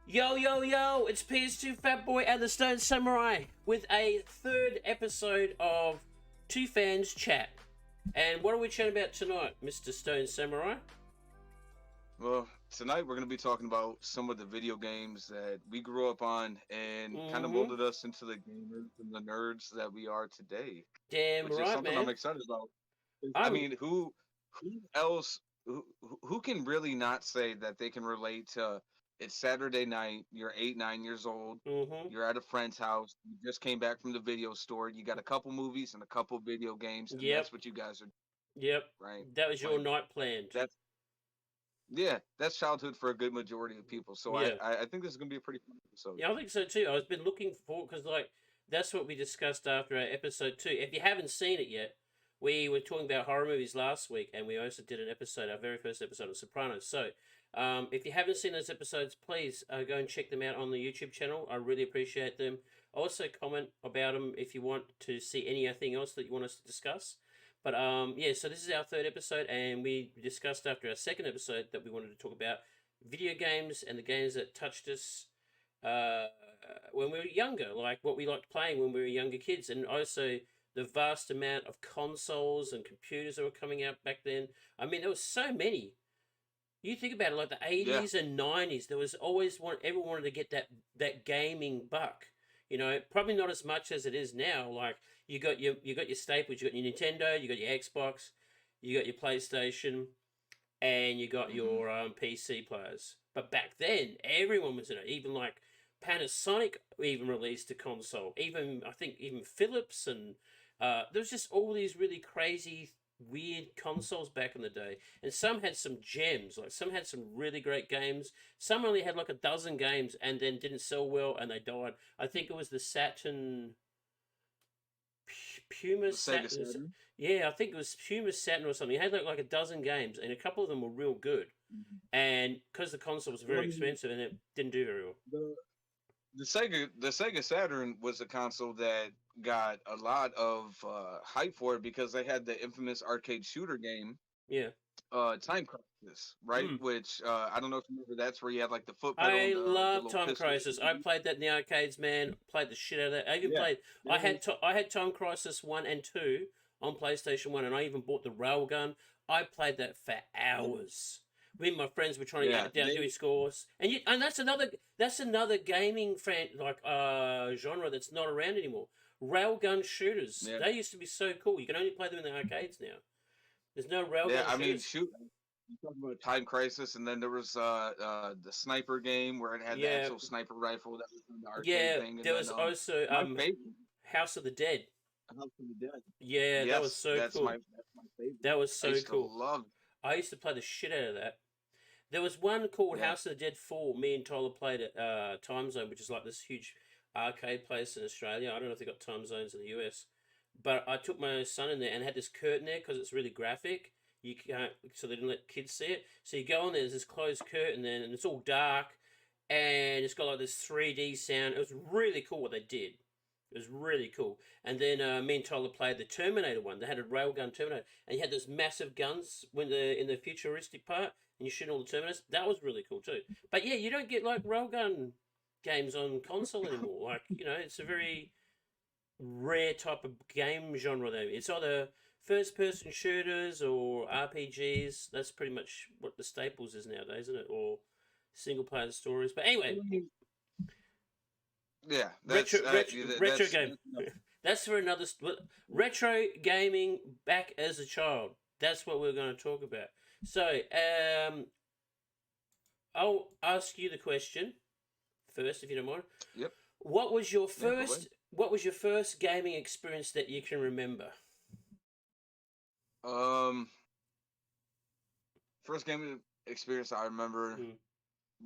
Yo, yo, yo, it's PS2 Fat Boy and the Stone Samurai with a third episode of Two Fans Chat. And what are we chatting about tonight, Mr. Stone Samurai? Well, tonight we're going to be talking about some of the video games that we grew up on and kind of Mm-hmm. molded us into the gamers and the nerds that we are today, Damn which is right, something I'm man. excited about. I I'm. mean, who else who can really not say that they can relate to it's Saturday night, you're 8, 9 years old, Mm-hmm. you're at a friend's house, you just came back from the video store, you got a couple movies and a couple video games, and Yep. that's what you guys are, Yep. right? That was your Like night planned. that's yeah, that's childhood for a good majority of people. So I Yeah. I, I think this is gonna be a pretty fun episode. Yeah, I think so too. I've been looking forward because, like, that's what we discussed after our episode 2. If you haven't seen it yet, we were talking about horror movies last week, and we also did an episode, our very first episode of Sopranos. So, if you haven't seen those episodes, please go and check them out on the YouTube channel. I really appreciate them. Also, comment about them if you want to see anything else that you want us to discuss. But yeah, so this is our third episode, and we discussed after our second episode that we wanted to talk about video games and the games that touched us uh, when we were younger, like what we liked playing when we were younger kids, and also the vast amount of consoles and computers that were coming out back then. I mean, there was so many. You think about it, like the Yeah, 80s and 90s, there was always everyone wanted to get that gaming buck. You know, probably not as much as it is now. Like you got your staples, you got your Nintendo, you got your Xbox, you got your PlayStation, and you got hmm your PC players. But back then, everyone was in it. Even like Panasonic even released a console. Even I think even Philips and there was just all these really crazy, weird consoles back in the day. And some had some gems. Like some had some really great games. Some only had like a dozen games and then didn't sell well and they died. I think it was the Saturn. Puma the Sega Saturn. Saturn. Yeah, I think it was Puma Saturn or something. It had like a dozen games, and a couple of them were real good. Mhm. And because the console was Well, very expensive, and it didn't do very well. the the Sega Saturn was a console that got a lot of hype for it because they had the infamous arcade shooter game, Yeah. Time Crisis, right? Mm. Which I don't know if you remember. That's where you had like the foot pedal I and the love little Time pistol. Crisis. I played that in the arcades, man. Played the shit out of that. I even Yeah, played. that was I had Time Crisis 1 and 2 on PlayStation 1, and I even bought the railgun. I played that for hours. Me and my friends were trying to yeah. get down doing scores, and that's another gaming genre that's not around anymore. Railgun shooters. Yeah. They used to be so cool. You can only play them in the arcades now. There's no Yeah, railgun I mean, shooters. shoot, you talk about Time Crisis, and then there was the sniper game where it had the Yeah, actual sniper rifle that was in the arcade yeah. thing, and There then was also my favorite, House of the Dead. House of the Dead. Yeah, that was Yes, so cool. that's my favorite. That was I so used to cool. love. I used to play the shit out of that. There was one called Yeah, House of the Dead 4. Me and Tyler played at Time Zone, which is like this huge arcade place in Australia. I don't know if they got time zones in the US. But I took my son in there and had this curtain there because it's really graphic. You can't, so they didn't let kids see it. So you go on there, there's this closed curtain then, and it's all dark, and it's got like this 3D sound. It was really cool what they did. It was really cool. And then me and Tyler played the Terminator one. They had a railgun Terminator, and you had those massive guns when in the futuristic part, and you shoot all the Terminators. That was really cool too. But yeah, you don't get like railgun games on console anymore. Like it's a very rare type of game genre. Though it's either first-person shooters or RPGs. That's pretty much what the staples is nowadays, isn't it? Or single-player stories. But I anyway, mean, yeah, retro that's game. That's for another retro gaming back as a child. That's what we're going to talk about. So, I'll ask you the question first, if you don't mind. yep. What was your Yeah, go ahead. first gaming experience that you can remember? Um, First gaming experience I remember Mm.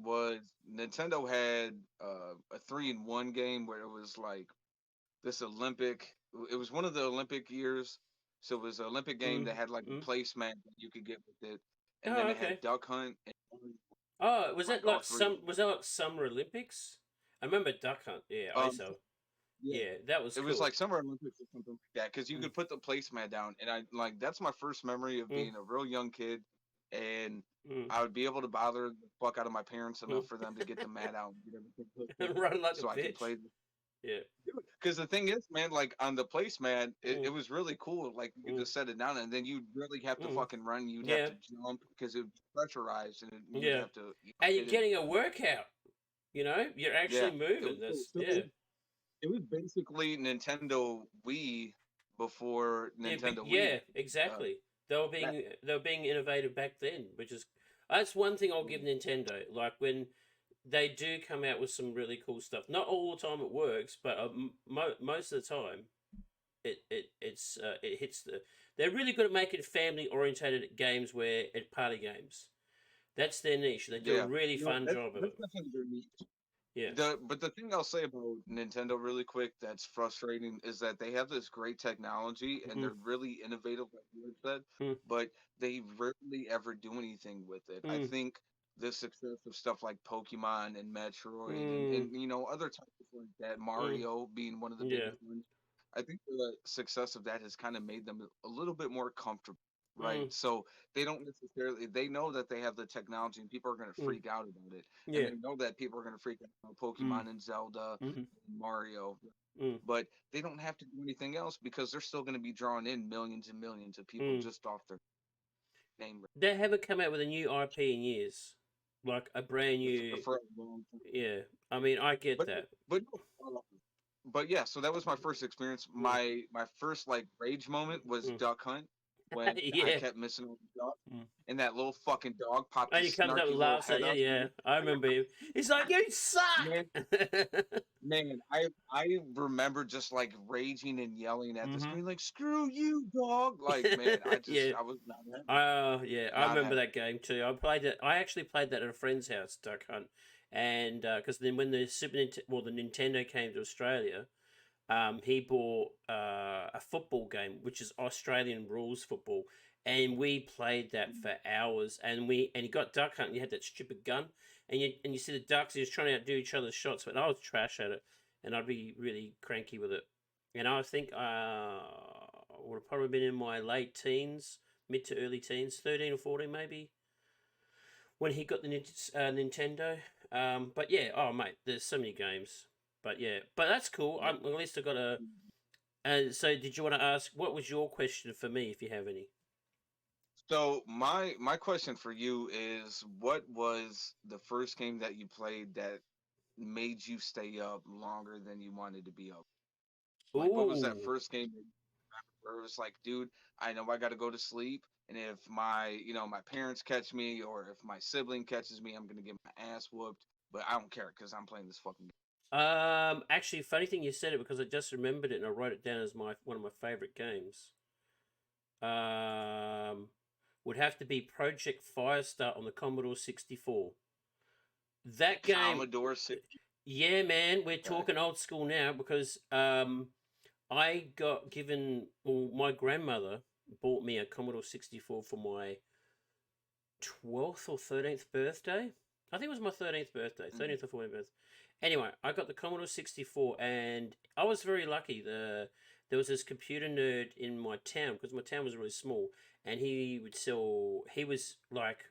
was Nintendo had a 3-in-1 game where it was like this Olympic. It was one of the Olympic years, so it was an Olympic game Mm. that had like a Mm. placemat that you could get with it, and Oh, then it had okay. Duck Hunt and Oh, was that like all like three. Summer Olympics? I remember Duck Hunt. Yeah, I used Um, to. yeah, Yeah, that was it was cool. like Summer Olympics or something like that because you Mm. could put the placemat down, and I like that's my first memory of Mm. being a real young kid and Mm. I would be able to bother the fuck out of my parents enough for them to get the mat out and get everything hooked up, Run like a so I can bitch. play. Yeah. Because the thing is, man, like on the placemat, it Mm. was really cool. Like you could Mm. just set it down, and then you'd really have to Mm. fucking run. You'd have Yeah. to jump because it would be pressurized, and you'd Yeah. have to, And you're hit it. getting a workout. You know, you're Yeah, actually it moving. was cool. That's So yeah. it was basically Nintendo Wii before Yeah, Nintendo Wii. yeah, Uh, exactly. that, They were being innovative back then, which is that's one thing I'll give Nintendo. Like when they do come out with some really cool stuff. Not all the time it works, but most of the time it hits the. They're really good at making family orientated games where at party games. That's their niche. They do a yeah, really fun job of that's it. definitely their niche. Yeah. But the thing I'll say about Nintendo really quick that's frustrating is that they have this great technology and Mm, they're really innovative, like you had said, mm, but they rarely ever do anything with it. I mm, think the success of stuff like Pokemon and Metroid mm, and other titles like that, mm, Mario being one of the yeah. biggest ones. I think the success of that has kind of made them a little bit more comfortable, right? Mm, So they don't necessarily they know that they have the technology and people are going to mm, freak out about it, and yeah. they know that people are going to freak out about Mm, Pokemon and Zelda mm, and Mario, mm, but they don't have to do anything else because they're still going to be drawing in millions and millions of people mm. just off their name They haven't come out with a new IP in years, like a brand new. for a long time. Yeah, I mean, I get But that. but but yeah, so that was my first experience. Mm, My first like rage moment was mm. Duck Hunt when I Yeah. kept missing all the ducks, Mm. and that little fucking dog popped And his he comes up snarky and little laughs at head you. up. Yeah, I remember him. He's like, "You Man, suck." man, I remember just like raging and yelling at the Mm-hmm. screen like "Screw you, dog!" Like, man, Yeah. I was not happy, Yeah, I not remember happy. that game too. I played it. I actually played that at a friend's house, Duck Hunt, and because then when the Nintendo came to Australia, he bought a football game, which is Australian rules football, and we played that for hours. And he got Duck Hunt. And you had that stupid gun, and you see the ducks. He was trying to outdo each other's shots, but I was trash at it, and I'd be really cranky with it. And I think would have probably been in my late teens, mid to early teens, 13 or 14 maybe, when he got the Nintendo. But yeah, oh mate, there's so many games. But yeah, but that's cool. At least I got a. And so, did you want to ask what was your question for me, if you have any? So my question for you is, what was the first game that you played that made you stay up longer than you wanted to be up? Like, what was that Ooh, first game where it was like, dude, I know I got to go to sleep, and if my parents catch me or if my sibling catches me, I'm gonna get my ass whooped, but I don't care because I'm playing this fucking game. actually, funny thing you said it because I just remembered it and I wrote it down as my one of my favorite games. Um, would have to be Project Firestar on the Commodore 64. The That game, Commodore 60. yeah, man, we're Okay. talking old school now because I got given, well, my grandmother bought me a Commodore 64 for my 12th or 13th birthday. I think it was my 13th birthday, Mhm. 13th or 14th birthday. Anyway, I got the Commodore 64 and I was very lucky. There was this computer nerd in my town because my town was really small and he was like,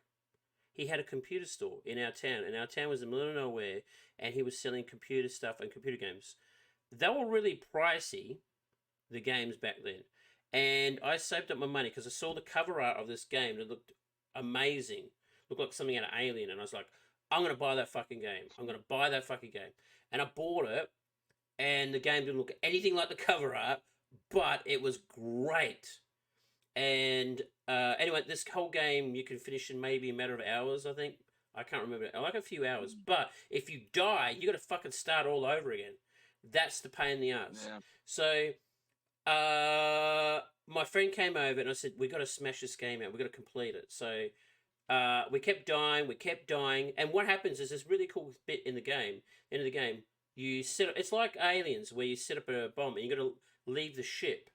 he had a computer store in our town and our town was in the middle of nowhere and he was selling computer stuff and computer games. They were really pricey, the games back then. And I saved up my money because I saw the cover art of this game that looked amazing. Looked like something out of Alien. And I was like, I'm going to buy that fucking game. I'm going to buy that fucking game. And I bought it. And the game didn't look anything like the cover art, but it was great. And anyway, this whole game you can finish in maybe a matter of hours, I think. I can't remember. Like a few hours. But if you die, you got to fucking start all over again. That's the pain in the ass. Yeah. So my friend came over and I said, "We got to smash this game out. We got to complete it." So we kept dying, and what happens is this really cool bit in the game. End of the game, you set up. It's like Aliens, where you set up a bomb and you got to leave the ship,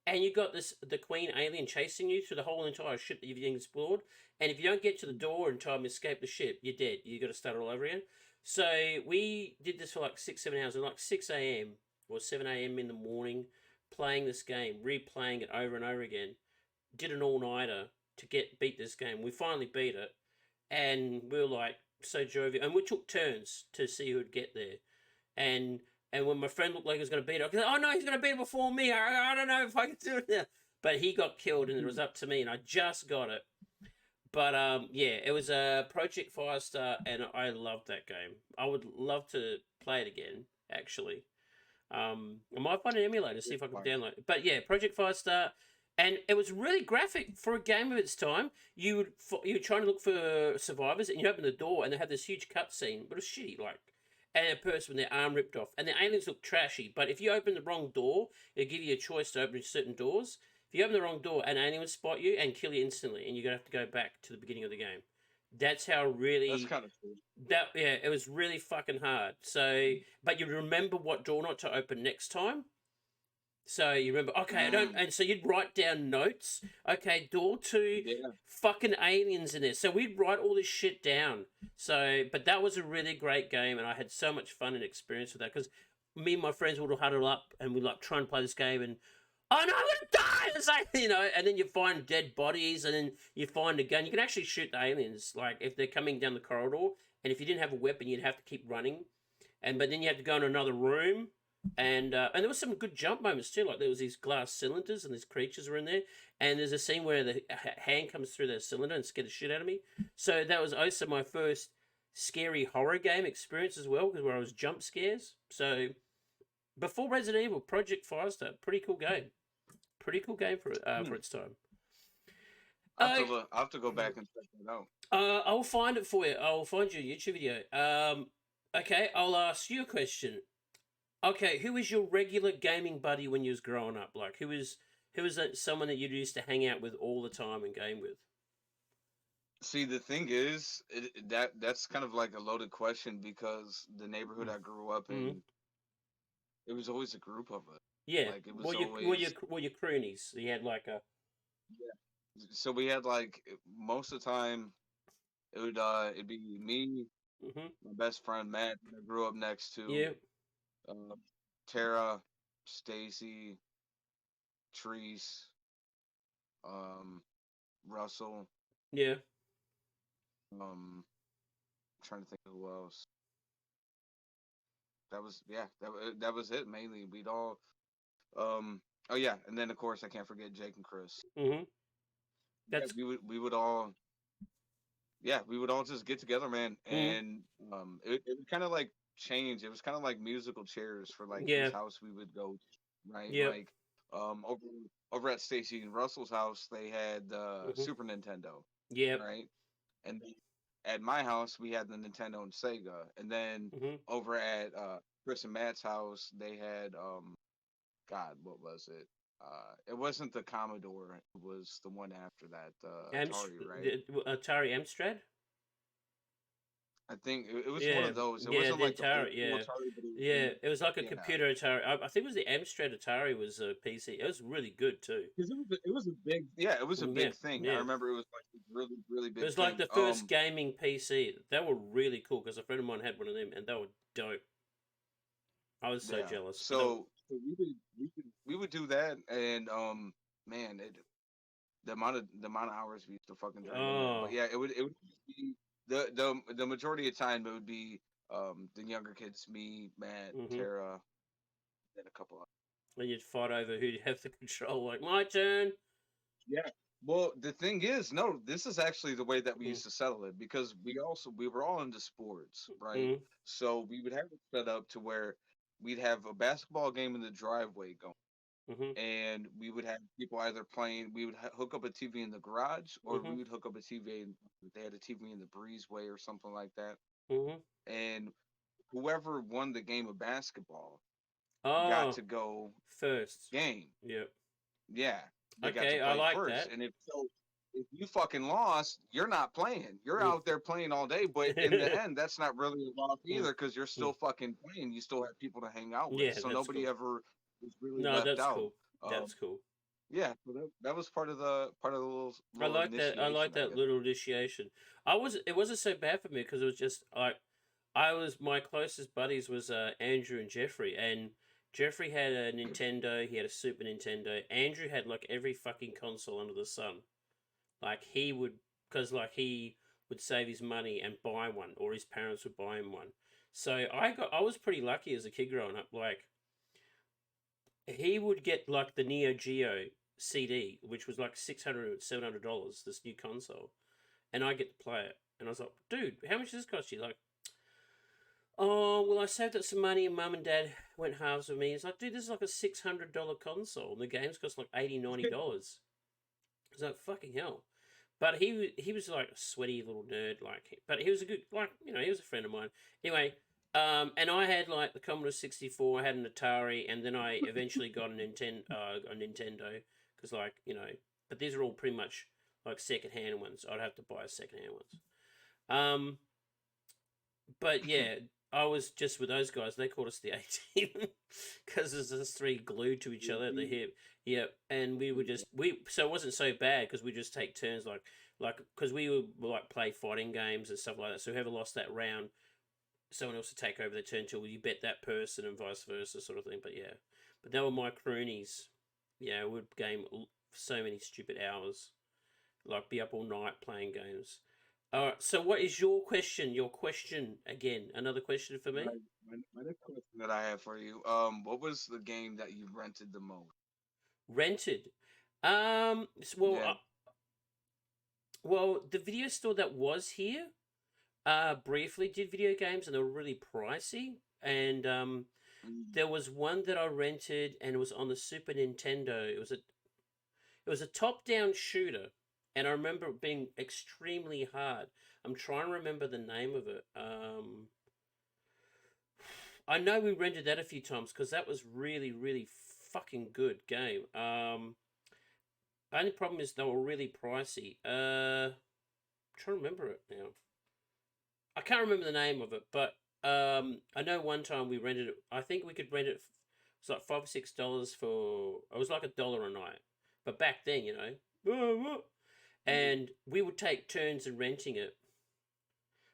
and you got the Queen alien chasing you through the whole entire ship that you've explored. And if you don't get to the door in time to escape the ship, you're dead. You got to start all over again. So we did this for like 6, 7 hours, and like 6 a.m. or 7 a.m. in the morning, playing this game, replaying it over and over again. Did an all nighter, to beat this game. We finally beat it, and we were like so jovial, and we took turns to see who'd get there. And when my friend looked like he was going to beat it, I go, "Oh no, he's going to beat it before me. I don't know if I can do it now." But he got killed, and it was up to me, and I just got it. But yeah, it was a Project Firestar, and I loved that game. I would love to play it again, actually. I might find an emulator, see if I can download it. But yeah, Project Firestar, and it was really graphic for a game of its time. You were trying to look for survivors, and you open the door, and they have this huge cutscene, but it was shitty, like, and a person with their arm ripped off, and the aliens look trashy. But if you open the wrong door, it'll give you a choice to open certain doors. If you open the wrong door, an alien will spot you and kill you instantly, and you're gonna have to go back to the beginning of the game. That's how really. That's kind of cool. It was really fucking hard. So, but you remember what door not to open next time. So you remember, okay, I don't, and so you'd write down notes. Okay, door 2, fucking aliens in there. So we'd write all this shit down. So, but that was a really great game, and I had so much fun and experience with that because me and my friends would huddle up and we'd like try and play this game and. Oh no, I'm gonna die! It's like, and then you find dead bodies, and then you find a gun. You can actually shoot the aliens, like if they're coming down the corridor. And if you didn't have a weapon, you'd have to keep running. But then you had to go in another room, and there was some good jump moments too. Like there was these glass cylinders, and these creatures were in there. And there's a scene where the hand comes through the cylinder and scared the shit out of me. So that was also my first scary horror game experience as well, because where I was jump scares. So. Before Resident Evil, Project Firestar, pretty cool game. Pretty cool game for its time. I'll have to go back and check that out. I'll find it for you. I'll find you a YouTube video. Okay, I'll ask you a question. Okay, who was your regular gaming buddy when you was growing up? Like, who was that someone that you used to hang out with all the time and game with? See, the thing is, that's kind of like a loaded question because the neighborhood I grew up in. It was always a group of us. Yeah. Like, it was were your croonies? You had like a. Yeah. So we had like most of the time, it'd be me, my best friend Matt, that I grew up next to. Yeah. Tara, Stacy, Treese, Russell. Yeah. Trying to think of who else. That was it mainly. We'd all oh yeah, and then of course I can't forget Jake and Chris. That's we would all just get together, man, and it would kind of like change. It was kind of like musical chairs for like whose house we would go to, right? Like over at Stacy and Russell's house they had Super Nintendo. Right? And at my house, we had the Nintendo and Sega, and then over at Chris and Matt's house, they had God, what was it? It wasn't the Commodore; it was the one after that, Atari, right? Atari Amstrad. I think it was one of those. It wasn't like Atari, the old Atari, but it was like a computer Atari. I think it was the Amstrad Atari was a PC. It was really good too. Because it was a big, it was a big thing. I remember it was like a really, really big. It was like the first gaming PC. They were really cool because a friend of mine had one of them, and they were dope. I was so jealous. So we would do that, and man, the amount of hours we used to fucking drive. But yeah, it would be. The majority of time it would be the younger kids, me, Matt, Tara, and a couple of. And you'd fight over who'd have the control. Like my turn. Yeah. Well, the thing is, no, this is actually the way that we used to settle it because we were all into sports, right? So we would have it set up to where we'd have a basketball game in the driveway going. And we would have people either playing. We would hook up a TV in the garage, or we would hook up a TV. They had a TV in the breezeway or something like that. And whoever won the game of basketball got to go first. Game. Yep. Yeah. Okay, I like that. And if you fucking lost, you're not playing. You're out there playing all day. But in the end, that's not really a loss either because you're still fucking playing. You still have people to hang out with. So nobody ever. Really left out. Cool. That's cool. Yeah, so that was part of the little. I like that. I like that little initiation. It wasn't so bad for me because it was just like my closest buddies was Andrew and Jeffrey, and Jeffrey had a Nintendo. He had a Super Nintendo. Andrew had like every fucking console under the sun. Like he would, because like he would save his money and buy one, or his parents would buy him one. So I was pretty lucky as a kid growing up. Like he would get like the Neo Geo CD, which was like $600 $700, this new console, and I get to play it. And I was like, dude, how much does this cost you? Like, oh, well, I saved up some money and mum and dad went halves with me. It's like, dude, this is like a $600 console and the games cost like $80 $90. I was like, fucking hell. But he was like a sweaty little nerd, like, but he was a good, like, he was a friend of mine. Anyway, and I had like the Commodore 64, I had an Atari, and then I eventually got a Nintendo, because like, but these are all pretty much like secondhand ones. I'd have to buy secondhand ones. But yeah, I was just with those guys. They called us the A-Team because there's us three glued to each other at the hip. Yeah, and we would so it wasn't so bad because we just take turns, like because we would like play fighting games and stuff like that. So whoever lost that round, someone else would take over their turn until you bet that person and vice versa, sort of thing. But yeah, but they were my croonies. Yeah, we'd game so many stupid hours, like be up all night playing games. All right. So, what is your question? Your question again? Another question for me? Right. My next question that I have for you, what was the game that you rented the most? Rented. Well, Yeah. well, the video store that was here, briefly did video games, and they were really pricey. And Mm. there was one that I rented, and it was on the Super Nintendo. It was a top-down shooter, and I remember it being extremely hard. I'm trying to remember the name of it. I know we rented that a few times because that was really, really fucking good game. Only problem is they were really pricey. I'm trying to remember it now. I can't remember the name of it, but I know one time we rented it. I think we could rent it. It's like $5 or $6 for. It was like $1 a night, but back then, and we would take turns in renting it.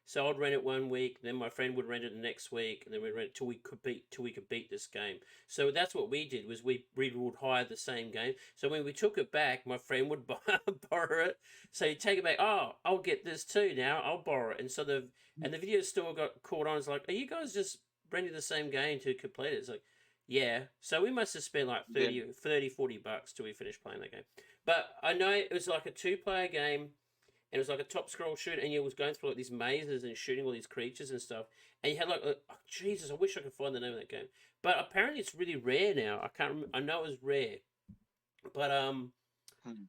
So I'd rent it one week, then my friend would rent it the next week, and then we'd rent it till we could beat this game. So that's what we did, was we would hire the same game. So when we took it back, my friend would borrow it. So he'd take it back. Oh, I'll get this too now. I'll borrow it. And so the video store got caught on. It's like, are you guys just renting the same game to complete it? It's like, yeah. So we must have spent like Yeah. 40 bucks till we finished playing that game. But I know it was like a 2-player game, and it was like a top scroll shoot, and you was going through like these mazes and shooting all these creatures and stuff. And you had like, oh, Jesus, I wish I could find the name of that game. But apparently it's really rare now. I can't remember. I know it was rare, but Hmm.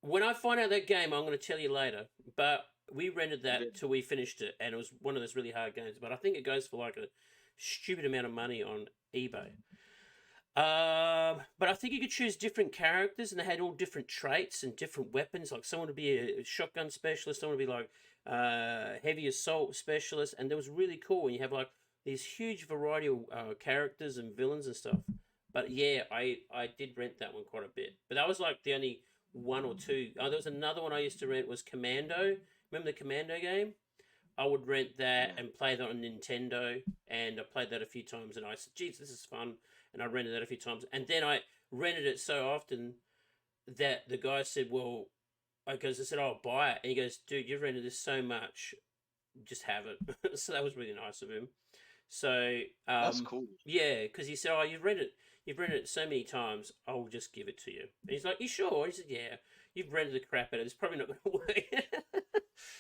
when I find out that game, I'm going to tell you later. But we rented Yeah. that till we finished it, and it was one of those really hard games. But I think it goes for like a stupid amount of money on eBay. But I think you could choose different characters, and they had all different traits and different weapons. Like someone would be a shotgun specialist, someone would be like heavy assault specialist, and it was really cool. And you have like these huge variety of characters and villains and stuff. But yeah, I did rent that one quite a bit. But that was like the only one or two. Oh, there was another one I used to rent, was Commando. Remember the Commando game? I would rent that Yeah. and play that on Nintendo, and I played that a few times, and I said, geez, this is fun, and I rented that a few times, and then I rented it so often that the guy said, well, because I said, I'll buy it, and he goes, dude, you've rented this so much, just have it. So that was really nice of him. So That's cool. yeah, because he said, oh, you've rented it so many times, I'll just give it to you. And he's like, you sure? He said, yeah, you've rented the crap out of it, it's probably not going to work.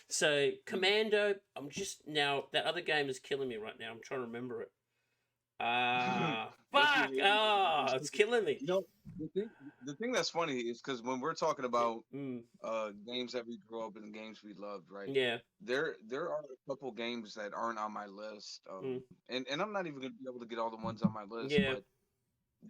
So Commando, I'm just now, that other game is killing me right now. I'm trying to remember it. That's Fuck! It's killing me. You know, the thing that's funny is because when we're talking about Mm, games that we grew up in and games we loved, right? yeah. There are a couple games that aren't on my list. Mm, And I'm not even gonna be able to get all the ones on my list, yeah. but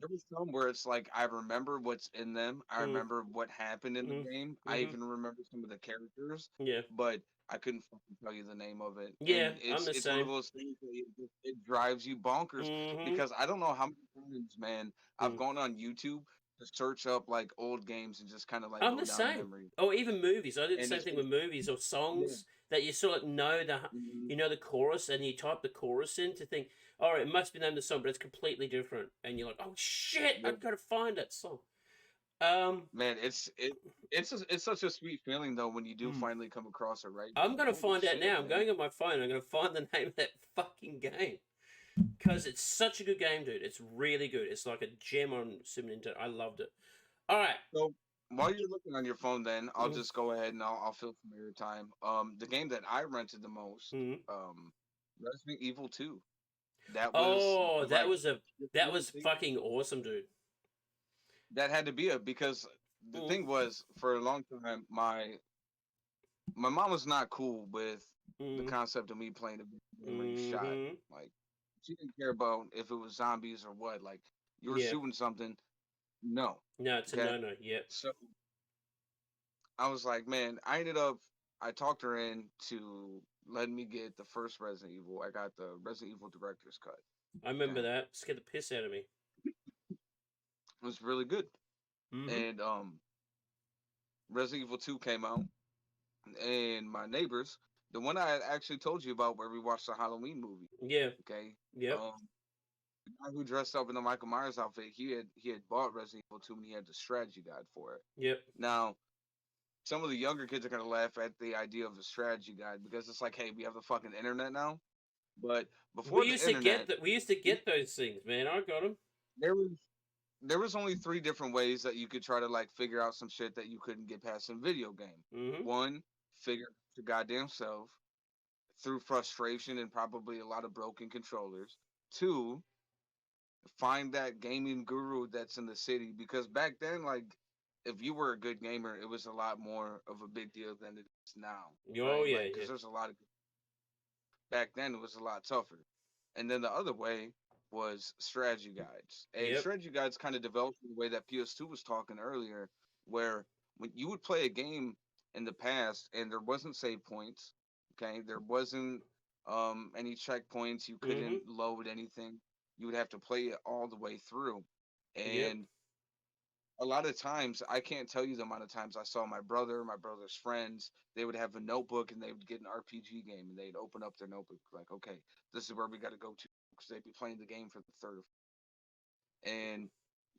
there was some where it's like I remember what's in them. I Mm, remember what happened in the mm, game. I mm-hmm. even remember some of the characters, Yeah. but I couldn't fucking tell you the name of it. Yeah, And I'm it's the it's one of same. those things that it drives you bonkers Mm-hmm. because I don't know how many times, man, I've Mm. gone on YouTube to search up like old games and just kind of like I'm go the down same. memory. Or even movies. I did the And same it's thing just with movies or yeah. songs that you sort of know Mhm. you know the chorus, and you type the chorus in to think, all right, it must be named the song, but it's completely different, and you're like, oh shit, Yeah. I've got to find that song. Um, Man, it's such a sweet feeling though when you do mm, finally come across it, right? You're I'm like, gonna holy find out shit, now. I'm man. going on my phone. I'm gonna find the name of that fucking game because it's such a good game, dude. It's really good. It's like a gem on Super Nintendo. I loved it. All right. So while you're looking on your phone, then I'll Mm, just go ahead and I'll fill some air time. The game that I rented the most, mm. um, Resident Evil 2. That was Oh, like that was fucking awesome, dude. that had to be it because the Mm, thing was for a long time my mom was not cool with the mm, concept of me playing a video game where you shot. mm-hmm. Like she didn't care about if it was zombies or what. Like you were Yeah. shooting something. No. No, it's a Okay. no-no. Yep. So I was like, man, I talked her into letting me get the first Resident Evil. I got the Resident Evil director's cut. I Okay. remember that. Scared the piss out of me. It was really good. Mm-hmm. And Resident Evil 2 came out and my neighbors, the one I had actually told you about where we watched the Halloween movie. Yeah. Okay. Yep. The guy who dressed up in the Michael Myers outfit, he had bought Resident Evil 2 and he had the strategy guide for it. Yep. Now, some of the younger kids are gonna laugh at the idea of a strategy guide because it's like, hey, we have the fucking internet now. But before the internet, We used to get those things, man. I got them. there was there was only three different ways that you could try to like figure out some shit that you couldn't get past in video game. Mm-hmm. One, figure it your goddamn self through frustration and probably a lot of broken controllers. Two, find that gaming guru that's in the city because back then, like, if you were a good gamer, it was a lot more of a big deal than it is now, Oh right? yeah, Like, yeah. because there's a lot of back then it was a lot tougher. And then the other way was strategy guides. And Yep. strategy guides kind of developed in the way that PS2 was talking earlier, where when you would play a game in the past and there wasn't save points, okay, there wasn't any checkpoints, you Mm-hmm. couldn't load anything. You would have to play it all the way through. Yep. And a lot of times I can't tell you the amount of times I saw my brother's friends, they would have a notebook and they would get an RPG game and they'd open up their notebook like, okay, this is where we got to go to because they'd be playing the game for the third. And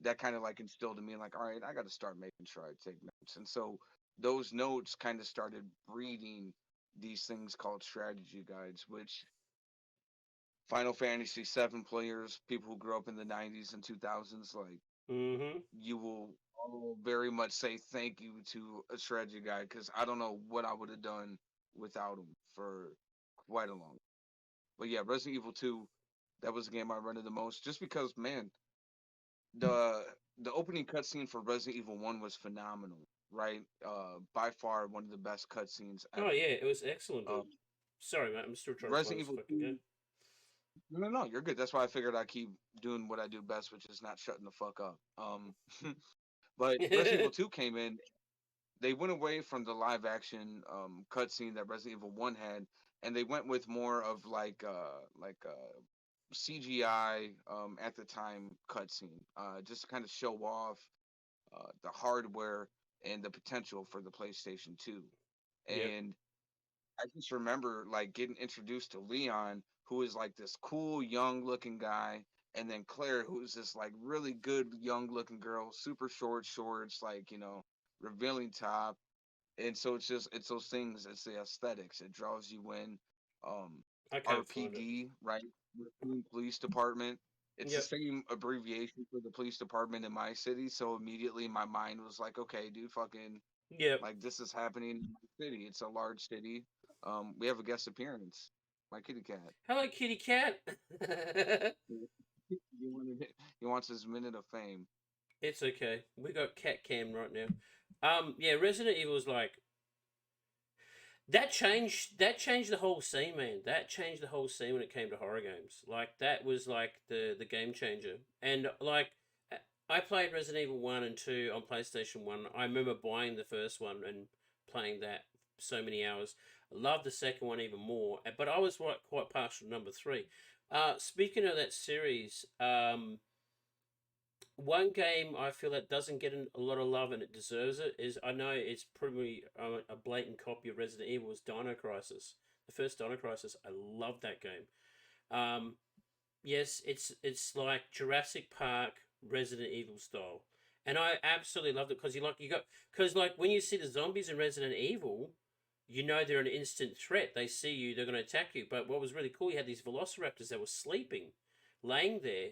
that kind of like instilled in me like, all right, I got to start making sure I take notes. And so those notes kind of started breeding these things called strategy guides, which Final Fantasy 7 players, people who grew up in the 90s and 2000s, like Mm-hmm. you will all very much say thank you to a strategy guide because I don't know what I would have done without him for quite a long. But yeah, Resident Evil 2, that was the game I rented the most just because man, the the opening cutscene for Resident Evil 1 was phenomenal, right? By far one of the best cutscenes Oh ever. yeah, it was excellent, dude. Um, Sorry, mate. I'm still trying to find Resident this Evil fucking 2, game. no, you're good. That's why I figured I'd keep doing what I do best, which is not shutting the fuck up. But Resident Evil 2 came in, they went away from the live action cutscene that Resident Evil 1 had, and they went with more of CGI at the time cutscene, just to kind of show off the hardware and the potential for the PlayStation 2. Yep. And I just remember like getting introduced to Leon, who is like this cool young looking guy, and then Claire, who's this like really good young looking girl, super short shorts, like revealing top. And so it's those things, it's the aesthetics, it draws you in. um I can't find it. RPD, right? Raccoon Police Department, it's the Yep. same abbreviation for the police department in my city, so immediately my mind was like, okay dude, fucking Yep. like this is happening in my city. It's a large city. We have a guest appearance, my kitty cat. Hello, kitty cat. He wanted he wants his minute of fame. It's okay. We got cat cam right now. Yeah, Resident Evil was like that changed the whole scene, man. That changed the whole scene when it came to horror games. Like that was like the game changer. And like I played Resident Evil 1 and 2 on PlayStation 1. I remember buying the first one and playing that so many hours. I loved the second one even more, but I was quite partial to number 3. Speaking of that series, one game I feel that doesn't get a lot of love and it deserves it is, I know it's probably a blatant copy of Resident Evil, is Dino Crisis. The first Dino Crisis, I love that game. Yes, it's like Jurassic Park Resident Evil style, and I absolutely loved it because when you see the zombies in Resident Evil, you know they're an instant threat. They see you, they're going to attack you. But what was really cool, you had these velociraptors that were sleeping, laying there,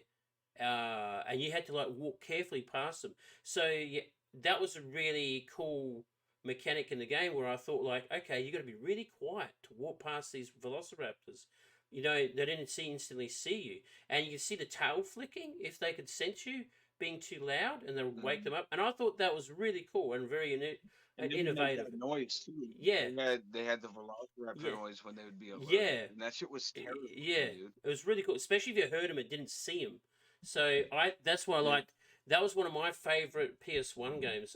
and you had to like walk carefully past them. So yeah, that was a really cool mechanic in the game where I thought like, okay, you got to be really quiet to walk past these velociraptors. You know, they didn't instantly see you, and you could see the tail flicking if they could sense you being too loud, and they'll wake them up. And I thought that was really cool and very And then you had innovative. that noise too. Yeah, They had the Velociraptor yeah, noise when they would be alerted, yeah, and that shit was yeah. terrifying, dude. It was really cool, especially if you heard them and didn't see them. So that's why I Yeah. liked. That was one of my favorite PS1 games.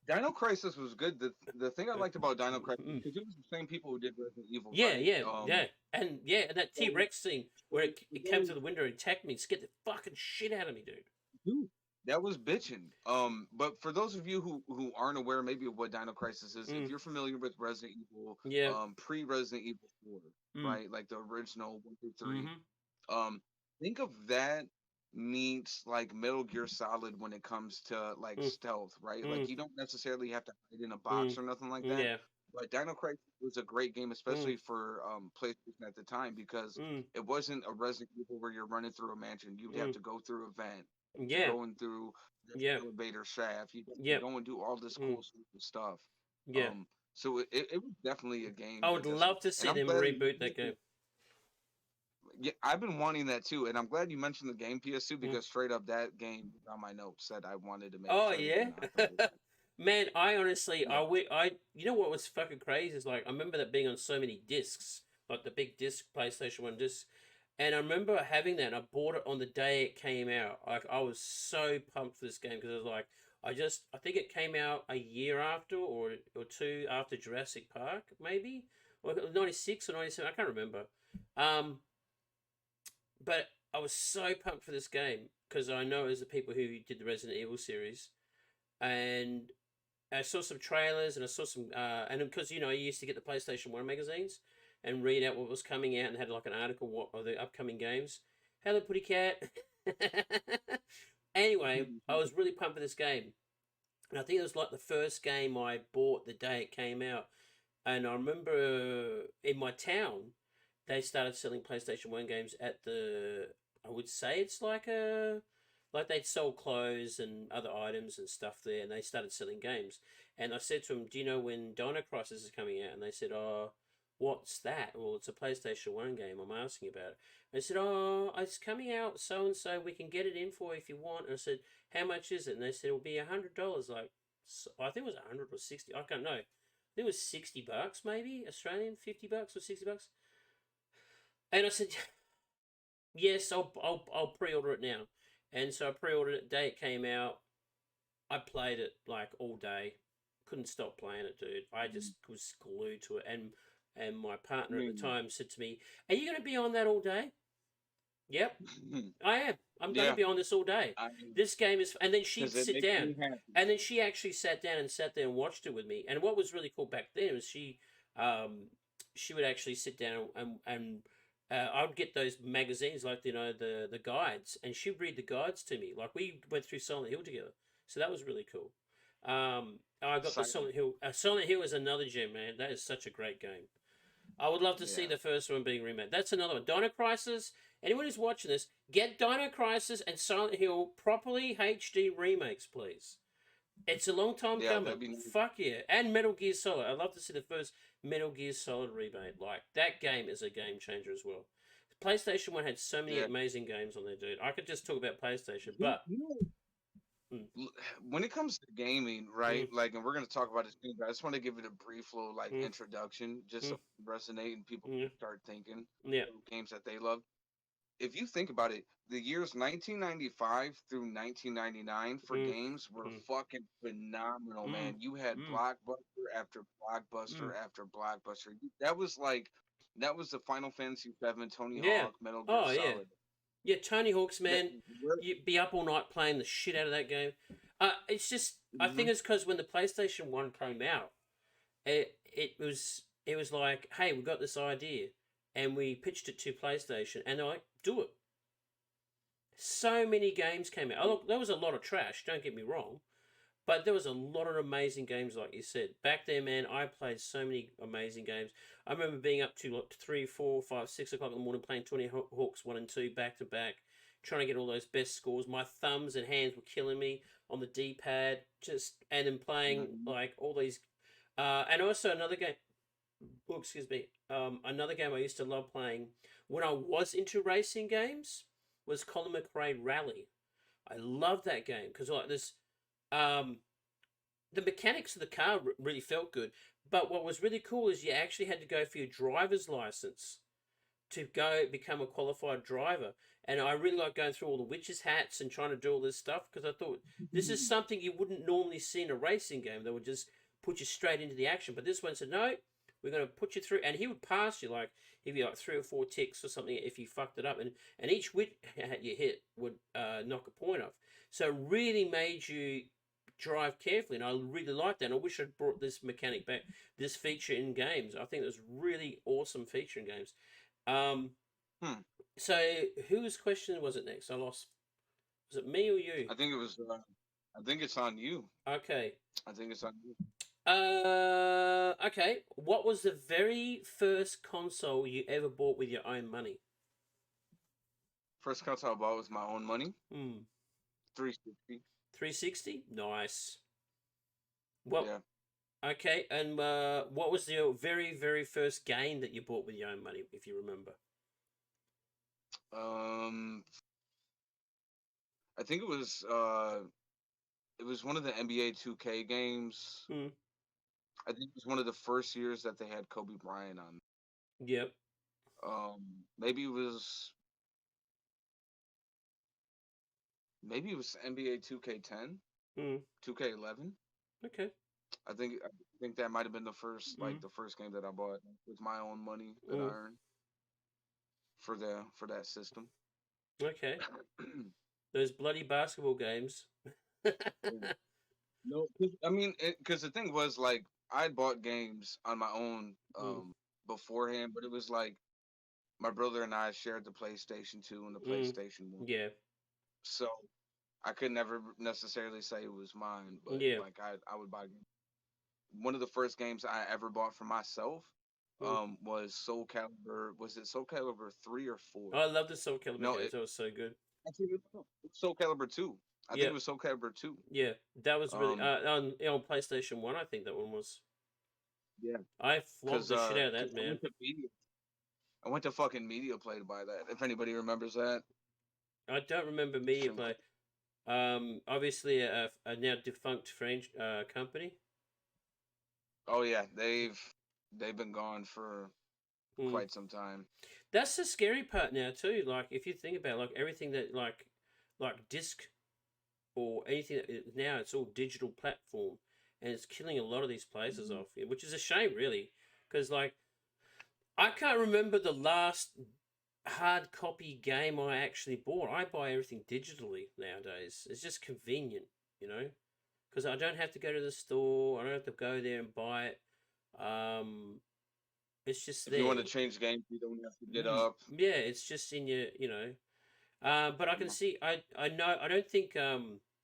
Dino Crisis was good. The thing I liked about Dino Crisis, because it was the same people who did Resident Evil, Yeah, right? and that T So Rex scene where it came through the window and attacked me and scared the fucking shit out of me, dude. dude, that was bitching. But for those of you who aren't aware maybe of what Dino Crisis is, if you're familiar with Resident Evil, Yeah. pre Resident Evil 4, right, like the original 1 through 3, think of that meets like Metal Gear Solid when it comes to like stealth, right? Like you don't necessarily have to hide in a box or nothing like that. Yeah. But Dino Crisis was a great game, especially for PlayStation at the time, because it wasn't a Resident Evil where you're running through a mansion. You'd have to go through a vent, Yeah. going through the Yeah. elevator shaft. You Yeah. go and do all this cool stuff. Yeah. So it was definitely a game. I would love to see them reboot that game. Yeah, I've been wanting that too, and I'm glad you mentioned the game PS2 because straight up that game was on my notes that I wanted to make. Oh sure yeah, man. I honestly, Yeah. you know what was fucking crazy is like I remember that being on so many discs, like the big disc PlayStation 1 disc, and I remember having that. And I bought it on the day it came out. Like I was so pumped for this game because it was like I think it came out a year after or two after Jurassic Park, maybe, or 96 or 97. I can't remember. But I was so pumped for this game because I know it was the people who did the Resident Evil series, and I saw some trailers and I saw some, and because you used to get the PlayStation 1 magazines and read out what was coming out and had like an article of the upcoming games. Hello, Putty Cat. Anyway, I was really pumped for this game, and I think it was like the first game I bought the day it came out, and I remember in my town they started selling PlayStation 1 games at I would say it's like they'd sell clothes and other items and stuff there, and they started selling games. And I said to them, do you know when Dino Crisis is coming out? And they said, oh, what's that? Well, it's a PlayStation 1 game. I'm asking about it. And I said, oh, it's coming out so-and-so. We can get it in for you if you want. And I said, how much is it? And they said, it'll be $100. Like, I think it was 100 or 60. I can't know. I think it was $60 maybe, Australian, $50 or $60. And I said, yes, I'll pre-order it now. And so I pre-ordered it the day it came out. I played it like all day. Couldn't stop playing it, dude. I just was glued to it. And my partner at the time said to me, are you going to be on that all day? Yep, I am. I'm going to be on this all day. This game is... And then she'd sit down. And then she actually sat down and sat there and watched it with me. And what was really cool back then was she would actually sit down and I would get those magazines, like the guides, and she'd read the guides to me. Like we went through Silent Hill together, so that was really cool. I got the Silent Hill. Silent Hill is another gem, man. That is such a great game. I would love to see the first one being remade. That's another one. Dino Crisis. Anyone who's watching this, get Dino Crisis and Silent Hill properly HD remakes, please. It's a long time coming. Fuck yeah. And Metal Gear Solid. I'd love to see the first Metal Gear Solid remake. Like, that game is a game changer as well. PlayStation 1 had so many amazing games on there, dude. I could just talk about PlayStation, but... When it comes to gaming, right, like, and we're going to talk about this game, but I just want to give it a brief little, like, introduction, just so it resonate and people start thinking games that they love. If you think about it, the years 1995 through 1999 for games were fucking phenomenal, man. You had blockbuster after blockbuster after blockbuster. That was the Final Fantasy VII, Tony Hawk, Metal Gear Solid. Yeah, Tony Hawk's, man. You'd be up all night playing the shit out of that game. It's just, I think it's because when the PlayStation 1 came out, it was like, hey, we got this idea, and we pitched it to PlayStation, and they're like, do it. So many games came out. Oh, look, there was a lot of trash. Don't get me wrong, but there was a lot of amazing games, like you said. Back there, man, I played so many amazing games. I remember being up to like 3, 4, 5, 6 o'clock in the morning playing Tony Hawk's 1 and 2 back to back, trying to get all those best scores. My thumbs and hands were killing me on the D-pad, and then playing Mhm. like all these. And also another game. Oh, excuse me. Another game I used to love playing when I was into racing games was Colin Mcrae Rally. I love that game because like this. Um, the mechanics of the car really felt good. But what was really cool is you actually had to go for your driver's license to go become a qualified driver. And I really like going through all the witches' hats and trying to do all this stuff because I thought this is something you wouldn't normally see in a racing game. They would just put you straight into the action. But this one said, no, we're going to put you through. And he would pass you, like, if you like 3 or 4 ticks or something, if you fucked it up. And each witch you hit would knock a point off. So it really made you drive carefully. And I really liked that. And I wish I'd brought this mechanic back, this feature in games. I think it was really awesome feature in games. Um, Hmm. so whose question was it next? I lost. Was it me or you? I think it was. I think it's on you. Okay. I think it's on you. Okay. What was the very first console you ever bought with your own money? First console I bought was my own money. 360. 360? Nice. What? Yeah. Okay. And what was the very, very first game that you bought with your own money, if you remember? I think it was one of the NBA 2K games. Hmm. I think it was one of the first years that they had Kobe Bryant on. Yep. Maybe it was NBA 2K10, Hmm. 2K11. Okay. I think that might have been the first Hmm. the first game that I bought with my own money that I Hmm. earned for that system. Okay. Those bloody basketball games. Yeah. No, I mean, because the thing was like I bought games on my own Mm, beforehand, but it was like my brother and I shared the PlayStation 2 and the mm, PlayStation 1, yeah. so I could never necessarily say it was mine. But Yeah. like I would buy one of the first games I ever bought for myself. Mm. Was Soul Calibur. Was it Soul Calibur 3 or 4? I love the Soul Calibur No, games. That was so good. actually, it was Soul Calibur 2. I think Yeah. it was Soul Calibur 2. Yeah. That was really Um, on PlayStation 1, I think that one was. yeah, I flogged because the shit out of that, I man. went to media. I went to fucking Media Play to buy that. If anybody remembers that, I don't remember Media extremely. Play. Obviously a now defunct French company. Oh yeah, they've been gone for Mm. quite some time. That's the scary part now too. Like if you think about like everything that like disc or anything that now it's all digital platform, and it's killing a lot of these places Mhm. off, which is a shame really, because like I can't remember the last hard copy game I actually bought. I buy everything digitally nowadays. It's just convenient, you know, because I don't have to go to the store. I don't have to go there and buy it. Um, it's just If you want there. to change games, you don't have to get up. Yeah, it's just in your, you know. But I can Yeah. see. I know. I don't think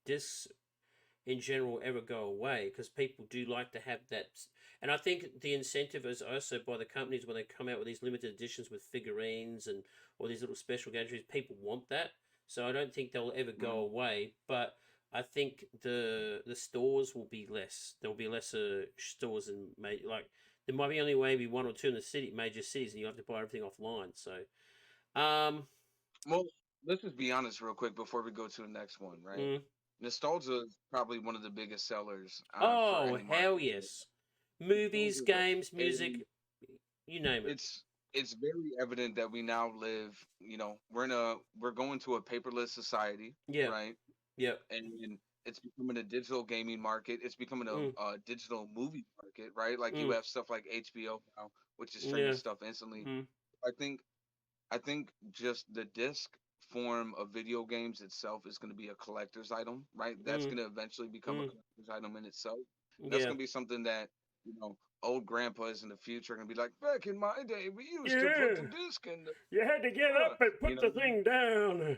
discs in general ever go away because people do like to have that. And I think the incentive is also by the companies when they come out with these limited editions with figurines and or these little special gadgets. People want that, so I don't think they'll ever go Mhm. away. But I think the stores will be less. There'll be lesser stores in like there might be only maybe 1 or 2 in the major cities, and you have to buy everything offline. So, um, Well, let's just be honest real quick before we go to the next one, right? mm. Nostalgia is probably one of the biggest sellers for Oh any hell market, right? yes, movies, Nostalgia is games, a music, you name it. it's very evident that we now live, we're going to a paperless society, Yeah, right? yeah, And it's becoming a digital gaming market. It's becoming mm, a digital movie market, right? Like you mm, have stuff like HBO now, which is streaming yeah, stuff instantly. mm, I think I think just the disc form of video games itself is going to be a collector's item, right? That's mm, going to eventually become a mm, collector's item in itself. That's yeah, going to be something that, old grandpas in the future are going to be like, back in my day, we used to put yeah. the disc in the, You had to get uh, up and you put know, the thing down.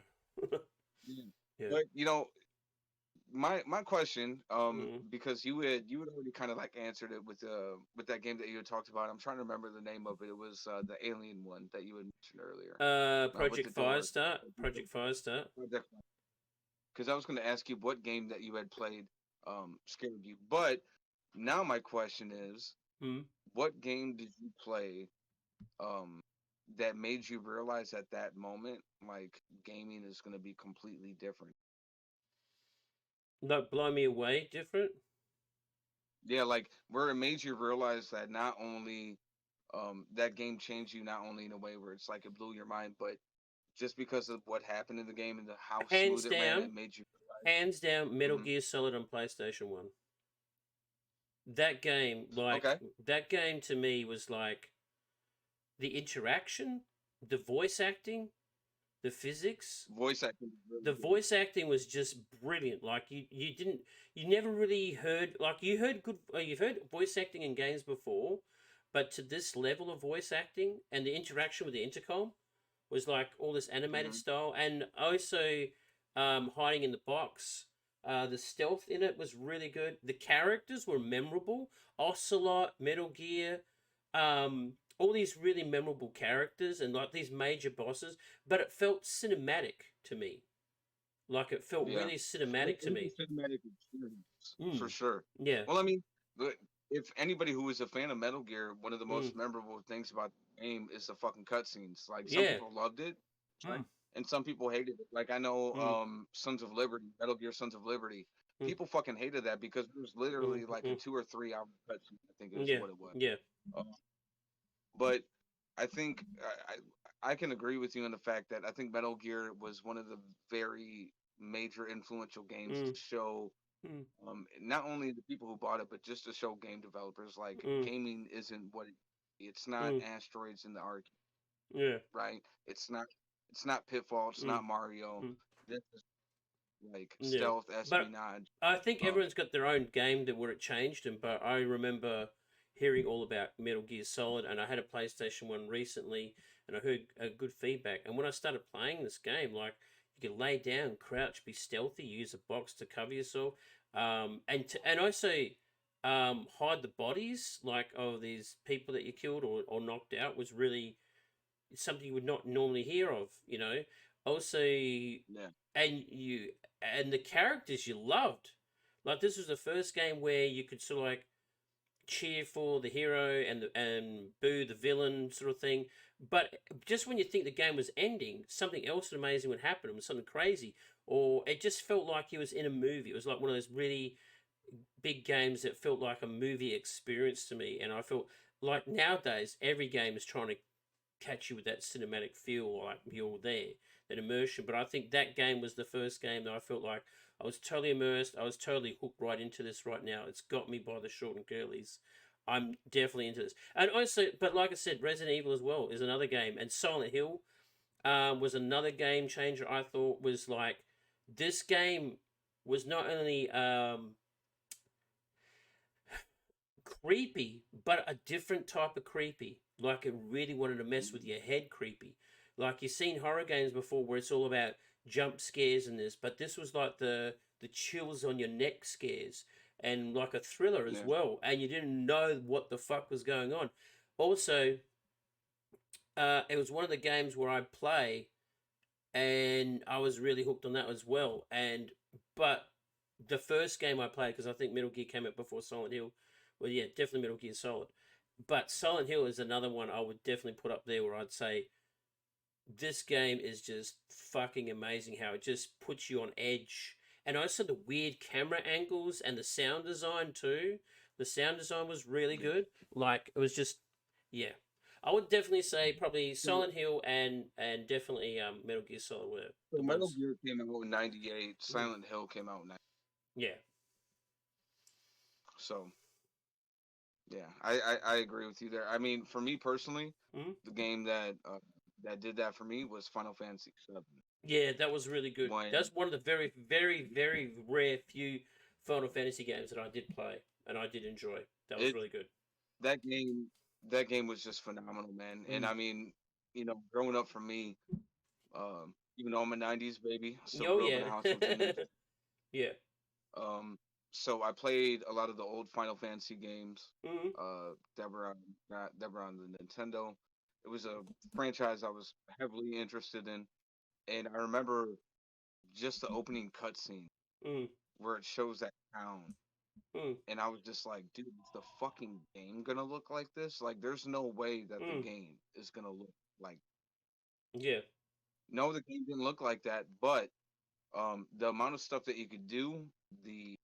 Yeah. Yeah. But my question, Mm. because you had already kind of like answered it with that game that you had talked about. I'm trying to remember the name of it. It was the alien one that you had mentioned earlier. With the Project door. Firestart. Project Firestart. Because I was going to ask you what game that you had played scared you. But now my question is, Mm. what game did you play um that made you realize at that moment like gaming is going to be completely different? Like blow me away. Different. Yeah, like where it made you realize that not only that game changed you not only in a way where it's like it blew your mind, but just because of what happened in the game and how Hands smooth it ran, down. it made you Hands down. Metal realize. Gear Solid on PlayStation One. That game, like Okay. that game to me was like the interaction, the voice acting, the physics. Voice acting is really The good. voice acting was just brilliant. Like you never really heard like you heard good you've heard voice acting in games before, but to this level of voice acting and the interaction with the intercom was like all this animated Hmm. style, and also hiding in the box. The stealth in it was really good. The characters were memorable. Ocelot, Metal Gear, all these really memorable characters and like these major bosses, but it felt cinematic to me. Like it felt Yeah. really It, cinematic it to was me. a cinematic experience for Mm. sure. Yeah. Well, I mean, if anybody who is a fan of Metal Gear, one of the Mm. most memorable things about the game is the fucking cutscenes. Like some Yeah. people loved it, right? Mm. And some people hated it. Like I know Mm. Sons of Liberty, Metal Gear Sons of Liberty. Mm. People fucking hated that because it was Mm. literally like a Mm. 2 or 3 hour cutscene. I think is Yeah. what it was. Yeah. Uh, but I think I can agree with you on the fact that I think Metal Gear was one of the very major influential games Mm. to show Mm. not only the people who bought it, but just to show game developers like Mm. gaming isn't what it's not Mm. asteroids in the arc, Yeah. right? It's not Pitfall, it's Mm. not Mario. Mm. This is like Yeah. stealth But espionage. I think Um, everyone's got their own game that where it changed them. But I remember hearing all about Metal Gear Solid, and I had a PlayStation One recently, and I heard a good feedback. And when I started playing this game, like you can lay down, crouch, be stealthy, use a box to cover yourself, and also hide the bodies like of these people that you killed or knocked out was really something you would not normally hear of. Also, yeah, you and the characters you loved. Like this was the first game where you could sort of like cheer for the hero and boo the villain sort of thing. But just when you think the game was ending, something else amazing would happen. It was something crazy, or it just felt like he was in a movie. It was like one of those really big games that felt like a movie experience to me. And I felt like nowadays every game is trying to catch you with that cinematic feel, like you're there, that immersion. But I think that game was the first game that I felt like I was totally immersed. I was totally hooked right into this right now. It's got me by the short and curlies. I'm definitely into this. And also, but like I said, Resident Evil as well is another game, and Silent Hill was another game changer. I thought was like this game was not only creepy, but a different type of creepy. Like it really wanted to mess with your head creepy. Like you've seen horror games before where it's all about jump scares and this, but this was like the chills on your neck scares and like a thriller as yeah. well. And you didn't know what the fuck was going on. Also, it was one of the games where I play and I was really hooked on that as well. But the first game I played, because I think Metal Gear came out before Silent Hill. Well, yeah, definitely Metal Gear Solid. But Silent Hill is another one I would definitely put up there where I'd say this game is just fucking amazing how it just puts you on edge. And also the weird camera angles and the sound design too. The sound design was really Yeah. good. Like it was just yeah. I would definitely say probably So, Silent Hill and definitely Metal Gear Solid were so the Metal ones. Gear came out in '98. Mm. Silent Hill came out in '90. Yeah. So yeah, I agree with you there. I mean, for me personally, Mm. the game that did that for me was Final Fantasy VII. Yeah, that was really good. When That's one of the very, very, very rare few Final Fantasy games that I did play and I did enjoy. That was it really good. that game that game was just phenomenal, man. And Mm. I mean, growing up for me, Even though I'm a '90s baby, I still Oh grew up in yeah. a house with two ninjas. Yeah. Um, so I played a lot of the old Final Fantasy games. Mm, That were on that were on the Nintendo. It was a franchise I was heavily interested in, and I remember just the opening cutscene mm, where it shows that town, mm, and I was just like, dude, is the fucking game gonna look like this? Like, there's no way that the mm. game is gonna look like. Yeah. No, the game didn't look like that, but the amount of stuff that you could do, the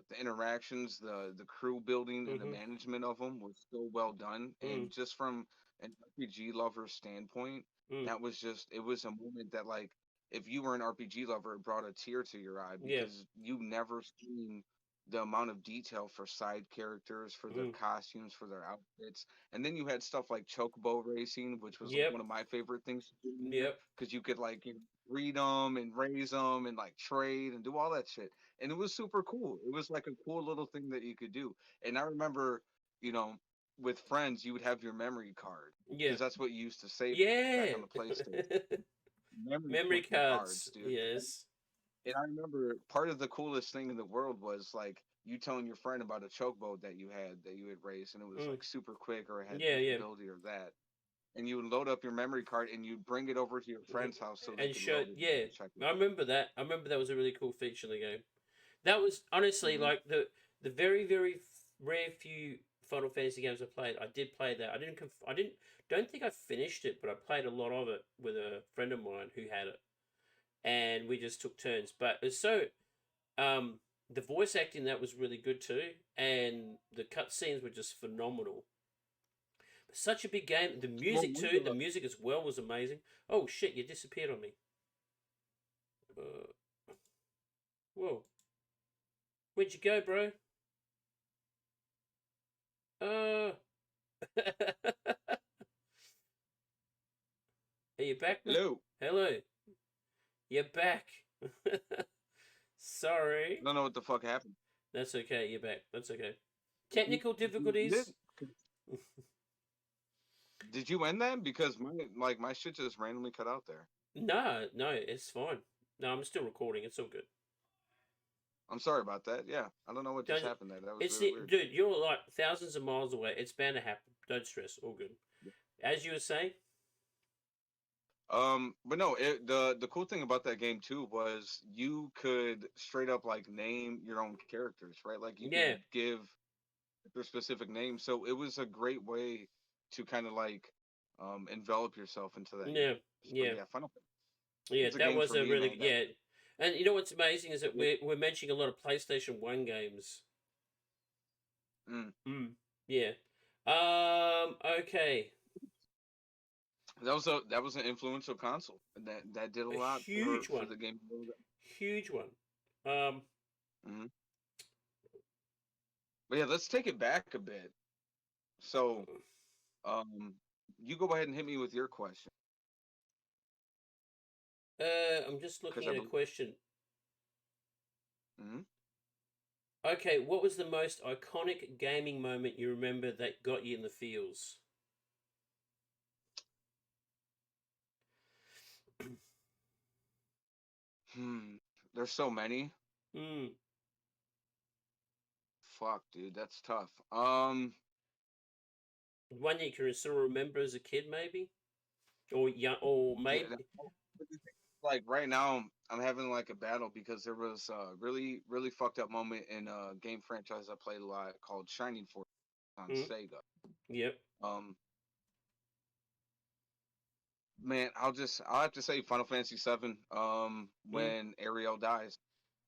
the interactions, the crew building, and the Mhm. management of them was so well done. Mm, And just from an RPG lover standpoint, mm. that was just it was a moment that like if you were an RPG lover, it brought a tear to your eye Yeah. because you never seen the amount of detail for side characters, for their Mm. costumes, for their outfits. And then you had stuff like chocobo racing, which was like Yep. one of my favorite things to do in there Yep. because you could like breed them and raise them and like trade and do all that shit, and it was super cool. It was like a cool little thing that you could do. And I remember, you know, with friends, you would have your memory card Yeah. because that's what you used to save back Yeah. on the PlayStation. Memory Memory fucking cards, cards. dude. Yes. And I remember part of the coolest thing in the world was like you telling your friend about a chokeboard that you had raised, and it was Mm. like super quick or it had Yeah. this Yeah. ability or that. And you would load up your memory card and you'd bring it over to your Mhm. friend's house so they And could showed. load it up Yeah. and check it I out. remember that. I remember that was a really cool feature in the game. That was honestly Hmm. like the very rare few Final Fantasy games I played. I did play that. I didn't. Don't think I finished it, but I played a lot of it with a friend of mine who had it, and we just took turns. But it's so um the voice acting that was really good too, and the cutscenes were just phenomenal. Such a big game. The Well, music one too. of The the music as well was amazing. Oh shit! You disappeared on me. Uh, whoa. Where'd you go, bro? Uh. Are you back, man? hello. Hello. You're back. I Sorry. don't know what the fuck happened. That's okay. You're back. That's okay. You, Technical you difficulties. did? Did you end that? Because my shit just randomly cut out there. No, no, it's fine. No, I'm still recording. It's all good. I'm sorry about that. Yeah, I don't know what just Don't. happened there. That was It's really the weird. dude. You're like thousands of miles away. It's bound to happen. Don't stress. All good. As you were saying. But no, the cool thing about that game too was you could straight up like name your own characters, right? Like you could Yeah. give their specific names. So it was a great way to kind of like envelop yourself into that Yeah. universe. But Yeah. yeah, Final Yeah. Fantasy That games was for a me, really man. That yeah. And you know what's amazing is that yeah, we're mentioning a lot of PlayStation One games. mm, Mm. Yeah. Okay. that was an influential console, and that did a A lot huge for one. the game. Huge one. Um. Mhm. But yeah, let's take it back a bit. So, um, you go ahead and hit me with your question I'm just because looking I at a believe. question. Mhm. Okay, what was the most iconic gaming moment you remember that got you in the feels? Hmm. There's so many. Hmm. Fuck, dude, that's tough. One you can sort of remember as a kid, maybe, or young, or Yeah. maybe. Like right now, I'm having like a battle because there was a really fucked up moment in a game franchise I played a lot called Shining Force on Mm, Sega. yep. Um, man, I'll have to say Final Fantasy VII. Mm, When Ariel dies,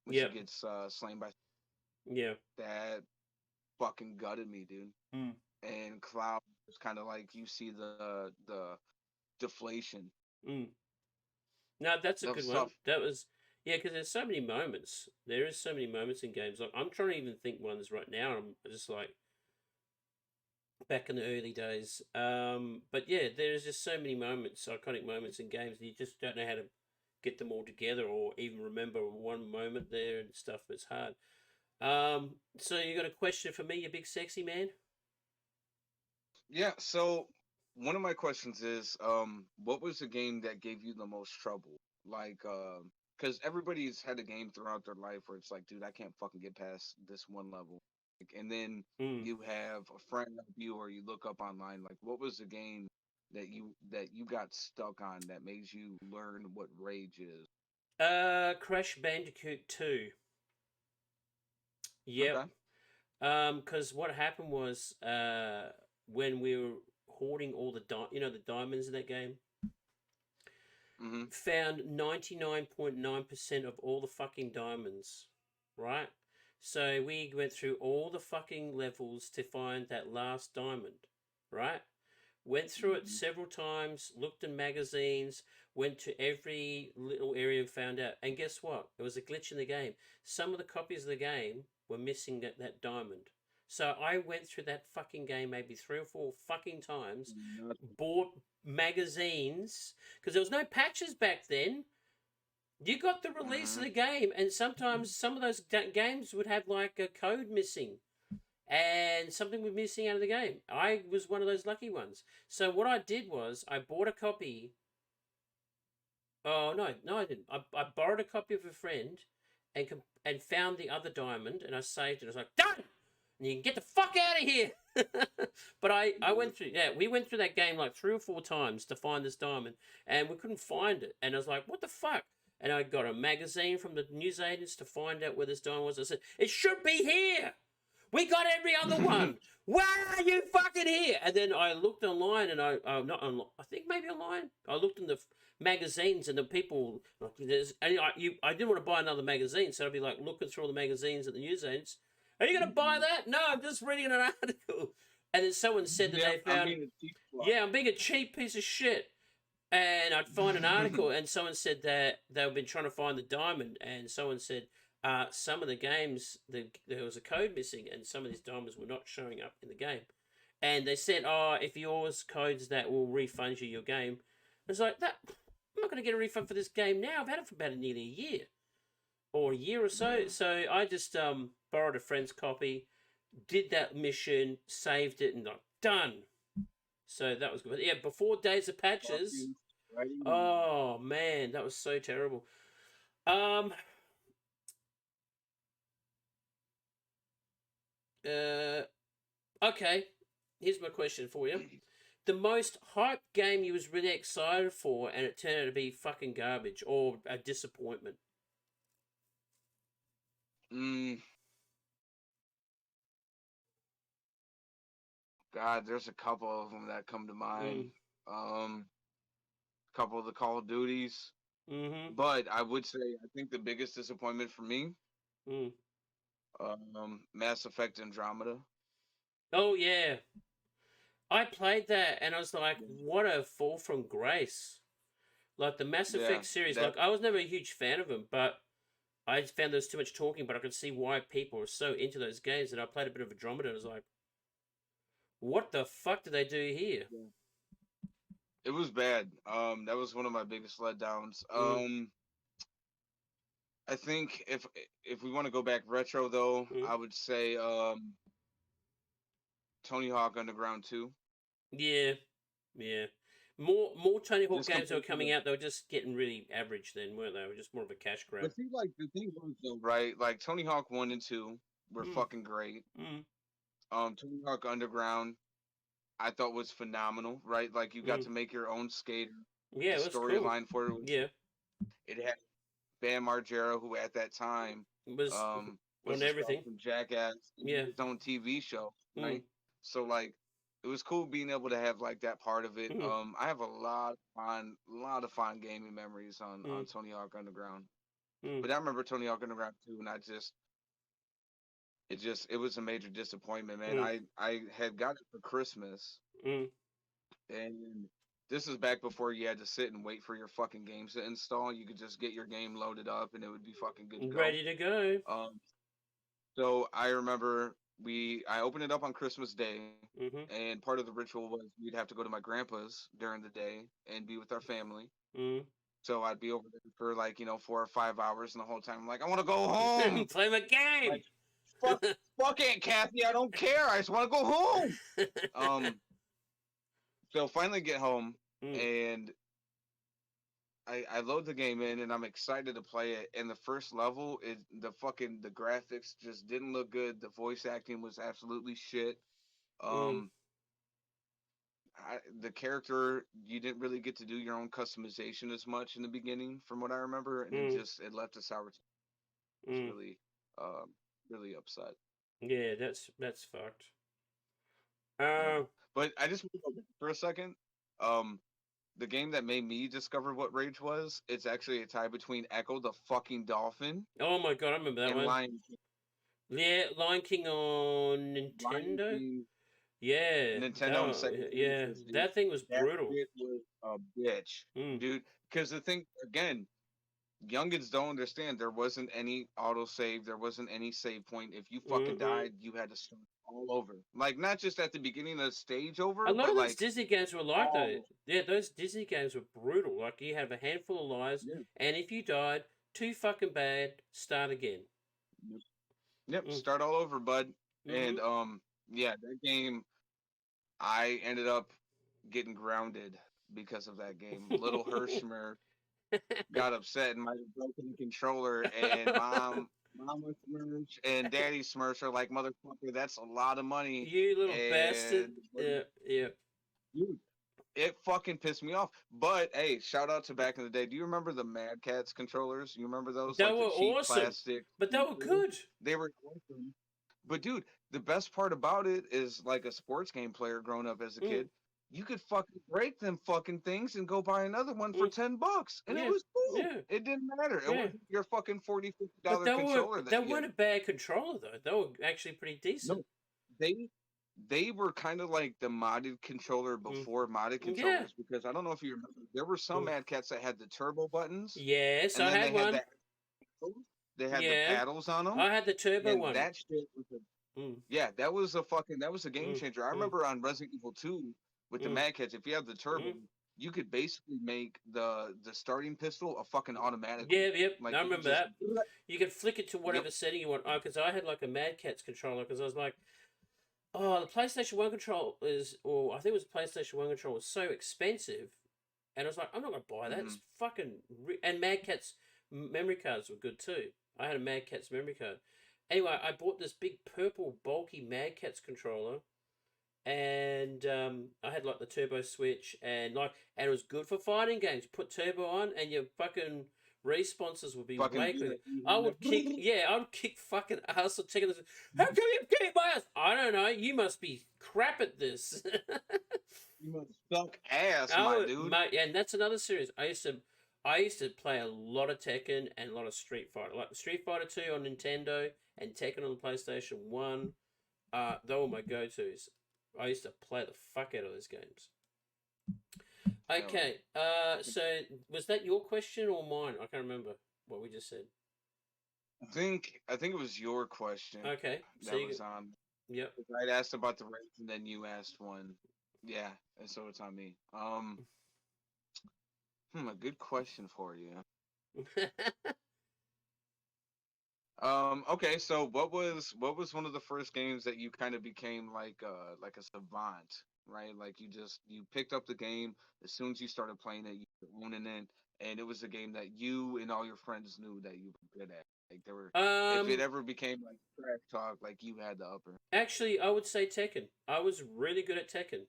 when she yep. gets slain by Yeah. that, fucking gutted me, dude. Mm, And Cloud is kind of like you see the deflation. mm. No, that's a That good was one. tough. That was yeah, because there's so many moments. There is so many moments in games. Like I'm trying to even think ones right now. I'm just like back in the early days. But yeah, there's just so many moments, iconic moments in games. You just don't know how to get them all together or even remember one moment there and stuff. It's hard. So you got a question for me, you big sexy man? Yeah, so one of my questions is, what was the game that gave you the most trouble? like because everybody's had a game throughout their life where it's like, dude, I can't fucking get past this one level. Like, and then Mm. you have a friend help you, or you look up online. Like, what was the game that you got stuck on that made you learn what rage is? Crash Bandicoot 2. Yep. Okay. Because what happened was, when we were hoarding all the the diamonds in that game, Mm-hmm. found 99.9% of all the fucking diamonds, right? So we went through all the fucking levels to find that last diamond, right? Went through it Mm-hmm. several times, looked in magazines, went to every little area and found out. And guess what? It was a glitch in the game. Some of the copies of the game were missing that diamond. So I went through that fucking game maybe 3 or 4 fucking times, bought magazines, because there was no patches back then. You got the release of Mm-hmm. the game, and sometimes some of those games would have like a code missing and something was missing out of the game. I was one of those lucky ones. So what I did was I bought a copy. Oh no, I didn't. I borrowed a copy of a friend, and found the other diamond, and I saved it. I was like, done. And you can get the fuck out of here. But I went through, yeah, we went through that game like 3 or 4 times to find this diamond, and we couldn't find it. And I was like, what the fuck? And I got a magazine from the newsagents to find out where this diamond was. I said, it should be here. We got every other one. Why are you fucking here? And then I looked online, and not online. I think maybe online. I looked in the magazines, and the people. I didn't want to buy another magazine, so I'd be like looking through all the magazines at the newsagents. Are you going to buy that? No, I'm just reading an article. And then someone said that Yep, they I found. mean, it's cheap fluff. Yeah, I'm being a cheap piece of shit. And I'd find an article, and someone said that they've been trying to find the diamond, and someone said some of the games there was a code missing, and some of these diamonds were not showing up in the game. And they said, "Oh, if yours codes that, we'll refund you your game." It's like that. I'm not going to get a refund for this game now. I've had it for about nearly a year or a year or so. Yeah. So I just borrowed a friend's copy, did that mission, saved it, and like done. So that was good. But yeah, before days of Fuck patches. you. Right? Oh man, that was so terrible. Um. Okay. Here's my question for you: the most hyped game you was really excited for, and it turned out to be fucking garbage or a disappointment. Mm, God, there's a couple of them that come to mind. Mm. A couple of the Call of Duties, Mm-hmm. but I would say I think the biggest disappointment for me, Mm. Mass Effect Andromeda. Oh yeah, I played that, and I was like, what a fall from grace. Like the Mass Yeah, Effect series, that like I was never a huge fan of them, but I found there was too much talking. But I could see why people were so into those games, and I played a bit of Andromeda. And I was like, what the fuck did they do here? it was bad. That was one of my biggest letdowns. Mm. I think if we want to go back retro though, Mm. I would say Tony Hawk Underground 2. Yeah, yeah. More Tony Hawk Just games that were compared to coming the out, they were just getting really average then, weren't they? They were just more of a cash grab. But see, like the thing was though, right? Like Tony Hawk 1 and 2 were Mm. fucking great. Mm. Tony Hawk Underground I thought was phenomenal, right? Like you got Mm. to make your own skater. Yeah, The it was cool. storyline for it was Yeah, it had Bam Margera, who at that time it was was on a star everything. from Jackass, and he Yeah. had his own TV show, Mm. right? So like it was cool being able to have like that part of it. Mm. I have a lot of fun gaming memories on Mm. Tony Hawk Underground. Mm. But I remember Tony Hawk Underground 2, and it was a major disappointment, man. Mm. I had got it for Christmas, Mm. and this is back before you had to sit and wait for your fucking games to install. You could just get your game loaded up, and it would be fucking good to go. Ready to go. So I remember I opened it up on Christmas Day, Mm-hmm. and part of the ritual was we'd have to go to my grandpa's during the day and be with our family. Mm. So I'd be over there for like 4 or 5 hours, and the whole time I'm like, I want to go home. Play my game. Like, fuck Aunt Kathy, I don't care. I just want to go home. So finally get home, Mm. and I load the game in and I'm excited to play it. And the first level is the graphics just didn't look good. The voice acting was absolutely shit. Mm, Um, the character, you didn't really get to do your own customization as much in the beginning, from what I remember, and mm, it left a sour taste. I was mm. um really upset. Yeah, that's fucked. Yeah, Uh, but I just want to go back for a second. Um, the game that made me discover what rage was, it's actually a tie between Echo the fucking Dolphin oh my god, I remember that and one. Yeah, Lion King on Lion Nintendo. King, Yeah, Nintendo and Sega yeah, Genesis, dude. that thing was That brutal. shit was a bitch, Mm, dude. Because the thing, again, youngins don't understand. There wasn't any autosave. There wasn't any save point. If you fucking mm. died, you had to start all over. Like not just at the beginning of the stage over, A lot but of those like Disney games were like that. all. Yeah, those Disney games were brutal. Like you have a handful of lives, Yeah. and if you died, too fucking bad, start again. Yep. Yep. Mm, Start all over, bud. mm-hmm. And yeah, that game. I ended up getting grounded because of that game. Little Hirschmer got upset and might have broken the controller, and Mama Smirch and Daddy Smirch are like, motherfucker, that's a lot of money. You little bastard. And Yeah, yeah. dude, it fucking pissed me off. But hey, shout out to back in the day. Do you remember the Mad Cats controllers? You remember those? They Like the were cheap awesome, plastic. but they were good. They were awesome. But dude, the best part about it is like a sports game player growing up as a Mm, kid, you could fucking break them fucking things and go buy another one for mm, $10. And it yeah, was cool. yeah, It didn't matter. It yeah. wasn't your fucking 40 But $50 controller they that you weren't had. a bad controller though. They were actually pretty decent. No. They they were kind of like the modded controller Mm, before modded yeah. controllers because I don't know if you remember, there were some Mm. Mad Cats that had the turbo buttons Yes, and I then had one. they had the Yeah, paddles on them, I had the turbo and one. that shit was Mm, yeah, that was a game mm, changer. I mm, remember on Resident Evil 2 with the mm, Mad Cats, if you have the turbo, mm. you could basically make the starting pistol a fucking automatic Yeah, one. yep. I Like you could remember just that. You could flick it to yep. whatever setting you want. Oh, because I had like a Mad Catz controller because I was like, oh, the PlayStation 1 control is, or I think it was the PlayStation 1 control was so expensive. And I was like, I'm not going to buy that. Hmm. It's fucking. And Mad Catz memory cards were good too. I had a Mad Catz memory card. Anyway, I bought this big purple, bulky Mad Catz controller. And I had like the turbo switch, and it was good for fighting games. Put turbo on, and your fucking responses would be Fucking way beat quicker. it. You I hear would kick, that? yeah, I would kick fucking ass or taking this. How come you kick my ass? I don't know. You must be crap at this. You must suck ass, my Oh, dude. mate, and that's another series. I used to play a lot of Tekken and a lot of Street Fighter, like Street Fighter 2 on Nintendo and Tekken on the PlayStation 1. They were my go-tos. I used to play the fuck out of those games. Hell Okay, so was that your question or mine? I can't remember what we just said. I think it was your question Okay, so that you, was on. yep. I'd asked about the race and then you asked one. Yeah, and so it's on me. A good question for you. Okay, so what was one of the first games that you kind of became like a savant, right? Like you picked up the game as soon as you started playing it, you were owning it, and it was a game that you and all your friends knew that you were good at. Like there were, if it um, ever became like trash talk, like you had the upper. actually, I would say Tekken. I was really good at Tekken.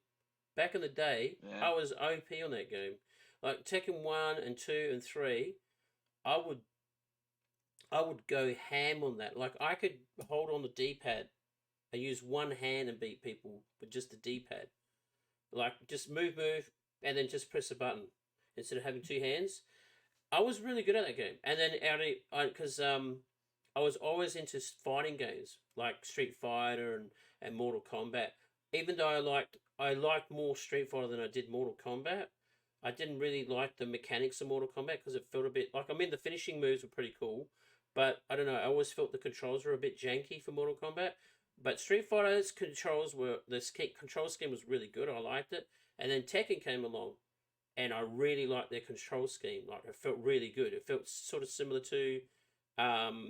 Back in the day, Yeah. I was OP on that game. Like Tekken 1 and 2 and 3, I would I would go ham on that. Like I could hold on the D-pad and use one hand and beat people with just the D-pad. Like just move, and then just press a button instead of having two hands. I was really good at that game. And then because I was always into fighting games like Street Fighter and Mortal Kombat. Even though I liked more Street Fighter than I did Mortal Kombat. I didn't really like the mechanics of Mortal Kombat because it felt a bit like, I mean, the finishing moves were pretty cool, but I don't know. I always felt the controls were a bit janky for Mortal Kombat. But Street Fighter's controls were control scheme was really good. I liked it, and then Tekken came along, and I really liked their control scheme. Like it felt really good. It felt sort of similar to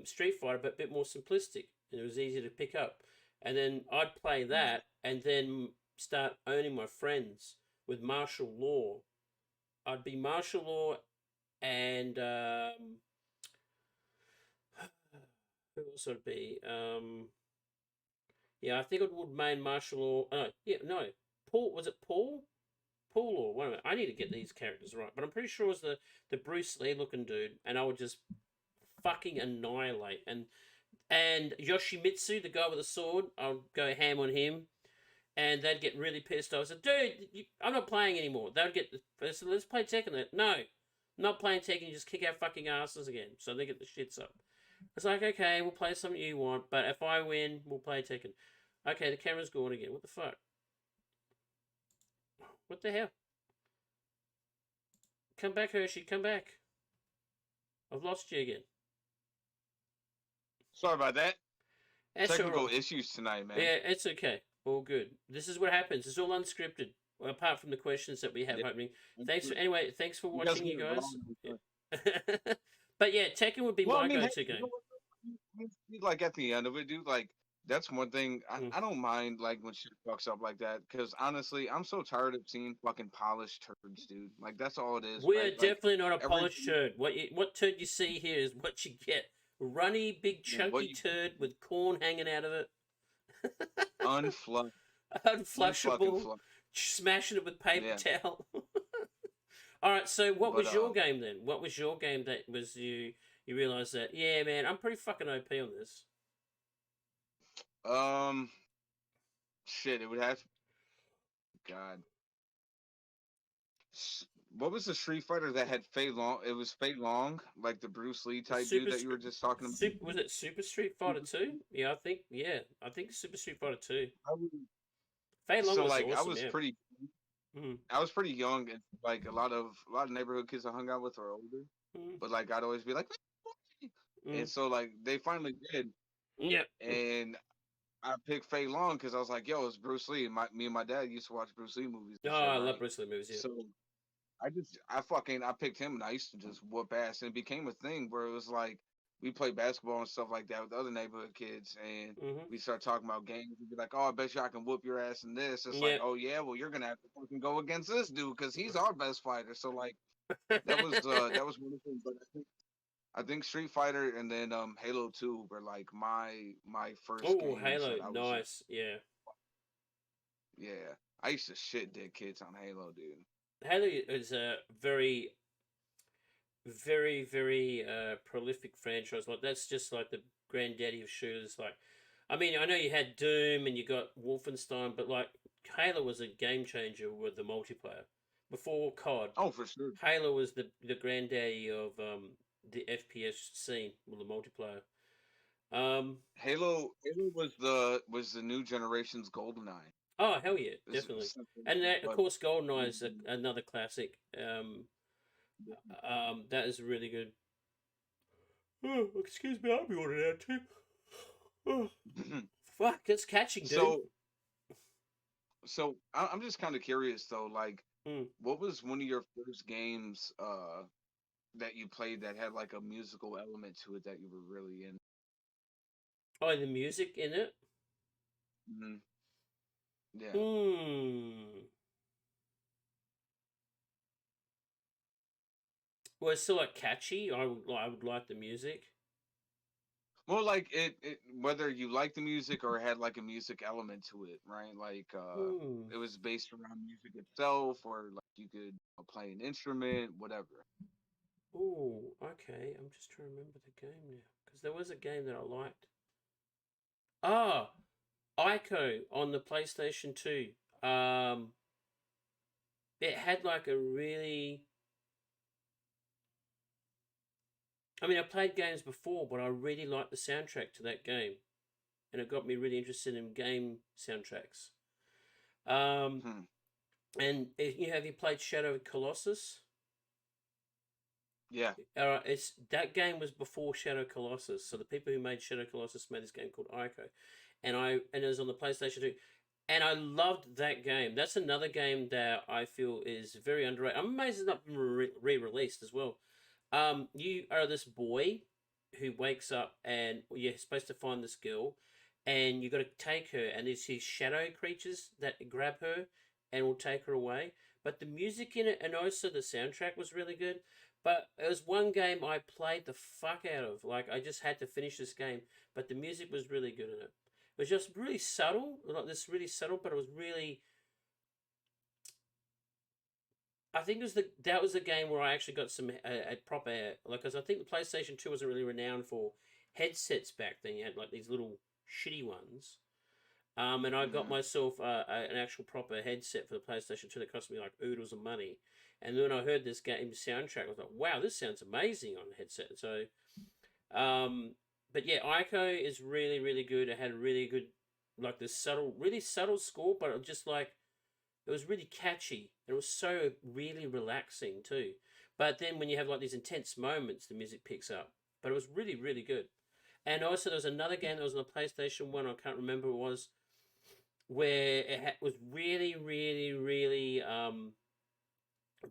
Street Fighter, but a bit more simplistic, and it was easy to pick up. And then I'd play that, and then start owning my friends with martial law. I'd be martial law and who else would it be? Yeah, I think it would main martial or yeah, no, Paul, was it Paul? Paul or one of it. I need to get these characters right, but I'm pretty sure it was the Bruce Lee looking dude, and I would just fucking annihilate. And Yoshimitsu, the guy with the sword, I'll go ham on him, and they'd get really pissed. I said, dude, I'm not playing anymore. They'd get, I said, let's play Tekken. No, not playing Tekken. You just kick our fucking asses again. So they get the shits up. It's like, okay, we'll play something you want, but if I win, we'll play Tekken. Okay, the camera's gone again. What the fuck? What the hell? Come back, Hershey. Come back. I've lost you again. Sorry about that. That's Technical issues tonight, man. Yeah, it's okay. All good. This is what happens. It's all unscripted, apart from the questions that we have happening. Thanks for watching, you guys. Yeah. But yeah, Tekken would be my go-to game. Like at the end of it, dude, like that's one thing I don't mind like when shit fucks up like that, because honestly, I'm so tired of seeing fucking polished turds, dude. Like that's all it is. We're right? definitely not a polished turd. What turd you see here is what you get. Runny, big, chunky turd with corn hanging out of it. Unflushable. Smashing it with paper towel. All right, so what was your game then? What was your game that was you realized that, yeah, man, I'm pretty fucking OP on this? Shit, it would have. God. What was the Street Fighter that had Fei Long? It was Fei Long, like the Bruce Lee type dude that you were just talking about. Was it Super Street Fighter 2? Yeah, I think Super Street Fighter 2. Fei Long was awesome, I was pretty. I was pretty young, and like a lot of neighborhood kids I hung out with were older, but like I'd always be like, and so like they finally did. Yeah. And I picked Fei Long because I was like, yo, it's Bruce Lee. Me and my dad used to watch Bruce Lee movies. Oh, I love Bruce Lee movies, yeah. So I picked him and I used to just whoop ass, and it became a thing where it was like we played basketball and stuff like that with other neighborhood kids, and we start talking about games. We'd be like, oh, I bet you I can whoop your ass in this. It's like, oh yeah, well you're gonna have to fucking go against this dude because he's our best fighter. So like that was one of the things. But I think Street Fighter and then Halo 2 were like my first. Oh, Halo, nice, yeah. Yeah, I used to shit dead kids on Halo, dude. Halo is a very, very, very prolific franchise. Like that's just like the granddaddy of shooters. Like, I mean, I know you had Doom and you got Wolfenstein, but like Halo was a game changer with the multiplayer. Before COD, oh for sure, Halo was the granddaddy of the FPS scene with the multiplayer. Halo was the new generation's Goldeneye. Oh hell yeah, definitely. And of course, Goldeneye is another classic. That is really good. Oh, excuse me, I'll be ordering that too. Oh, fuck, it's catching, dude. So I'm just kind of curious though, like, what was one of your first games that you played that had like a musical element to it that you were really in? Oh, the music in it? Yeah. Well, it's still like catchy. I would like the music. Well, like it whether you like the music or it had like a music element to it, right? Like it was based around music itself, or like you could play an instrument, whatever. Oh, okay. I'm just trying to remember the game now because there was a game that I liked. Ah, Ico on the PlayStation 2. It had like a really. I mean, I played games before, but I really liked the soundtrack to that game, and it got me really interested in game soundtracks. And have you played Shadow of Colossus? Yeah. It's that game was before Shadow Colossus, so the people who made Shadow Colossus made this game called Ico, and it was on the PlayStation 2, and I loved that game. That's another game that I feel is very underrated. I'm amazed it's not been re-released as well. You are this boy who wakes up and you're supposed to find this girl, and you got to take her, and there's these shadow creatures that grab her and will take her away. But the music in it and also the soundtrack was really good. But it was one game I played the fuck out of. Like, I just had to finish this game, but the music was really good in it. It was just really subtle, like this really subtle, but it was really. I think that was the game where I actually got some a proper, like, because I think the PlayStation 2 wasn't really renowned for headsets back then. You had like these little shitty ones. And I got myself an actual proper headset for the PlayStation 2 that cost me like oodles of money. And then I heard this game soundtrack, I was like, wow, this sounds amazing on a headset. So, but yeah, Ico is really, really good. It had a really good, like this subtle, really subtle score, but it just like, it was really catchy. And it was so really relaxing too. But then when you have like these intense moments, the music picks up. But it was really, really good. And also there was another game that was on the PlayStation 1, I can't remember what it was, where was really, really, really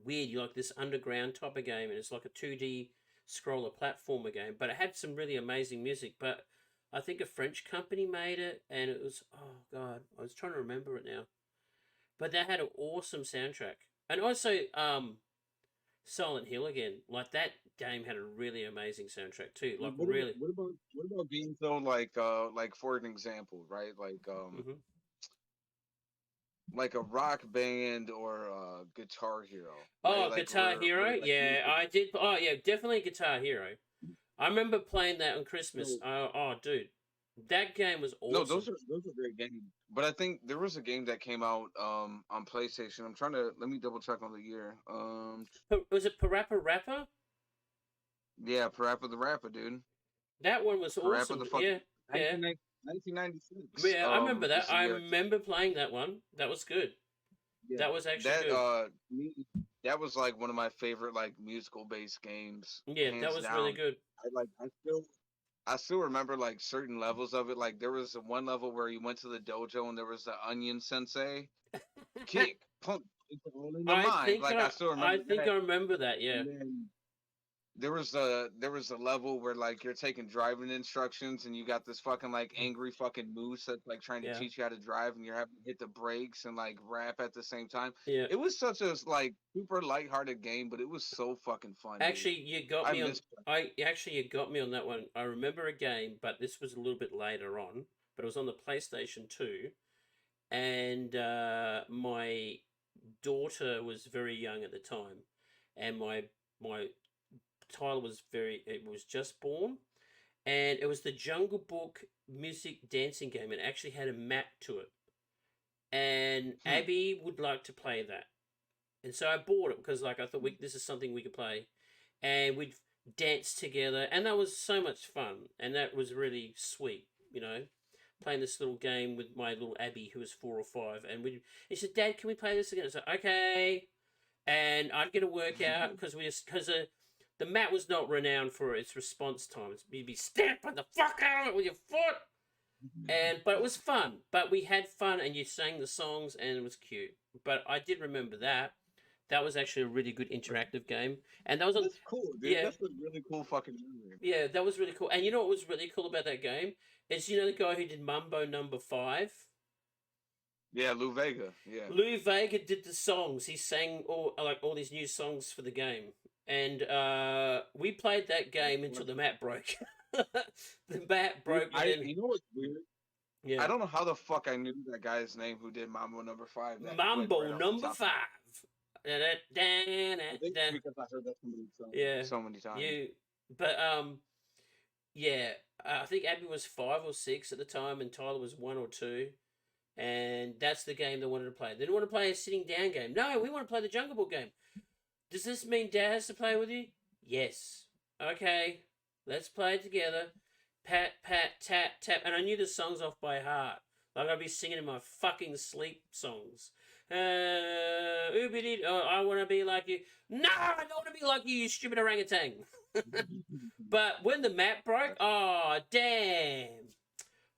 weird. You like this underground type of game, and it's like a 2D scroller platformer game, but it had some really amazing music. But I think a French company made it, and it was, oh god, I was trying to remember it now. But they had an awesome soundtrack, and also Silent Hill again. Like that game had a really amazing soundtrack too. Like really. What about games though, like for an example, right? Hmm. Like a rock band or a Guitar Hero, right? Oh, Like Guitar where Hero. like Yeah, music. I did. Oh, yeah, definitely Guitar Hero. I remember playing that on Christmas. So Oh, dude, that game was no, awesome. those are great games. But I think there was a game that came out on PlayStation. I'm trying to let me double check on the year. Was it Parappa Rapper? Yeah, Parappa the Rapper, dude. That one was Parappa awesome. the fucking Yeah, yeah, 1996 yeah. I remember that. is the I year. remember playing that one. That was good. Yeah, That was actually that good. that was like one of my favorite like musical based games, Yeah, that hands was really down. good. I still remember like certain levels of it. Like there was one level where you went to the dojo and there was the onion sensei kick, pump, it's all in the mind. Like I still I remember think that. I remember that. Yeah, And then there was a level where like you're taking driving instructions and you got this fucking like angry fucking moose that's like trying to yeah, teach you how to drive and you're having to hit the brakes and like rap at the same time. yeah. It was such a like super lighthearted game, but it was so fucking fun, dude. Actually, you got I me on. missed it. You got me on that one. I remember a game, but this was a little bit later on. But it was on the PlayStation 2, and my daughter was very young at the time, and my Tyler was it was just born, and it was the Jungle Book music dancing game. It actually had a map to it, and Hmm. Abby would like to play that, and so I bought it because like I thought this is something we could play, and we'd dance together, and that was so much fun, and that was really sweet, you know. Playing this little game with my little Abby, who was 4 or 5, and he said, "Dad, can we play this again?" I said, "Okay." And I'd get a workout because the mat was not renowned for its response times. You'd be stamping the fuck out of it with your foot, but it was fun. But we had fun, and you sang the songs, and it was cute. But I did remember that. That was actually a really good interactive game, and that was on. That's cool, dude. Yeah, That's a really cool fucking memory. yeah, that was really cool. And you know what was really cool about that game is the guy who did Mumbo Number Five. Yeah, Lou Vega. Yeah. Louis Vega did the songs. He sang all these new songs for the game, and we played that game until the map broke. The map Dude, broke, and then you know what's weird? yeah, I don't know how the fuck I knew that guy's name who did Mambo Number Five that quick Mambo right off the Number top of my Five. Da, da, da, I think da, da. because I heard that Yeah, so many times. you. But yeah, I think Abby was 5 or 6 at the time, and Tyler was 1 or 2. And that's the game they wanted to play. They didn't want to play a sitting down game. No, we want to play the Jungle Book game. Does this mean Dad has to play with you? Yes. Okay, let's play it together. Pat, pat, tap, tap. And I knew the songs off by heart. Like I'd be singing in my fucking sleep songs. I want to be like you. No, I don't want to be like you, you stupid orangutan. But when the map broke, oh, damn.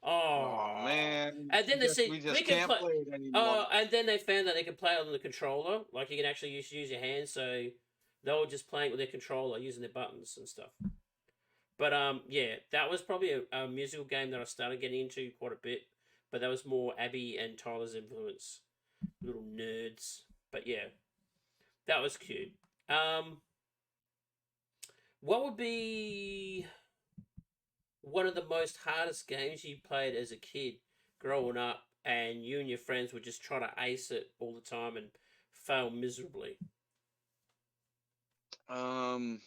Oh Oh, man, and then they said we we just can can't play. play it anymore. Oh, and then they found that they could play it on the controller. Like you can actually use your hands. So they were just playing with their controller, using their buttons and stuff. But yeah, that was probably a musical game that I started getting into quite a bit. But that was more Abby and Tyler's influence, little nerds. But yeah, that was cute. Um, What would be one of the most hardest games you played as a kid growing up, and you and your friends would just try to ace it all the time and fail miserably? Um,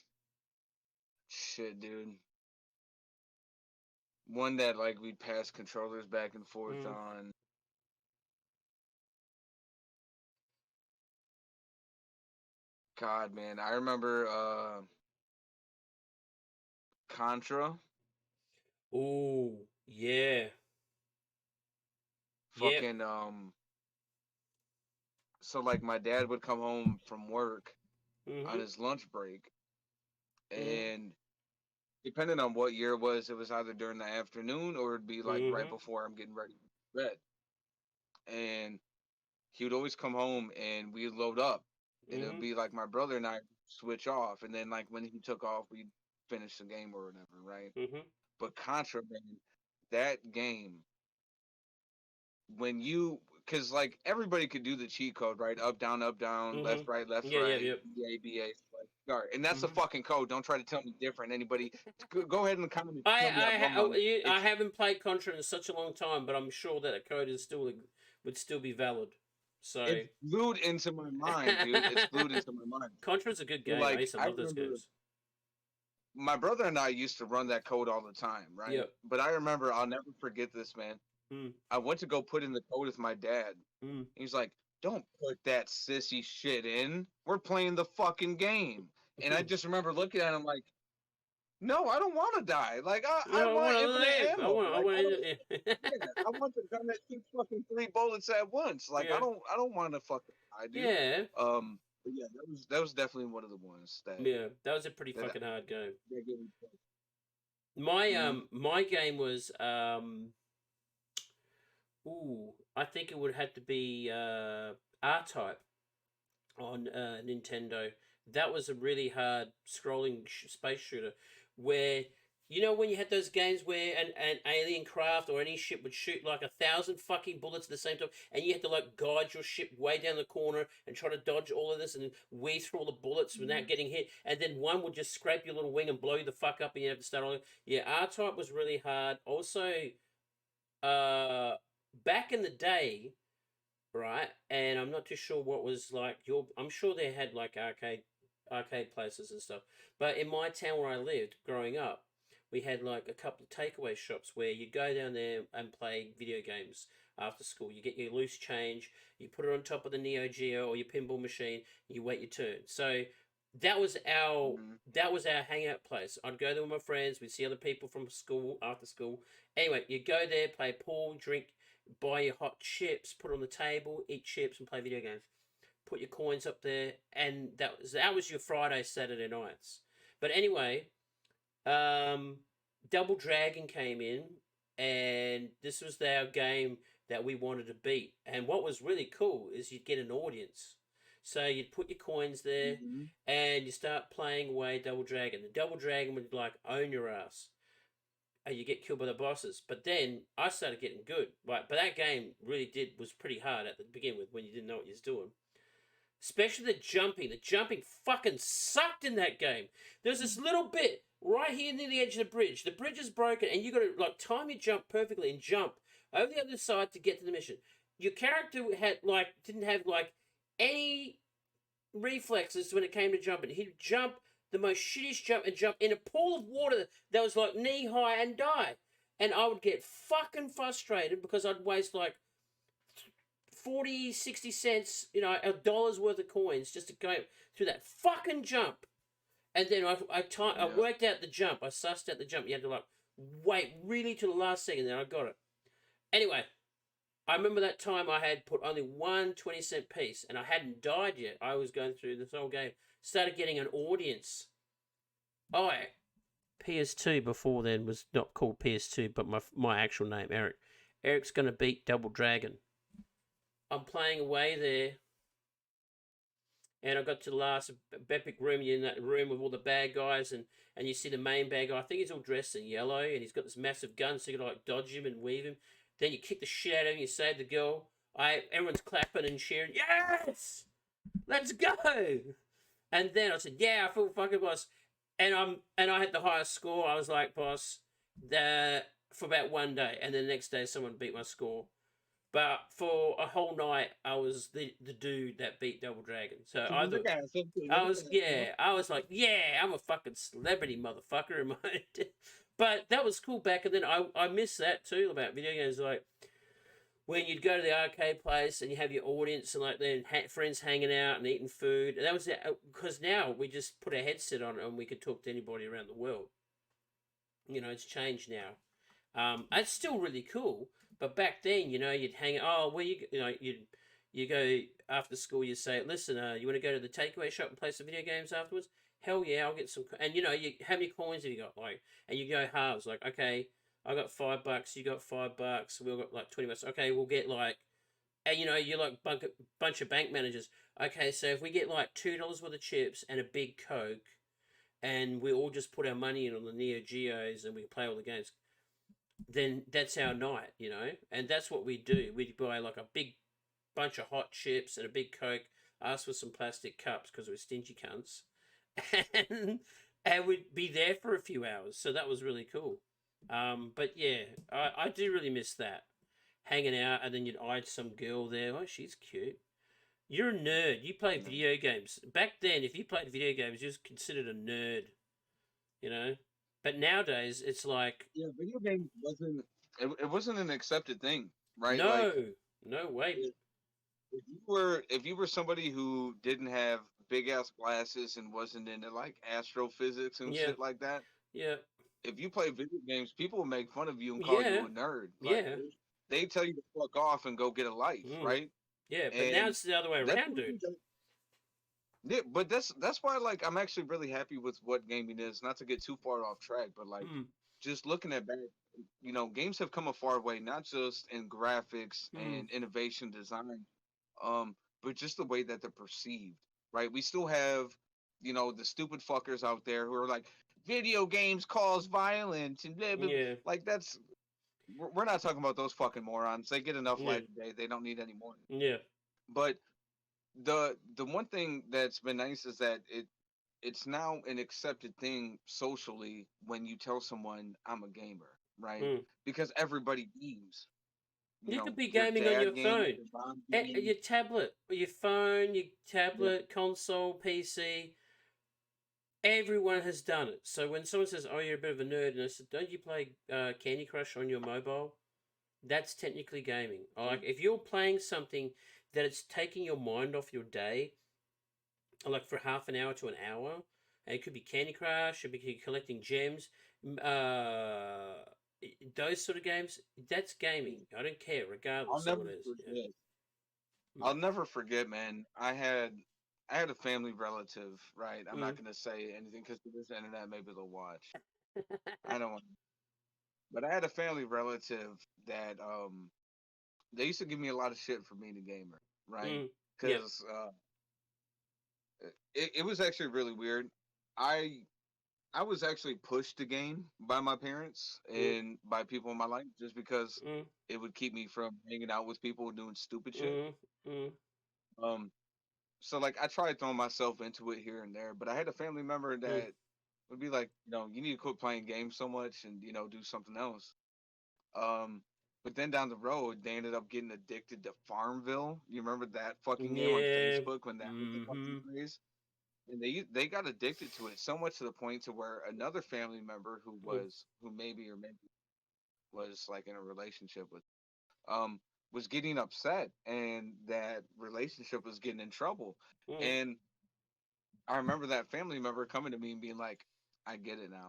shit, dude. One that like we'd pass controllers back and forth Mm. on. God, man, I remember Contra. Ooh, yeah, yep. Fucking so like my dad would come home from work on Mhm. his lunch break, Mhm. and depending on what year it was either during the afternoon or it'd be like right Mhm. before I'm getting ready for bed. And he would always come home and we'd load up, and it would Mhm. be like my brother and I switch off, and then like when he took off, we'd finish the game or whatever, right? Mhm. But Contra, man, that game, when you, because like everybody could do the cheat code, right? Up, down, Mhm. left, Yeah. Yep. right, Yep. BA, like start, and that's the Mhm. fucking code. Don't try to tell me different. Anybody, go ahead and comment. Tell me I'm wrong. I It's haven't played Contra in such a long time, but I'm sure that a code is still would still be valid. So it's glued into my mind, dude. It's glued into my mind. Contra's a good So game. I like used to I love those remember games. my brother and I used to run that code all the time, right? Yep. But I remember I'll never forget this, man. Mm. I went to go put in the code with my dad. Mm. He's like, "Don't put that sissy shit in. We're playing the fucking game." And I just remember looking at him like, "No, I don't want to die. Like I No, I want want to infinite live. ammo. I Like I want don't. to. Yeah, I want the gun that shoots fucking 3 bullets at once. Like Yeah. I don't want to fucking die, dude." Yeah. But yeah, that was definitely one of the ones Yeah. That was a pretty that fucking hard game. that gave me. My Mm-hmm. my game was ooh, I think it would have to be R-Type on Nintendo. That was a really hard scrolling space shooter where you know when you had those games where an alien craft or any ship would shoot like 1,000 fucking bullets at the same time, and you had to like guide your ship way down the corner and try to dodge all of this and weave through all the bullets without getting hit, and then one would just scrape your little wing and blow you the fuck up, and you have to start all. Yeah, R-Type was really hard. Also, uh, back in the day, right? And I'm not too sure what was like your. I'm sure they had like arcade places and stuff. But in my town where I lived growing up, we had like a couple of takeaway shops where you go down there and play video games after school. You get your loose change, you put it on top of the Neo Geo or your pinball machine, you wait your turn. So that was our Mm-hmm. that was our hangout place. I'd go there with my friends. We'd see other people from school after school. Anyway, you go there, play pool, drink, buy your hot chips, put it on the table, eat chips, and play video games. Put your coins up there, and that was your Friday, Saturday nights. But anyway, um, Double Dragon came in, and this was our game that we wanted to beat. And what was really cool is you'd get an audience. So you'd put your coins there, Mm-hmm. and you start playing away Double Dragon. The Double Dragon would like own your ass, and you get killed by the bosses. But then I started getting good, right? But that game really was pretty hard at the begin with when you didn't know what you was doing. Especially the jumping. The jumping fucking sucked in that game. There's this little bit right here near the edge of the bridge. The bridge is broken, and you got to like time your jump perfectly and jump over the other side to get to the mission. Your character didn't have like any reflexes when it came to jumping. He'd jump the most shittiest jump and jump in a pool of water that was like knee high and die. And I would get fucking frustrated because I'd waste like 40, 60 cents, a dollar's worth of coins just to go through that fucking jump. And then I Yeah. worked out the jump. I sussed out the jump. You had to like wait really to the last second, then I got it. Anyway, I remember that time I had put only one 20-cent piece and I hadn't died yet. I was going through this whole game. Started getting an audience. Oh, PS2 before then was not called PS2, but my actual name, Eric. Eric's going to beat Double Dragon. I'm playing away there, and I got to the last epic room. You're in that room with all the bad guys, and you see the main bad guy. I think he's all dressed in yellow, and he's got this massive gun, so you can like dodge him and weave him. Then you kick the shit out of him. You save the girl. Everyone's clapping and cheering. Yes, let's go. And then I said, "Yeah, I feel fucking boss." and I had the highest score. I was like, boss, for about one day, and then the next day someone beat my score. But for a whole night, I was the dude that beat Double Dragon. So So I you're the thought guy. So you're I the was, guy, you know? yeah, I was like, yeah, I'm a fucking celebrity motherfucker. But that was cool back, and then I miss that too about video games. Like when you'd go to the arcade place and you have your audience and like then friends hanging out and eating food. And that was because now we just put a headset on and we could talk to anybody around the world. You know, it's changed now. It's still really cool, but back then, you know, you'd hang. Oh, where you know, you go after school. You say, listen, you want to go to the takeaway shop and play some video games afterwards? Hell yeah, I'll get some. And you know, how many coins have you got? Like, and you go halves. Like, okay, I got $5. You got $5. We all got like $20. Okay, we'll get like, and you know, you're like bunch of bank managers. Okay, so if we get like $2 worth of chips and a big Coke, and we all just put our money in on the Neo Geos and we play all the games, then that's our night, you know, and that's what we do. We buy like a big bunch of hot chips and a big Coke, ask for some plastic cups because we're stingy cunts, and we'd be there for a few hours. So that was really cool. But yeah, I do really miss that hanging out, and then you'd eye some girl there. Oh, she's cute. You're a nerd. You play Yeah. video games. Back then, if you played video games, you was considered a nerd, you know. But nowadays, it's like, Yeah, video games wasn't it wasn't an accepted thing, right? Like no, no way. if if you were somebody who didn't have big ass glasses and wasn't into like astrophysics and Yeah, shit like that, yeah, if you play video games, people will make fun of you and call yeah, you a nerd. Like yeah, they tell you to fuck off and go get a life, mm, right? yeah. But now And it's the other way that's around, one dude. thing yeah, but that's why like I'm actually really happy with what gaming is. Not to get too far off track, but like Mm, just looking at back, you know, games have come a far way, not just in graphics mm, and innovation design, but just the way that they're perceived. Right? We still have, you know, the stupid fuckers out there who are like, video games cause violence and blah, blah, blah. yeah, Like that's we're not talking about those fucking morons. They get enough yeah, life today. They don't need any more. yeah, But the one thing that's been nice is that it's now an accepted thing socially when you tell someone I'm a gamer, right? mm. Because everybody games. You You know, could be your gaming on dad your games, phone, your mom games. your tablet, or your phone, your Yeah. tablet, console, PC. Everyone has done it. So when someone says, "Oh, you're a bit of a nerd," and I said, "Don't you play Candy Crush on your mobile?" That's technically gaming. Like if you're playing something that it's taking your mind off your day, like for half an hour to an hour, and it could be Candy Crush, it could be collecting gems, those sort of games. That's gaming. I don't care, I'll regardless of never what it is. Yeah. forget. Mm. I'll never forget, man. I had a family relative, right? I'm Mm. not gonna say anything because this internet, maybe they'll watch. I don't want, but I had a family relative that they used to give me a lot of shit for being a gamer, right? Mm. Yep. Because it was actually really weird. I I was actually pushed to game by my parents Mm. and by people in my life just because Mm. it would keep me from hanging out with people doing stupid shit. Mm. Mm. Um, so like I tried throwing myself into it here and there, but I had a family member Mm. that would be like, you know, you need to quit playing games so much and you know do something else. Um, but then down the road, they ended up getting addicted to Farmville. You remember that fucking game on Yeah. Facebook when that was the fucking Mm-hmm. craze? And they got addicted to it so much to the point to where another family member Mm. who maybe or maybe was like in a relationship with um was getting upset and that relationship was getting in trouble. Mm. And I remember that family member coming to me and being like, I get it now.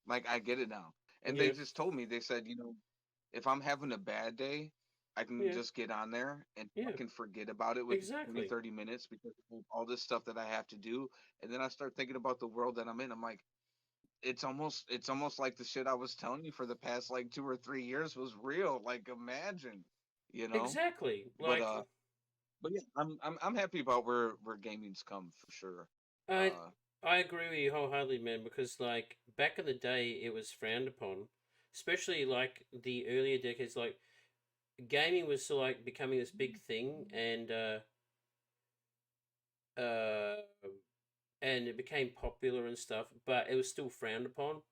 Like I get it now. And they Yeah. just told me, they said, you know, if I'm having a bad day, I can Yeah. just get on there and Yeah. fucking forget about it within 20, Exactly. 30 minutes because of all this stuff that I have to do. And then I start thinking about the world that I'm in. I'm like, it's almost like the shit I was telling you for the past like 2 or 3 years was real. Like imagine, you know? Exactly. But Like but yeah, I'm happy about where gaming's come for sure. I Uh I agree with you wholeheartedly, man, because like back in the day it was frowned upon. Especially like the earlier decades, like gaming was sort of like becoming this big thing and uh and it became popular and stuff, but it was still frowned upon.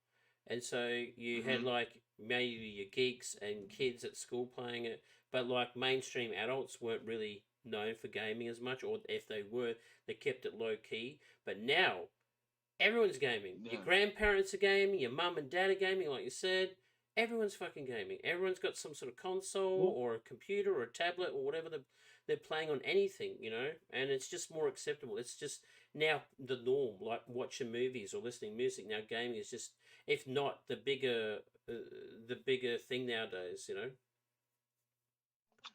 And so you had Hmm. like maybe your geeks and kids at school playing it, but like mainstream adults weren't really known for gaming as much, or if they were, they kept it low key. But now everyone's gaming. Your Yeah. grandparents are gaming, your mum and dad are gaming, like you said. Everyone's fucking gaming. Everyone's got some sort of console Well, or a computer or a tablet or whatever they're playing on anything, and it's just more acceptable. It's just now the norm, like watching movies or listening to music. Now gaming is just, if not uh, the bigger thing nowadays.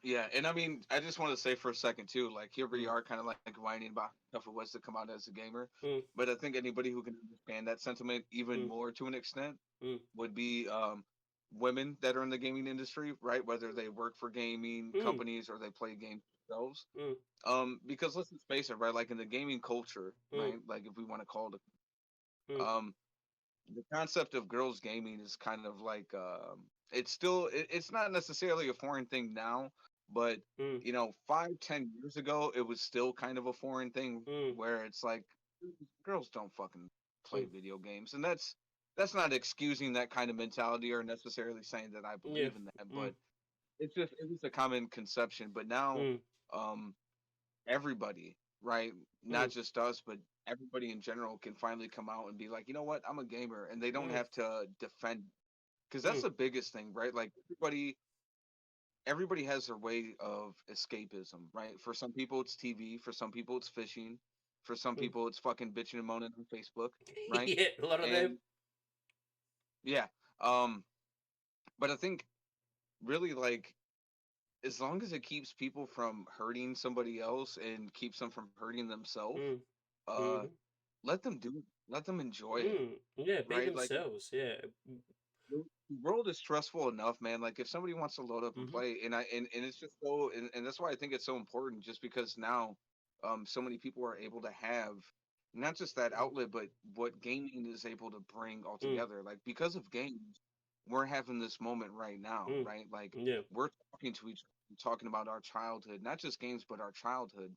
yeah, and I mean, I just want to say for a second too, like here we Mm, are, kind of like whining about how tough it was to come out as a gamer, mm, but I think anybody who can understand that sentiment even mm, more to an extent mm, would be women that are in the gaming industry, right? Whether they work for gaming mm, companies or they play games themselves. mm, Because let's face it, right? Like in the gaming culture, mm, right? Like if we want to call it, mm, um, the concept of girls gaming is kind of like it's still it's not necessarily a foreign thing now, but mm, 5-10 years ago it was still kind of a foreign thing mm, where it's like girls don't fucking play mm. video games, and that's not excusing that kind of mentality or necessarily saying that I Yeah. believe in that, Mm, but it was a common conception. But now mm, um everybody, right? mm, Not just us, but everybody in general can finally come out and be like, you know what, I'm a gamer, and they don't mm, have to defend. Because that's mm, the biggest thing, right? Like everybody has their way of escapism, right? For some people, it's TV. For some people, it's fishing. For some mm. people, it's fucking bitching and moaning on Facebook, right? Yeah, a lot of them. And yeah, um, but I think really like as long as it keeps people from hurting somebody else and keeps them from hurting themselves, Mm, uh, mm, let them do it. Let them enjoy it, Yeah, be right? Like themselves. Yeah. the world is stressful enough, man. Like if somebody wants to load up and Mm-hmm. play, and it's just so, and that's why I think it's so important, just because now, so many people are able to have not just that outlet, but what gaming is able to bring Mm, altogether. Like because of games, we're having this moment right now, mm, right? Like yeah. we're talking to each other, talking about our childhood, not just games, but our childhood,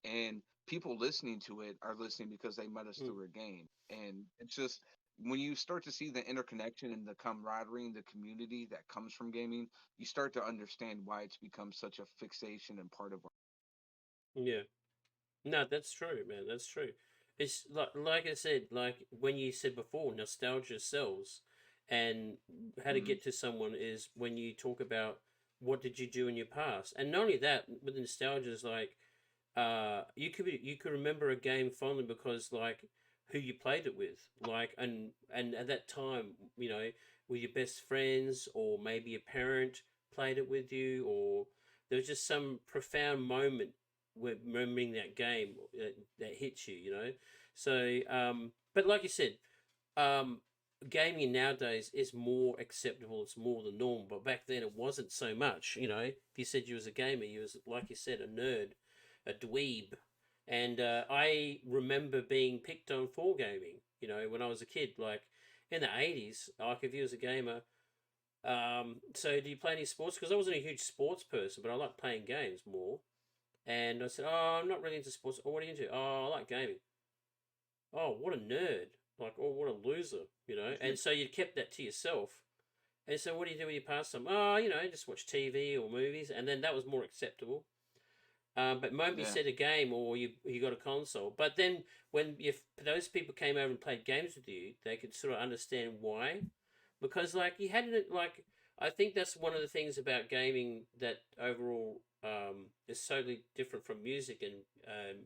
and people listening to it are listening because they met us Mm, through a game, and it's just when you start to see the interconnection and the camaraderie and the community that comes from gaming, you start to understand why it's become such a fixation and part of our. yeah. No, that's true, man. That's true. It's like I said, like when you said before, nostalgia sells, and how to Mhm. get to someone is when you talk about what did you do in your past, and not only that, with nostalgia is like, you could remember a game fondly because like who you played it with, like and at that time, with your best friends or maybe a parent played it with you, or there was just some profound moment with remembering that game that hits you. So, but like you said, um, gaming nowadays is more acceptable. It's more the norm. But back then, it wasn't so much. If you said you was a gamer, you was like you said, a nerd, a dweeb. And I remember being picked on for gaming. When I was a kid, like in the 80s, like if you was a gamer. So do you play any sports? Because I wasn't a huge sports person, but I like playing games more. And I said, "Oh, I'm not really into sports. Oh, what are you into? Oh, I like gaming. Oh, what a nerd. Like, oh, what a loser. And so you kept that to yourself. And so what do you do with your pastime? Oh, just watch TV or movies. And then that was more acceptable. But the moment you Yeah, said a game or you got a console, but then when if those people came over and played games with you, they could sort of understand why, because like you had it like I think that's one of the things about gaming that overall is totally different from music and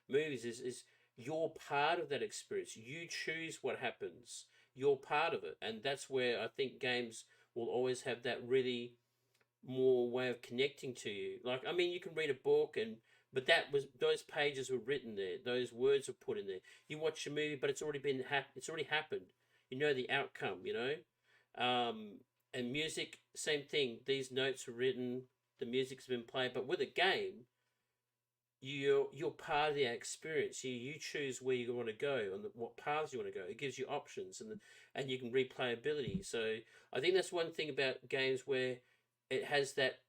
movies is you're part of that experience. You choose what happens. You're part of it, and that's where I think games will always have that really more way of connecting to you. Like, I mean, you can read a book but those pages were written there. Those words were put in there. You watch a movie, but it's already happened. You know the outcome. And music, same thing. These notes are written. The music's been played. But with a game, you're part of the experience. You choose where you want to go and what paths you want to go. It gives you options and you can replayability. So I think that's one thing about games where it has that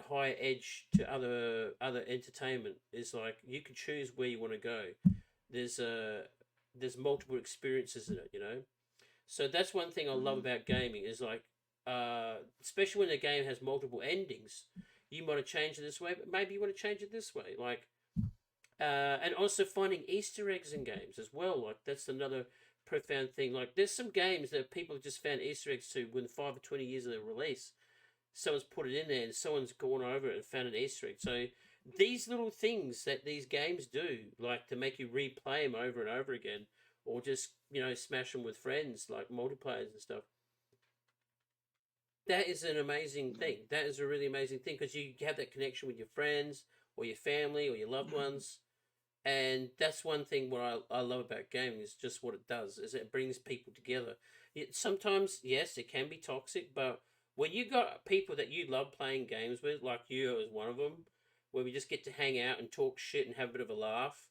high edge to other entertainment. Is like you can choose where you want to go. There's there's multiple experiences in it, you know. So that's one thing I love Mhm. about gaming is like, especially when the game has multiple endings, you might have changed it this way, but maybe you want to change it this way. Like, and also finding Easter eggs in games as well. Like that's another profound thing. Like there's some games that people have just found Easter eggs to within 5 or 20 years of their release. Someone's put it in there and someone's gone over it and found an Easter egg. So these little things that these games do, like to make you replay them over and over again, or just smash them with friends like multiplayers and stuff. That is an amazing thing. That is a really amazing thing because you have that connection with your friends or your family or your loved ones. And that's one thing what I love about gaming is just what it does is it brings people together. Sometimes, yes, it can be toxic, but when you got people that you love playing games with, like you as one of them, where we just get to hang out and talk shit and have a bit of a laugh,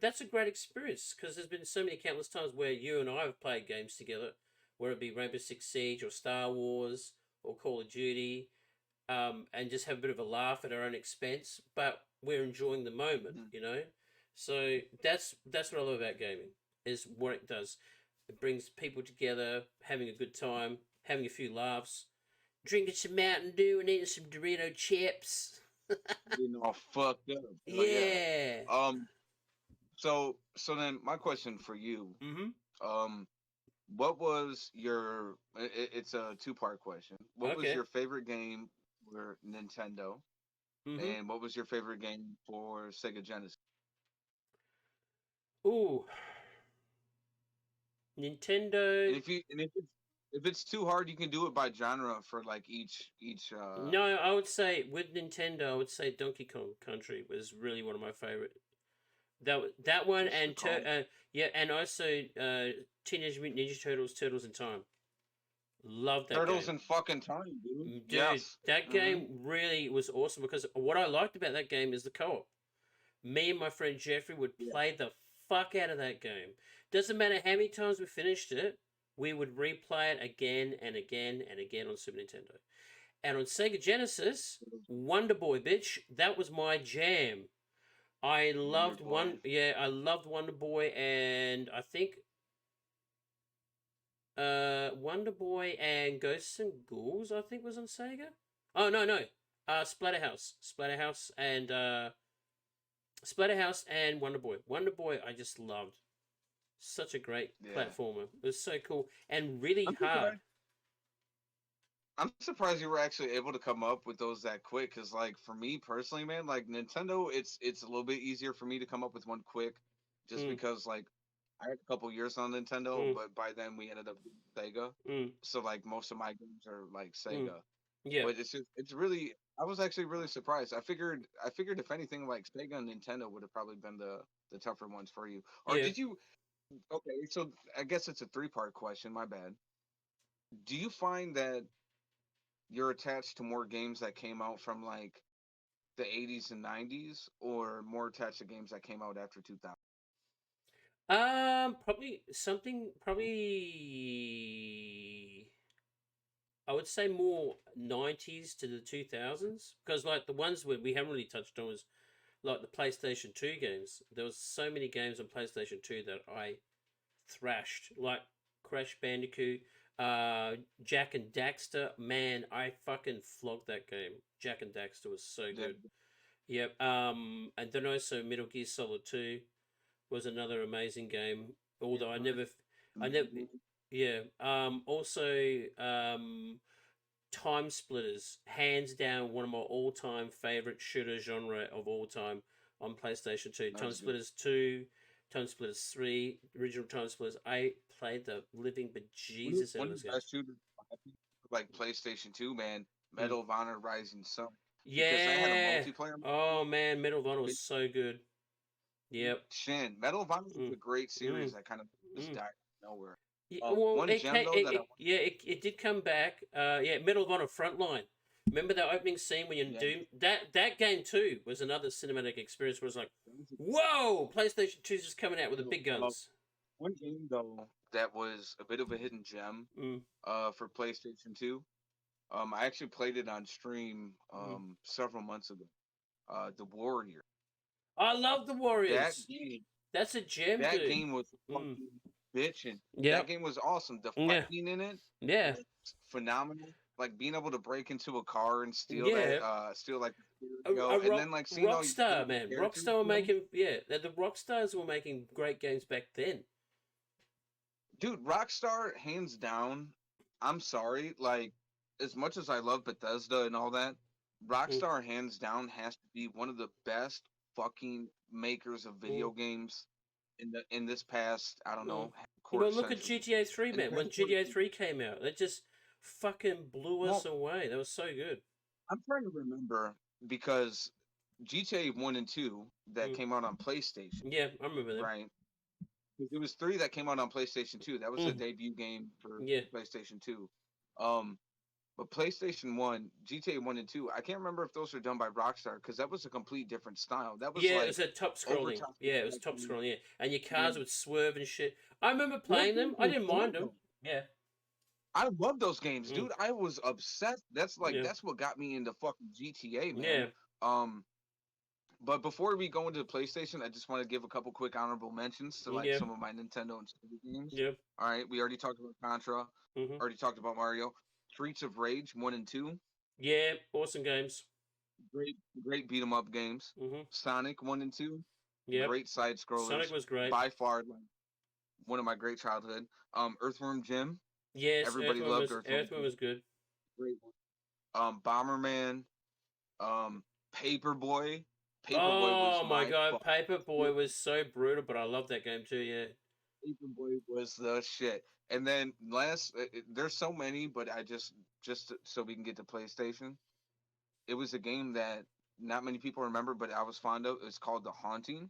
that's a great experience because there's been so many countless times where you and I have played games together, whether it be Rainbow Six Siege or Star Wars or Call of Duty, and just have a bit of a laugh at our own expense, but we're enjoying the moment, Mhm. you know. So that's what I love about gaming is what it does. It brings people together, having a good time, having a few laughs, drinking some Mountain Dew and eating some Dorito chips. Getting all fucked up. Hell yeah. Yeah. Um. So then my question for you, Mm-hmm. um, what was your? It's a two-part question. What was Okay. your favorite game for Nintendo, Mm-hmm. and what was your favorite game for Sega Genesis? Ooh. Nintendo. And if it's too hard, you can do it by genre for like each. No, I would say with Nintendo, I would say Donkey Kong Country was really one of my favorite. That one Mr. and Kong. yeah, and also Teenage Mutant Ninja Turtles, Turtles in Time. Love that Turtles game. in fucking time, dude. Dude, Yes. that Mm-hmm. game really was awesome because what I liked about that game is the co-op. Me and my friend Jeffrey would Yeah. play the fuck out of that game. Doesn't matter how many times we finished it, we would replay it again and again and again on Super Nintendo. And on Sega Genesis, Wonder Boy, bitch, that was my jam. I Wonder loved Boy. I loved Wonder Boy, and I think Wonder Boy and Ghosts and Ghouls I think was on Sega. Oh no, Splatterhouse and Wonder Boy. Wonder Boy I just loved. Such a great Yeah. platformer. It was so cool and really I'm hard. surprised. I'm surprised you were actually able to come up with those that quick. Cause like for me personally, man, like Nintendo, it's a little bit easier for me to come up with one quick, just Mm, because like I had a couple years on Nintendo, mm, but by then we ended up doing Sega. mm, So like most of my games are like mm. Sega. Yeah, But it's really I was actually really surprised. I figured if anything like Sega and Nintendo would have probably been the tougher ones for you. Or yeah. did you okay, so I guess it's a three-part question, my bad. Do you find that you're attached to more games that came out from like the 80s and 90s or more attached to games that came out after 2000? Probably I would say more 90s to the 2000s because like the ones where we haven't really touched on was like the PlayStation 2 games. There was so many games on PlayStation 2 that I thrashed, like Crash Bandicoot, Jack and Daxter. Man, I fucking flogged that game. Jack and Daxter was so Yeah. good. Yep. And then also Metal Gear Solid 2 was another amazing game. Although I never, yeah. Also, Time Splitters, hands down one of my all-time favorite shooter genre of all time on PlayStation 2. Time That's good. Splitters 2, Time Splitters 3, original Time Splitters. I played the living bejesus out One of of those the games. best shooters I think, like PlayStation 2, man, Mm. Medal of Honor Rising Sun. Because that had a Yeah. multiplayer Oh man, Medal of Honor was mode. so good. Yep. Shin. Medal of Honor is Mm. a great Mm. series that kind of just Mm. died out of nowhere. Yeah, well, One gem though that I want it did come back. Yeah, Medal of Honor Frontline. Remember that opening scene when you're in yeah, Doom? That game too was another cinematic experience where it's like, that was whoa, PlayStation 2's just coming out with the big a- guns. one game though that was a bit of a hidden gem Mm, for PlayStation 2. I actually played it on stream mm. several months ago. The Warrior. I love the That Warriors. game. That's a gem, That dude. game was Mm. fucking bitching. That Yep. game was awesome. The Yeah. fighting in it Yeah. was phenomenal. Like being able to break into a car and Yeah. steal like the A stereo, and then like seeing all your Rockstar, favorite man. characters, Rockstar were you know? making, yeah, the Rockstars were making great games back then. Dude, Rockstar, hands down. I'm sorry, like as much as I love Bethesda and all that, Mm. Rockstar hands down has to be one of the best fucking makers of Mm. video games in this past, I don't Mm. know, Well, quarter look at century. GTA 3, In the man. past When quarter GTA century. 3 came out, it just fucking blew us Well, away. That was so good. I'm trying to remember because GTA 1 and 2 that Mm. came out on PlayStation, Yeah, I remember them. right? 'Cause there was 3 that came out on PlayStation 2. That was the Mm. debut game Yeah. for PlayStation 2. Um, but PlayStation 1, GTA 1 and 2, I can't remember if those were done by Rockstar because that was a complete different style. That was Yeah, it was like a top over scrolling. top Yeah, it was top reflecting scrolling. Yeah, and your cars and would swerve and shit. I remember those playing them. games I were didn't mind them. fun. Yeah. I love those games, Mm. dude. I was obsessed. Yeah. That's what got me into fucking GTA, man. Yeah. Um, but before we go into the PlayStation, I just want to give a couple quick honorable mentions to like Yeah. some of my Nintendo and Sega games. Yeah. All right, we already talked about Contra, Mhm. already talked about Mario. Streets of Rage 1 and 2, Yeah. Awesome games. great beat 'em up games. Mhm. Sonic 1 and 2, Yep. great side Sonic scrollers. was great. By far like one of my great childhood. Earthworm Jim, Yes, everybody loved Earthworm Earthworm Jim. was good. Great one. Bomberman, um, Paperboy. Paperboy was Oh my my god, fuck. Paperboy was so brutal, but I love that game too. Yeah. Paperboy was the shit. And then there's so many, but I just so we can get to PlayStation. It was a game that not many people remember, but I was fond of. It's called The Haunting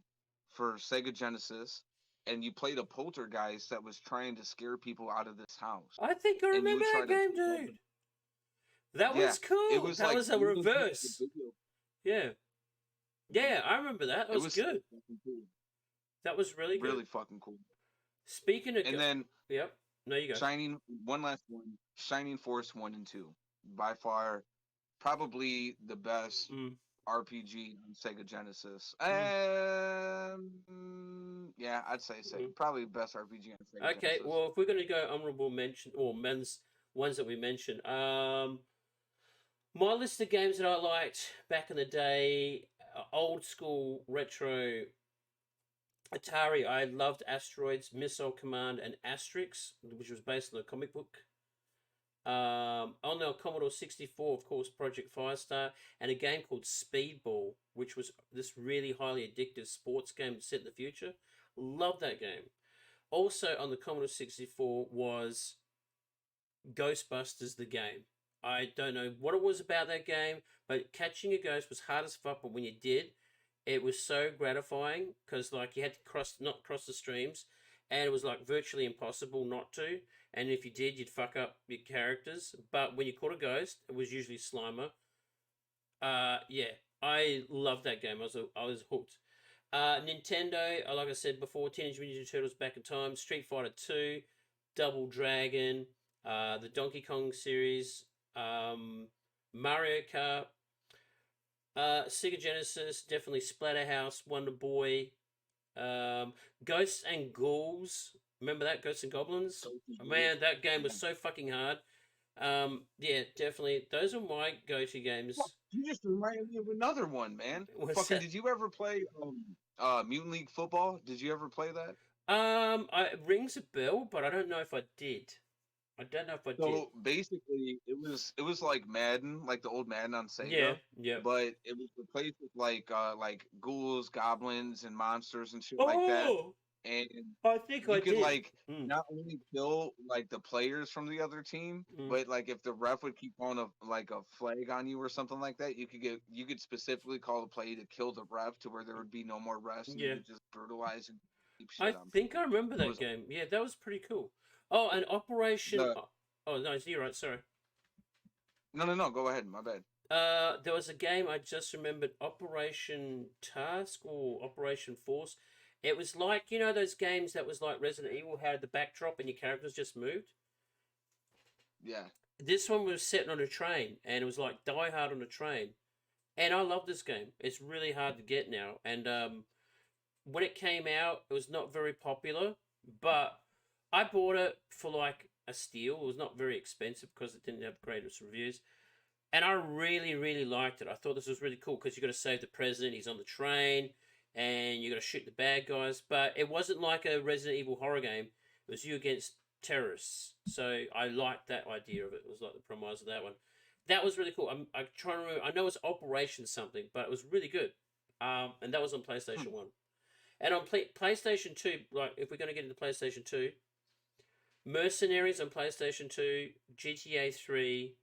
for Sega Genesis, and you played a poltergeist that was trying to scare people out of this house, I think I and you remember would try that to game, take out dude. the That yeah. was It cool. was That like was a literally the reverse. video. Yeah. Yeah, I remember that. That It was was so good. fucking cool, That was really good. really fucking cool. Speaking of And then yep. No, you go. Shining, one last one, Shining Force 1 and 2, by far probably the best Mm. RPG on Sega Genesis. Mm. Yeah, I'd say Mm. Sega, probably the best RPG on Sega Okay, Genesis. well, if we're gonna go honorable mention or men's ones that we mentioned, my list of games that I liked back in the day, old school retro Atari. I loved Asteroids, Missile Command, and Asterix, which was based on a comic book. On the Commodore 64, of course, Project Firestar, and a game called Speedball, which was this really highly addictive sports game set in the future. Love that game. Also on the Commodore 64 was Ghostbusters, the game. I don't know what it was about that game, but catching a ghost was hard as fuck. But when you did, it was so gratifying because like you had to not cross the streams, and it was like virtually impossible not to. And if you did, you'd fuck up your characters. But when you caught a ghost, it was usually Slimer. Yeah, I loved that game. I was hooked. Nintendo, like I said before, Teenage Mutant Ninja Turtles Back in Time, Street Fighter 2, Double Dragon, the Donkey Kong series, Mario Kart, Sega Genesis, definitely Splatterhouse, Wonder Boy, Ghosts and Ghouls. Remember that Ghosts and Goblins? Man, that game was so fucking hard. Yeah, definitely. Those are my go-to games. You just reminded me of another one, man. What's Fucking, that? did you ever play Mutant League Football? Did you ever play that? It rings a bell, but I don't know if I did. I don't know if I did. So basically, it was like Madden, like the old Madden on Yeah, Sega, yeah. but it was replaced with like ghouls, goblins, and monsters and shit like that. Oh, And I think I you could did. like not only kill like the players from the other team, Mm. but like if the ref would keep on a flag on you or something like that, you could specifically call a play to kill the ref to where there would be no more refs and you Yeah. would just brutalize and keep I shit on think people. I remember It that was game. Yeah, that was pretty cool. Oh, and Operation. the Oh no, you're right. Sorry. no, go ahead, my bad. There was a game I just remembered, Operation Task or Operation Force. It was like those games that was like Resident Evil, had the backdrop and your characters just moved. Yeah. This one was set on a train, and it was like Die Hard on a train. And I love this game. It's really hard to get now, and when it came out, it was not very popular, but I bought it for like a steal. It was not very expensive because it didn't have the greatest reviews. And I really, really liked it. I thought this was really cool because you got to save the president. He's on the train, and you got to shoot the bad guys. But it wasn't like a Resident Evil horror game. It was you against terrorists. So I liked that idea of it. It was like the premise of that one. That was really cool. I'm trying to remember. I know it's Operation something, but it was really good. And that was on PlayStation 1. And on PlayStation 2, like if we're going to get into PlayStation 2, Mercenaries on PlayStation 2, GTA 3,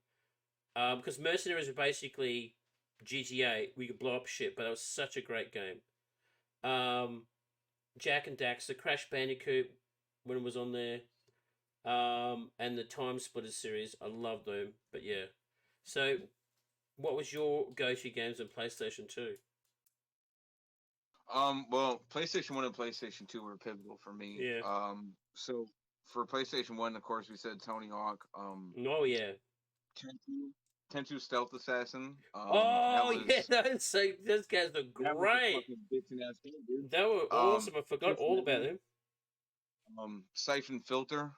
because Mercenaries were basically GTA. We could blow up shit, but that was such a great game. Jack and Daxter, Crash Bandicoot, when it was on there, and the Time Splitters series. I love them, but yeah. So, what was your go-to games on PlayStation 2? Well, PlayStation 1 and PlayStation 2 were pivotal for me. Yeah. So for PlayStation 1, of course, we said Tony Hawk. Oh yeah. Tenchu Stealth Assassin. Oh yeah, those guys were That was a great. fucking bitchin' ass game, dude. They were awesome. I forgot all about them. Siphon Filter.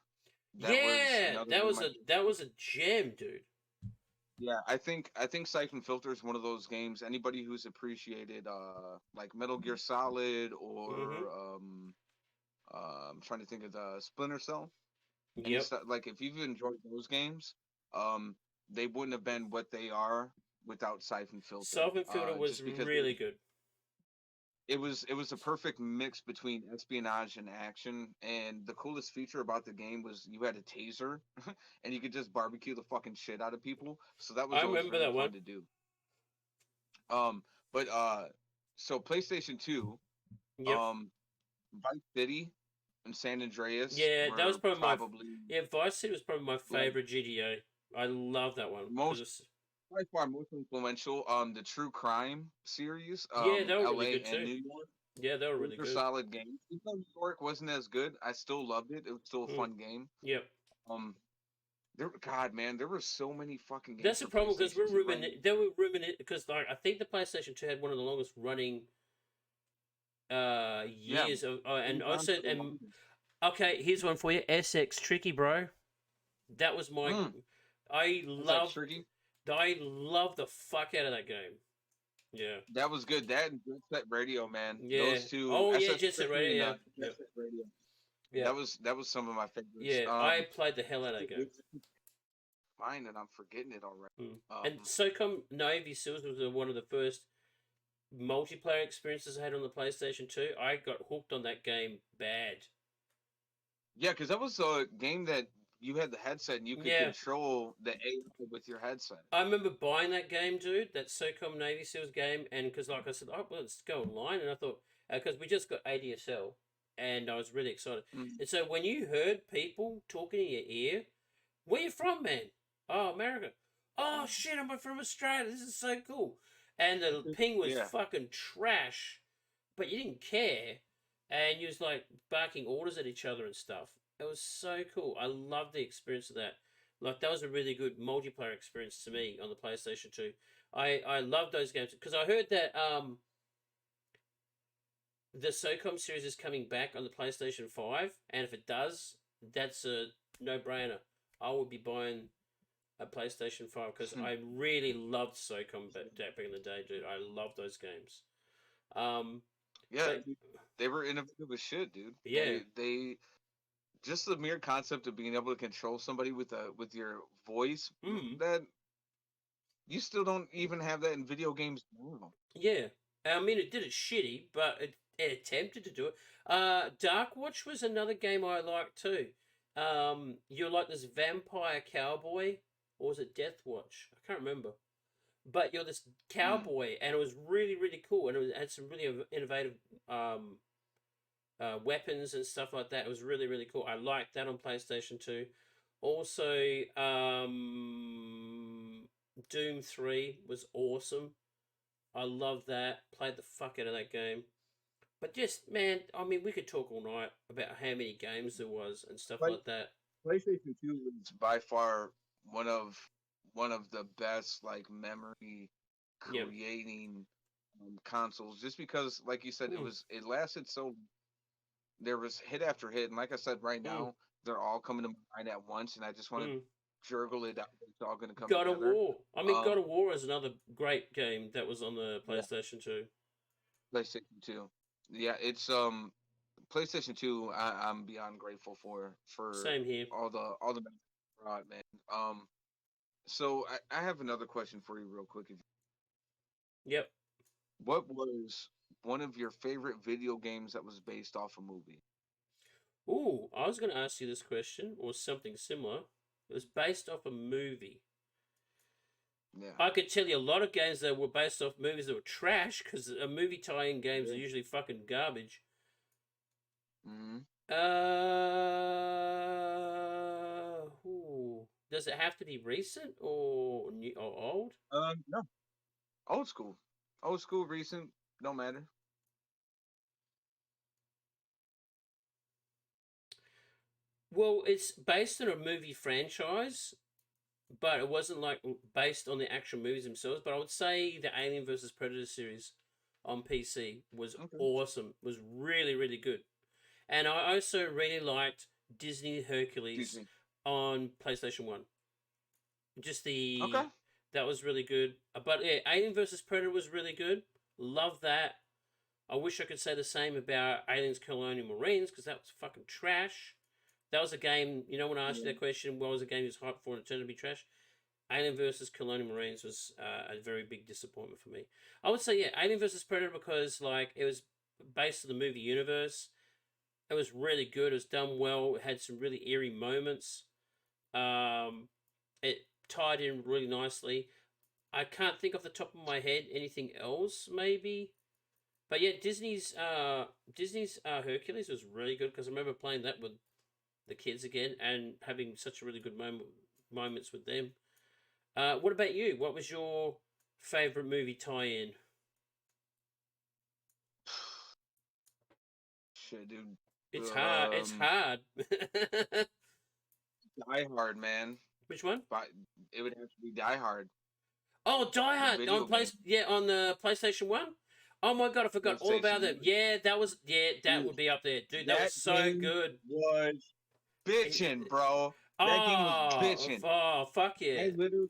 Yeah, that was a gem, dude. Yeah, I think Siphon Filter is one of those games. Anybody who's appreciated like Metal Gear Solid or I'm trying to think of the Splinter Cell. Any Yep. stuff like if you've enjoyed those games, they wouldn't have been what they are without Siphon Filter. Siphon Filter was really good. It was a perfect mix between espionage and action, and the coolest feature about the game was you had a taser, and you could just barbecue the fucking shit out of people. So that was I always remember really that fun one. to do. But so PlayStation 2, Yep. Vice City and San Andreas. Yeah, that was were probably Vice City was probably my favorite GTA. I love that one. By far most influential. The True Crime series. Yeah, they were LA really good and too. New York. Yeah, they were really good. Solid games. Even though New York wasn't as good, I still loved it. It was still a fun game. Yep. There were so many fucking games. That's the problem because we're ruining. They were ruining it because like I think the PlayStation 2 had one of the longest running years of and also and okay, here's one for you. SX Tricky, bro. That was my I love the fuck out of that game. Yeah. That was good. That and Jet Set Radio, man. Yeah. Those two. Oh yeah, Jet Set Radio. Yeah. Jet Set Radio. Yeah. That was some of my favorites. Yeah, I played the hell out of that game. Fine, and I'm forgetting it already. And SOCOM Navy Seals was one of the first multiplayer experiences I had on the PlayStation 2. I got hooked on that game bad. Yeah, because that was a game that you had the headset and you could control the AI with your headset. I remember buying that game, dude, that SOCOM Navy Seals game, and because like I said, oh, well, let's go online, and I thought, because we just got ADSL, and I was really excited. And so when you heard people talking in your ear, where you from, man? Oh, America. Oh, shit, I'm from Australia. This is so cool. And the ping was fucking trash, but you didn't care, and you was like barking orders at each other and stuff. It was so cool. I loved the experience of that. Like, that was a really good multiplayer experience to me on the PlayStation 2. I loved those games because I heard that the SOCOM series is coming back on the PlayStation 5, and if it does, that's a no-brainer. I would be buying a PlayStation 5 because I really loved SOCOM back in the day, dude. I loved those games. They were innovative as shit, dude. Yeah. They just the mere concept of being able to control somebody with your voice, that you still don't even have that in video games now. Yeah. I mean, it did it shitty, but it attempted to do it. Darkwatch was another game I liked too. You're like this vampire cowboy, or was it Deathwatch? I can't remember. But you're this cowboy, and it was really, really cool, and it had some really innovative weapons and stuff like that. It was really, really cool. I liked that on PlayStation 2. Also, Doom 3 was awesome. I love that. Played the fuck out of that game. But just, man, I mean, we could talk all night about how many games there was and stuff like that. PlayStation 2 was by far one of the best, like, memory creating consoles, just because, like you said, Mm, it lasted so. There was hit after hit, and like I said, right mm, now they're all coming to mind at once, and I just want to mm. juggle it out. It's all going to come God of together. War. I mean, God Um, of War is another great game that was on the yeah, PlayStation 2. PlayStation 2. Yeah, it's PlayStation 2. I'm beyond grateful for Same here. all the benefits it brought, man. So I have another question for you, real quick. Yep. What was one of your favorite video games that was based off a movie? Ooh, I was going to ask you this question, or something similar. It was based off a movie. Yeah. I could tell you a lot of games that were based off movies that were trash, because movie tie-in games are Yeah. usually fucking garbage. Hmm. Ooh. Does it have to be recent or new or old? No. Old school. Old school, recent, no matter. Well, it's based on a movie franchise, but it wasn't like based on the actual movies themselves. But I would say the Alien versus Predator series on PC was Okay. awesome. Was really really good, and I also really liked Disney Excuse Hercules me. on PlayStation One. Just Okay. the that was really good. But yeah, Alien versus Predator was really good. Love that. I wish I could say the same about Aliens Colonial Marines because that was fucking trash. That was a game, when I asked you Yeah. that question, what was a game you was hyped for and it turned to be trash? Alien versus Colonial Marines was a very big disappointment for me. I would say, yeah, Alien versus Predator because, like, it was based on the movie universe. It was really good. It was done well. It had some really eerie moments. Um, it tied in really nicely. I can't think off the top of my head anything else, maybe. But yeah, Disney's Hercules was really good because I remember playing that with the kids again and having such a really good moments with them. What about you? What was your favorite movie tie-in? Shit, dude. It's hard. It's hard. Die Hard, man. Which one? But it would have to be Die Hard, Oh, Die the Hard on video game. on the PlayStation 1. Oh my god, I forgot all about PlayStation that. 1. That Dude, would be up there, dude. That was that so game good. was bitching, bro. That game was bitching. Oh, fuck I yeah, literally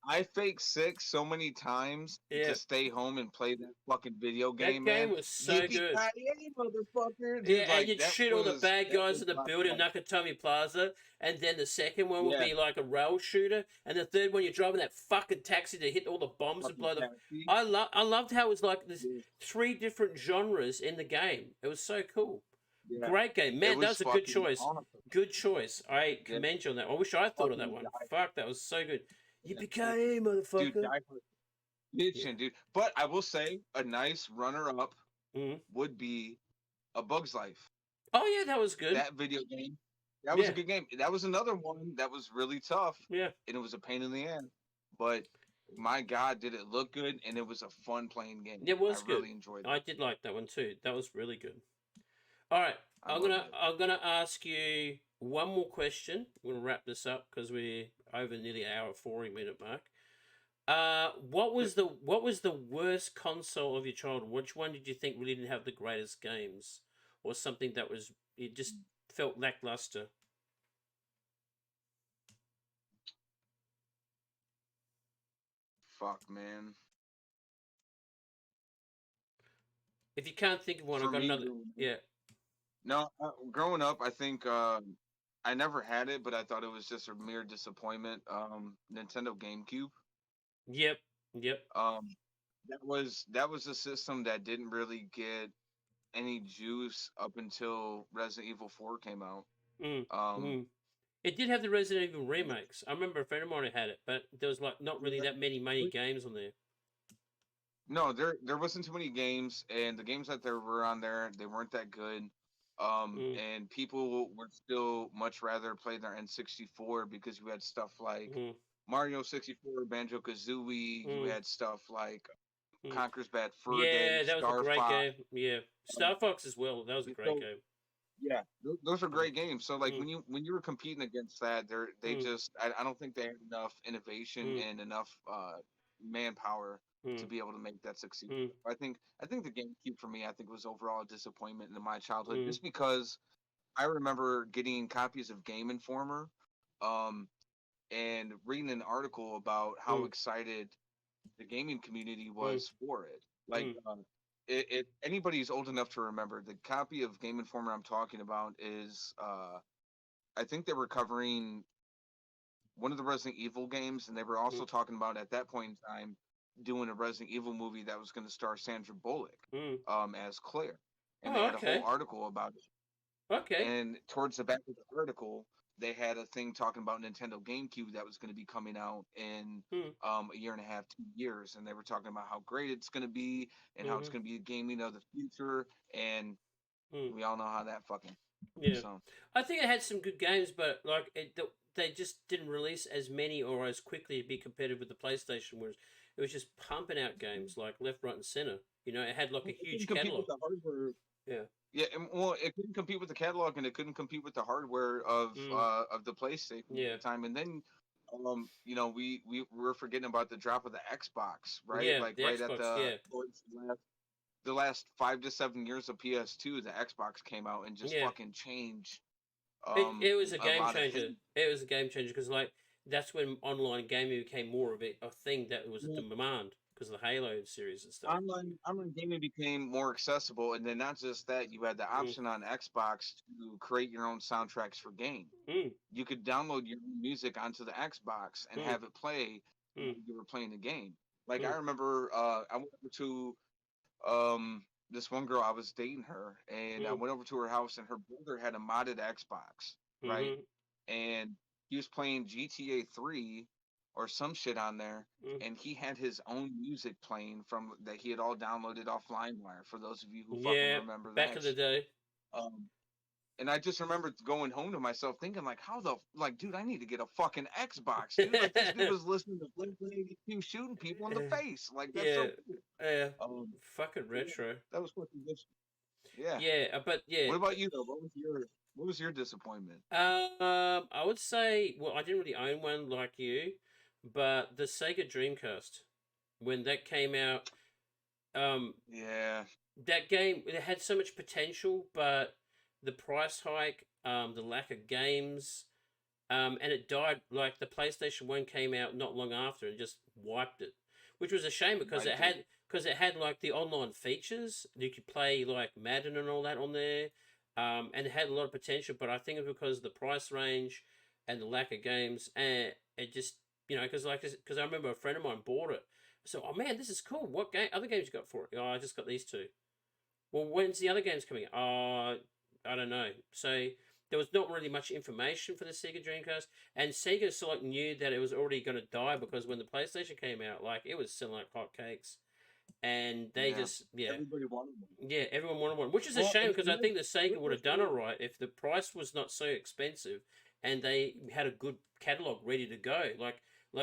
I faked sick so many times yeah. to stay home and play that fucking video That game, game man. was so Yippee good. ki motherfucker, Yeah, dude! and Like you'd shoot all the bad that guys was in the my building in life. Nakatomi Plaza, and then the second one would Yeah, be like a rail shooter, and the third one you're driving that fucking taxi to hit all the bombs and fucking blow the. taxi. I loved how it was like there's Yeah, three different genres in the game. It was so cool. yeah. Great game, It man. That was was a good fucking choice. awesome. Good choice. I Yeah, commend you on that. I wish I thought of that fucking one. die. Fuck, that was so good. Yeah, Yippee dude, motherfucker. die hard Yeah. bitching, dude. But I will say a nice runner up Mhm. would be A Bug's Life. Oh yeah, that was good. That video game, that was a Yeah, good game. That was another one that was really tough, yeah. and it was a pain in the ass. But my God, did it look good, and it was a fun playing game. It I was good. really enjoyed I that. did like that one too. That was really good. All right, I loved it. I'm gonna ask you one more question. We're gonna wrap this up because we're over nearly an hour 40 minute mark. What was the worst console of your childhood? Which one did you think really didn't have the greatest games, or something that was it just felt lackluster? Fuck, man. If you can't think of one, I've For got me, another. Yeah. no, growing up, I think I never had it, but I thought it was just a mere disappointment. Nintendo GameCube. Yep. Yep. Um, that was a system that didn't really get any juice up until Resident Evil 4 came out. Mm. Um, Mm. It did have the Resident Evil remakes. I remember a friend of mine who had it, but there was like not really yeah, that many games on there. no, there wasn't too many games, and the games that there were on there, they weren't that good. Mm. And people would still much rather play their N64 because you had stuff like Mm. Mario 64, Banjo Kazooie. You Mm. had stuff like Mm. Conker's Bad Fur Day, Yeah, that was a Star great Fox. game. Yeah, Um, Star Fox as well. That was a great so game. yeah, those are Mm. great games. So like Mm. when you were competing against that, they Mm. just I don't think they had enough innovation Mm. and enough manpower to Mm. be able to make that succeed. Mm. I think the GameCube for me, I think was overall a disappointment in my childhood, Mm. just because I remember getting copies of Game Informer, um, and reading an article about how Mm. excited the gaming community Mm. was for it. Like, Mm. anybody who's old enough to remember, the copy of Game Informer I'm talking about is, I think they were covering one of the Resident Evil games, and they were Mm. also talking about at that point in time doing a Resident Evil movie that was going to star Sandra Bullock, Mm. as Claire, and they Oh, had a whole okay. article about it. Okay. And towards the back of the article, they had a thing talking about Nintendo GameCube that was going to be coming out in, Mm. a year and a half, 2 years, and they were talking about how great it's going to be and how it's Mm-hmm. going to be a gaming of the future, and Mm. we all know how that fucking. Yeah. So I think it had some good games, but like they just didn't release as many or as quickly to be competitive with the PlayStation, whereas it was just pumping out games like left, right, and center. You know, it had like a it couldn't huge compete with catalog. the hardware. Yeah. Yeah, and, well, it couldn't compete with the catalog, and it couldn't compete with the hardware Mm. of the PlayStation at Yeah. the time. And then, we were forgetting about the drop of the Xbox, right? Yeah. Like The right at Xbox. the Yeah. towards the last 5 to 7 years of PS2, the Xbox came out and just Yeah. fucking changed It was a a game lot of changer. things. It was a game changer because like that's when online gaming became more of a thing that was a demand because of the Halo series and stuff. Online gaming became more accessible, and then not just that, you had the Mm. option on Xbox to create your own soundtracks for games. Mm. You could download your music onto the Xbox and Mm. have it play while Mm. you were playing the game. Like, I Mm. remember, I went over to, this one girl. I was dating her, and I Mm. went over to her house, and her brother had a modded Xbox, right? Mm-hmm. And he was playing GTA 3 or some shit on there, Mm. and he had his own music playing from that he had all downloaded off LimeWire. For those of you who fucking Yeah. remember Back that in the shit. day. Um, and I just remember going home to myself thinking, like, dude, I need to get a fucking Xbox, dude. Like, this dude was listening to Blink 182 shooting people in the face. Like, that's Yeah. so cool. Yeah. Um, Fucking yeah, retro. that was fucking good. Yeah. Yeah. But yeah. What about you though? What was your disappointment? I would say, well, I didn't really own one like you, but the Sega Dreamcast, when that came out, um, Yeah. that game it had so much potential, but the price hike, the lack of games, and it died. Like the PlayStation One came out not long after and just wiped it, which was a shame because Wiped it. it had like the online features. You could play like Madden and all that on there, and it had a lot of potential. But I think it was because of the price range and the lack of games, and it just because I remember a friend of mine bought it. So, oh man, this is cool. What game? Other games you got for it? Oh, I just got these two. Well, when's the other games coming out? I don't know. So there was not really much information for the Sega Dreamcast, and Sega sort of knew that it was already going to die because when the PlayStation came out, like it was selling like hotcakes, and they Yeah. just yeah Everybody wanted one. yeah everyone wanted one, which is a Well, shame and, because and I that's, think the Sega would have that's done it what, right if the price was not so expensive, and they had a good catalog ready to go. Like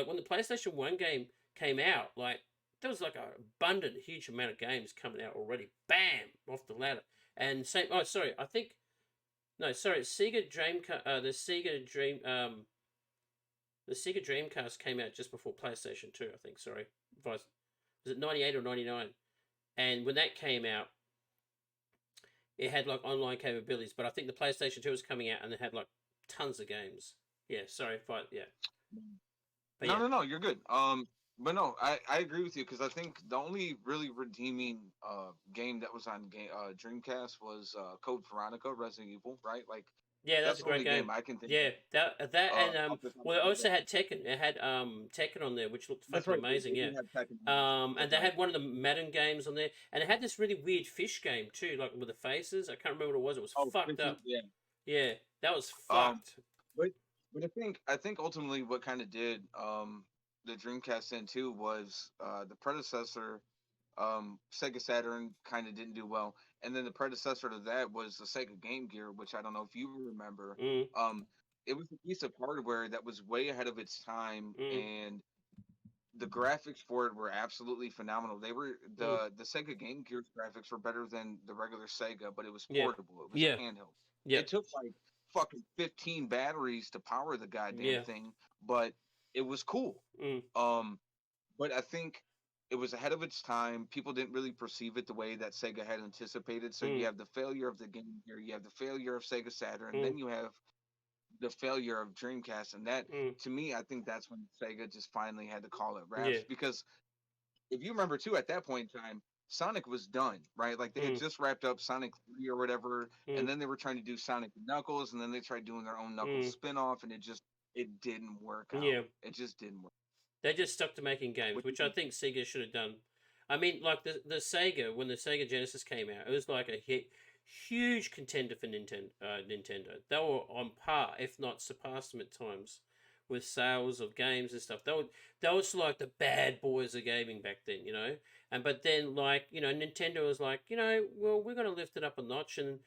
when the PlayStation One game came out, like there was like a abundant, huge amount of games coming out already. Bam, off the ladder. And same. Oh, sorry. I think no. Sorry. The Sega Dreamcast came out just before PlayStation Two. I think. Sorry. Was it 98 or 99? And when that came out, it had like online capabilities. But I think the PlayStation Two was coming out and it had like tons of games. Yeah. Sorry. But yeah. But no, yeah. no, no, you're good. But no, I agree with you because I think the only really redeeming game that was on Dreamcast was Code Veronica, Resident Evil, right? Like, Yeah, that's that's a the great only game. game I can think Yeah, that of and off the top well, of it my also head. had Tekken. It had Tekken on there, which looked That's fucking right. amazing. They Yeah. did have Tekken on there. And That's they right. had one of the Madden games on there, and it had this really weird fish game too, like with the faces. I can't remember what it was. It was Oh, fucked up. yeah. Yeah, that was Um, fucked. but I think ultimately what kind of did the Dreamcast in too was the predecessor, Sega Saturn, kind of didn't do well, and then the predecessor to that was the Sega Game Gear, which I don't know if you remember. Mm, Um, it was a piece of hardware that was way ahead of its time, mm, and the graphics for it were absolutely phenomenal. They were mm. the Sega Game Gear's graphics were better than the regular Sega, but it was Yeah, portable. It was a yeah, handheld. yeah, It took like fucking 15 batteries to power the goddamn yeah. thing, but it was cool. Mm, Um, but I think it was ahead of its time. People didn't really perceive it the way that Sega had anticipated. So you Mm, have the failure of the Game Gear, you have the failure of Sega Saturn, and mm, then you have the failure of Dreamcast. And that, mm. to me, I think that's when Sega just finally had to call it Yeah. wraps. Because if you remember too, at that point in time, Sonic was done, right? Like they had Mm, just wrapped up Sonic 3 or whatever, and mm, then they were trying to do Sonic and Knuckles, and then they tried doing their own Knuckles mm. spin-off, and it didn't work out. Yeah. It just didn't work. They just stuck to making games, Which is which I think Sega should have done. I mean, like the Sega, when the Sega Genesis came out, it was like a huge contender for Nintendo. They were on par, if not surpassed them at times, with sales of games and stuff. They were sort of like the bad boys of gaming back then, you know. But then like Nintendo was like, well, we're gonna lift it up a notch, and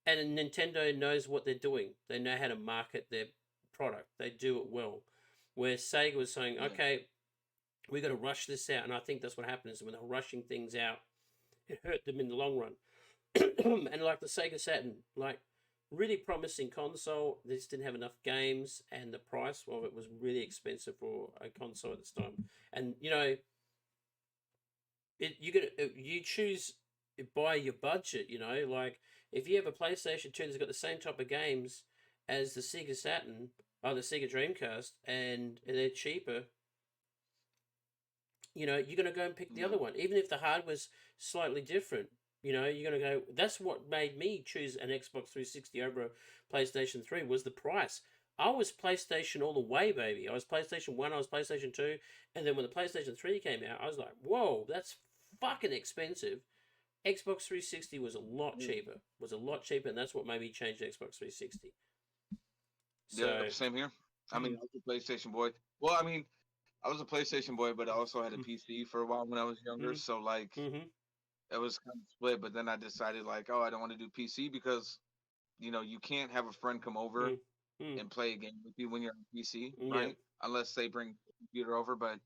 Nintendo knows what they're doing. They know how to market their product. They do it well. Where Sega was saying, yeah, okay, we got to rush this out, and I think that's what happens when they're rushing things out. It hurt them in the long run. And like the Sega Saturn, like really promising console, they just didn't have enough games, and the price of it was really expensive for a console at this time. And you choose by your budget. Like if you have a PlayStation 2 that's got the same type of games as the Sega Saturn or the Sega Dreamcast, and they're cheaper, you're going to go and pick the yeah, other one, even if the hardware's slightly different. You're going to go. That's what made me choose an Xbox 360 over a PlayStation 3 was the price. I was PlayStation all the way, baby. I was PlayStation 1, I was PlayStation 2, and then when the PlayStation 3 came out, I was like, whoa, that's fucking expensive. Xbox 360 was a lot yeah. cheaper. And that's what made me change to Xbox 360. Yeah, So, same here. I mean, mm, I was a PlayStation boy. Well, I mean, I was a PlayStation boy, but I also had a mm, PC for a while when I was younger. mm, So like, mm-hmm, it was kind of split. But then I decided like, oh, I don't want to do PC because you can't have a friend come over mm, mm, and play a game with you when you're on PC, yeah, right? Unless they bring a computer over. But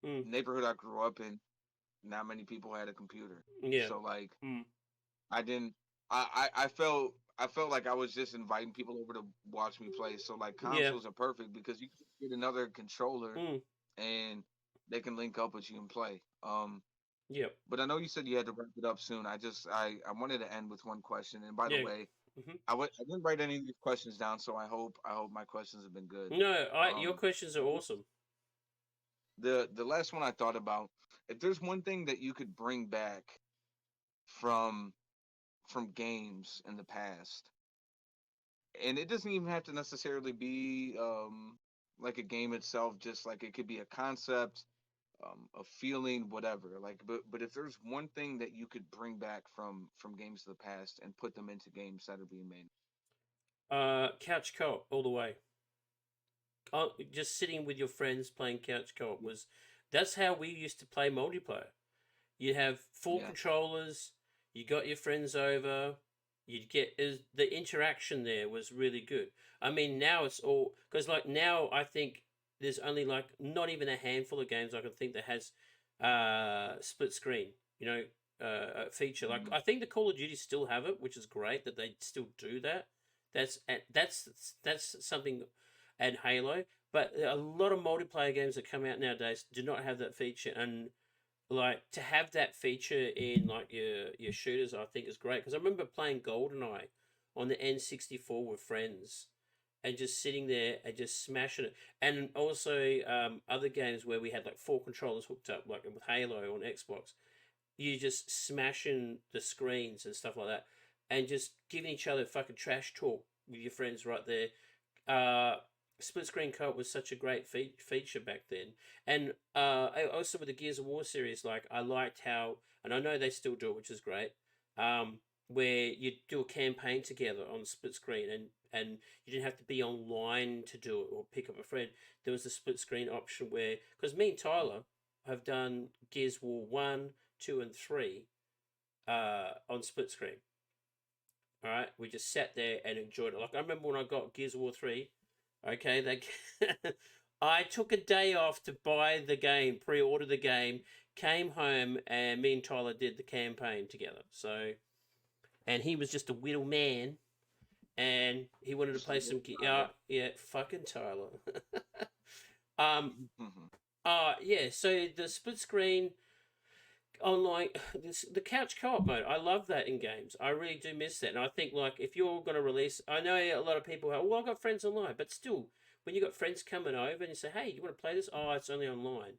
mm, neighborhood I grew up in, not many people had a computer. yeah, So like, mm, I didn't. I felt like I was just inviting people over to watch me play. So like yeah, consoles are perfect because you can get another controller mm, and they can link up with you and play. yep, But I know you said you had to wrap it up soon. I wanted to end with one question. And by the yeah. way, Mm-hmm. I didn't write any of these questions down, so I hope my questions have been good. No, your Um, questions are awesome. the last one I thought about, if there's one thing that you could bring back from games in the past, and it doesn't even have to necessarily be like a game itself, just like it could be a concept, a feeling, whatever. Like, but if there's one thing that you could bring back from games of the past and put them into games that are being made. Couch co-op all the way. Just sitting with your friends playing couch co-op was. That's how we used to play multiplayer. You have four Yeah, controllers. You got your friends over. You'd get the interaction there was really good. I mean, now it's all because like now I think there's only like not even a handful of games I can think that has split screen. A feature like mm, I think the Call of Duty still have it, which is great that they still do that. That's something, and Halo. But a lot of multiplayer games that come out nowadays do not have that feature, and like to have that feature in like your shooters, I think is great because I remember playing Goldeneye on the N64 with friends and just sitting there and just smashing it, and also other games where we had like four controllers hooked up, like with Halo on Xbox. You just smashing the screens and stuff like that, and just giving each other fucking trash talk with your friends right there. Uh, Split screen co-op was such a great feature back then, and also with the Gears of War series, like I liked how, and I know they still do it, which is great. Where you do a campaign together on split screen, and you didn't have to be online to do it or pick up a friend. There was a split screen option where, because me and Tyler have done Gears of War 1, 2, and 3 on split screen. All right, we just sat there and enjoyed it. Like I remember when I got Gears of War 3. Okay, I took a day off to buy the game, pre-order the game, came home, and me and Tyler did the campaign together. So, and he was just a little man, and he wanted to just a play little some. Tyler. Yeah, fucking Tyler. um. Mhm. Yeah. So the split screen. online the couch co-op mode. I love that in games. I really do miss that, and I think like if you're going to release, I know a lot of people have, well, I've got friends online, but still, when you got friends coming over and you say, hey, you want to play this? Oh, it's only online.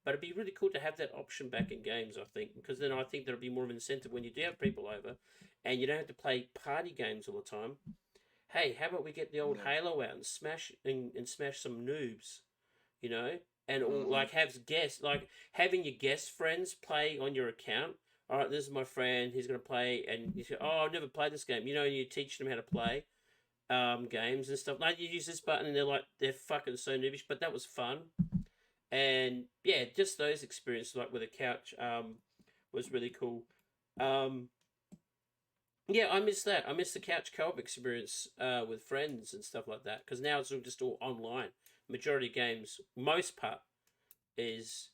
But it'd be really cool to have that option back in games, I think, because then I think there'll be more of an incentive when you do have people over, and you don't have to play party games all the time. Hey, how about we get the old Yeah. Halo out and smash some noobs, you know, and all Hmm. like have guests, like having your guest friends play on your account. All right, this is my friend. He's gonna play, and you say, "Oh, I've never played this game." You know, and you teach them how to play games and stuff. Like you use this button, and they're fucking so noobish, but that was fun. And yeah, just those experiences, like with a couch, was really cool. Um, yeah, I miss that. I miss the couch co-op experience with friends and stuff like that. Because now it's all just all online. Majority of games, most part, is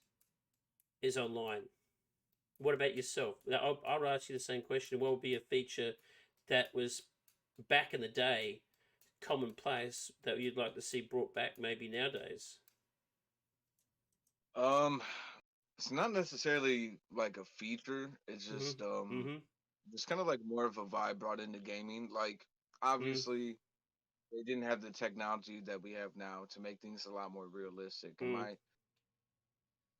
online. What about yourself? I'll ask you the same question. What would be a feature that was back in the day commonplace that you'd like to see brought back maybe nowadays? Um, it's not necessarily like a feature. It's Mm-hmm. Mm-hmm. just kind of like more of a vibe brought into gaming. Like obviously they didn't have the technology that we have now to make things a lot more realistic. And Mm-hmm.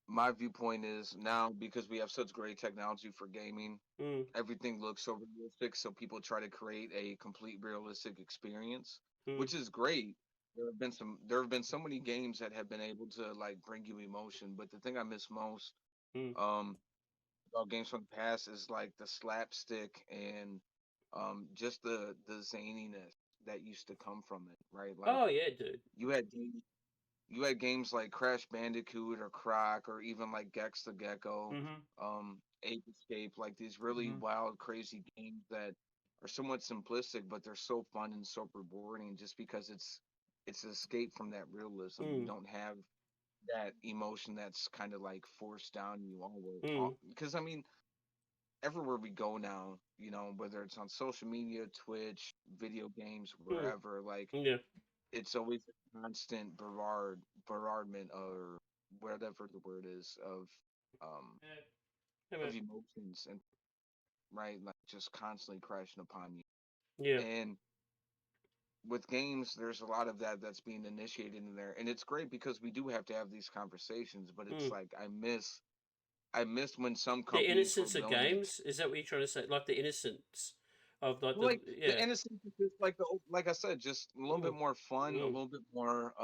my viewpoint is now because we have such great technology for gaming, Mm-hmm. everything looks so realistic. So people try to create a complete realistic experience, Mm-hmm. which is great. There have been so many games that have been able to like bring you emotion. But the thing I miss most Mm-hmm. um about games from the past is like the slapstick and just the zaniness that used to come from it, right? Like Oh yeah, dude. you had you had games like Crash Bandicoot or Croc or even like Gex the Gecko, Mm-hmm. Ape Escape, like these really Mm-hmm. wild, crazy games that are somewhat simplistic, but they're so fun and so rewarding just because it's an escape from that realism. You Mm-hmm. don't have that emotion that's kind of like forced down you Mm-hmm. all because I mean everywhere we go now, whether it's on social media, Twitch, video games, wherever, like Yeah. it's always a constant bombardment or whatever the word is um Hey, of mate. emotions and right like just constantly crashing upon you. Yeah. And with games, there's a lot of that that's being initiated in there, and it's great because we do have to have these conversations. But it's Mm. like I miss when some The companies were innocence of willing to games, is that what you're trying to say? Like the innocence of like the like the yeah. innocence is just like like I said, just a little bit Mm. more fun, a Mm. little bit more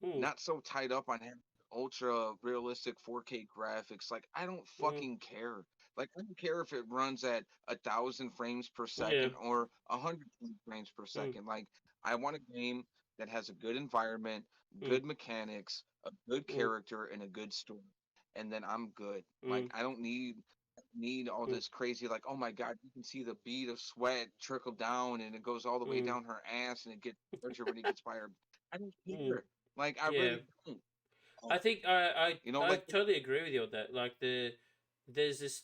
Mm. not so tied up on having ultra realistic 4K graphics. Like I don't Mm. fucking care. Like I don't care if it runs at 1,000 frames per Yeah. second or 100 frames per Mm. second. Like I want a game that has a good environment, Mm. good mechanics, a good Mm. character, and a good story. And then I'm good. Like Mm. I don't need all Mm. this crazy like oh my god you can see the bead of sweat trickle down and it goes all the way Mm. down her ass and it gets larger when it gets by her. I don't Mm. care. Like I Yeah. really don't. I think I Like totally agree with you on that. Like there's this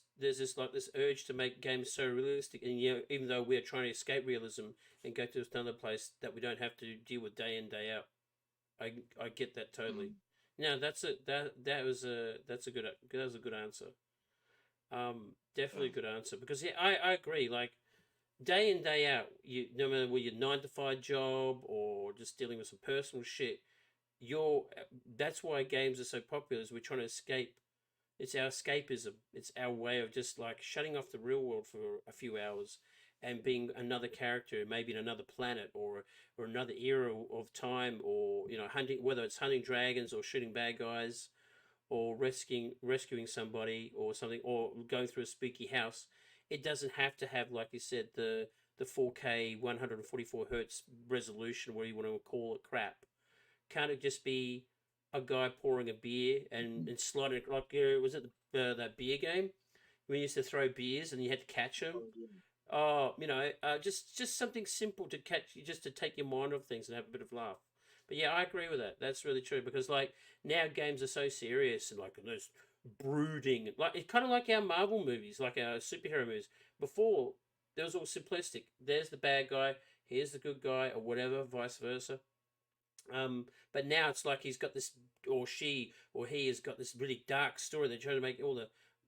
like this urge to make games so realistic, and even though we're trying to escape realism and go to another place that we don't have to deal with day in day out. I get that totally. mm, No, that's a good answer. Definitely a yeah. good answer because yeah, I agree. Like day in day out, you no matter whether your 9 to 5 job or just dealing with some personal shit, you're that's why games are so popular. Is we're trying to escape. It's our escapism. It's our way of just like shutting off the real world for a few hours and being another character, maybe in another planet or another era of time, or hunting, whether it's hunting dragons or shooting bad guys or rescuing somebody or something, or going through a spooky house. It doesn't have to have, like you said, the 4K 144 hertz resolution where you want to call it crap. Can't it just be a guy pouring a beer and sliding like was it that beer game when you used to throw beers and you had to catch them? Oh, yeah. Oh, just something simple to catch, just to take your mind off things and have a bit of laugh. But yeah, I agree with that. That's really true because like now games are so serious and like those brooding, like it's kind of like our Marvel movies, like our superhero movies. Before there was all simplistic. There's the bad guy, here's the good guy, or whatever, vice versa. But now it's like he's got this, or she, or he has got this really dark story. They're trying to make all the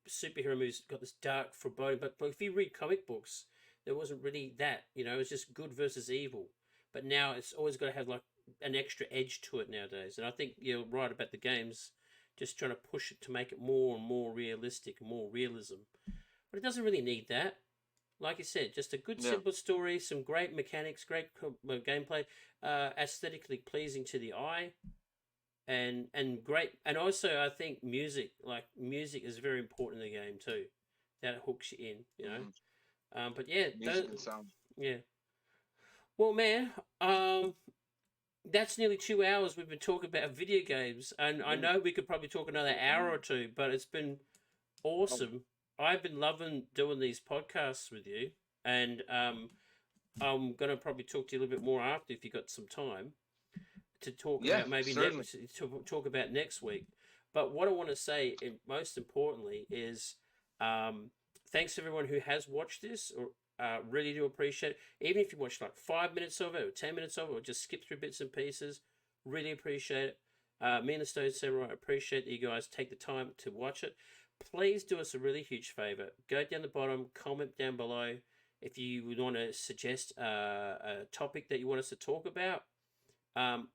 superhero movies got this dark foreboding. But if you read comic books, there wasn't really that. You know, it was just good versus evil. But now it's always got to have like an extra edge to it nowadays. And I think you're right about the games, just trying to push it to make it more and more realistic, more realism. But it doesn't really need that. Like you said, just a good, simple story, some great mechanics, great gameplay, aesthetically pleasing to the eye, and great. And also, I think music is very important in the game too. That hooks you in, you know. But yeah, music and sound. Yeah. Well, man, that's nearly 2 hours we've been talking about video games, and I know we could probably talk another hour or two, but it's been awesome. I've been loving doing these podcasts with you, and I'm gonna probably talk to you a little bit more after if you got some time to talk about maybe talk about next week. But what I want to say, most importantly, is thanks to everyone who has watched this. Or really do appreciate it. Even if you watch like 5 minutes of it or 10 minutes of it, or just skip through bits and pieces, really appreciate it. Me and the Stone Samurai appreciate that you guys take the time to watch it. Please do us a really huge favor. Go down the bottom, comment down below if you would want to suggest a topic that you want us to talk about.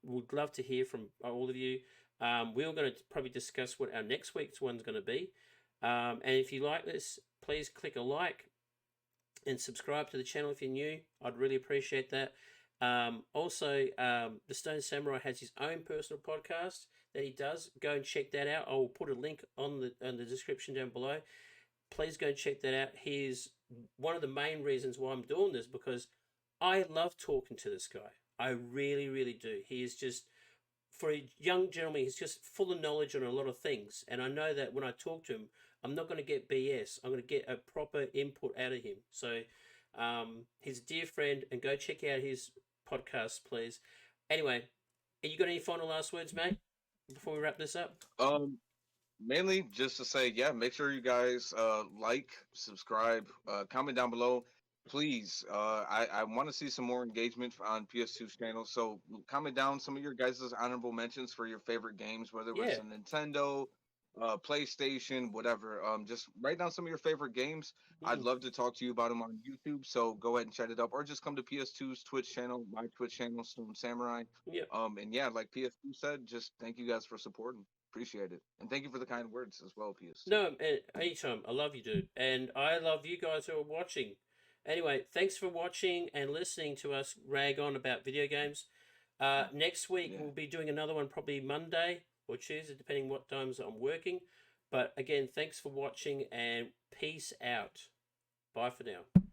We'd love to hear from all of you. We're going to probably discuss what our next week's one's going to be. And if you like this, please click a like and subscribe to the channel if you're new. I'd really appreciate that. Also, the Stone Samurai has his own personal podcast that he does. Go and check that out. I will put a link on the description down below. Please go and check that out. He's one of the main reasons why I'm doing this, because I love talking to this guy. I really, really do. He is just, for a young gentleman, he's just full of knowledge on a lot of things. And I know that when I talk to him, I'm not going to get BS. I'm going to get a proper input out of him. So he's a dear friend, and go check out his podcast, please. Anyway, you got any final last words, mate, before we wrap this up? Mainly just to say, make sure you guys like, subscribe, comment down below. Please, I want to see some more engagement on PS2's channel. So comment down some of your guys' honorable mentions for your favorite games, whether it was a Nintendo, PlayStation, whatever. Just write down some of your favorite games. I'd love to talk to you about them on YouTube. So go ahead and chat it up, or just come to PS2's Twitch channel, my Twitch channel, Stone Samurai. And like PS2 said, just thank you guys for supporting. Appreciate it. And thank you for the kind words as well, PS2. No, anytime. I love you, dude. And I love you guys who are watching. Anyway, thanks for watching and listening to us rag on about video games. Next week, we'll be doing another one, probably Monday or Tuesday, depending what times I'm working. But again, thanks for watching, and peace out. Bye for now.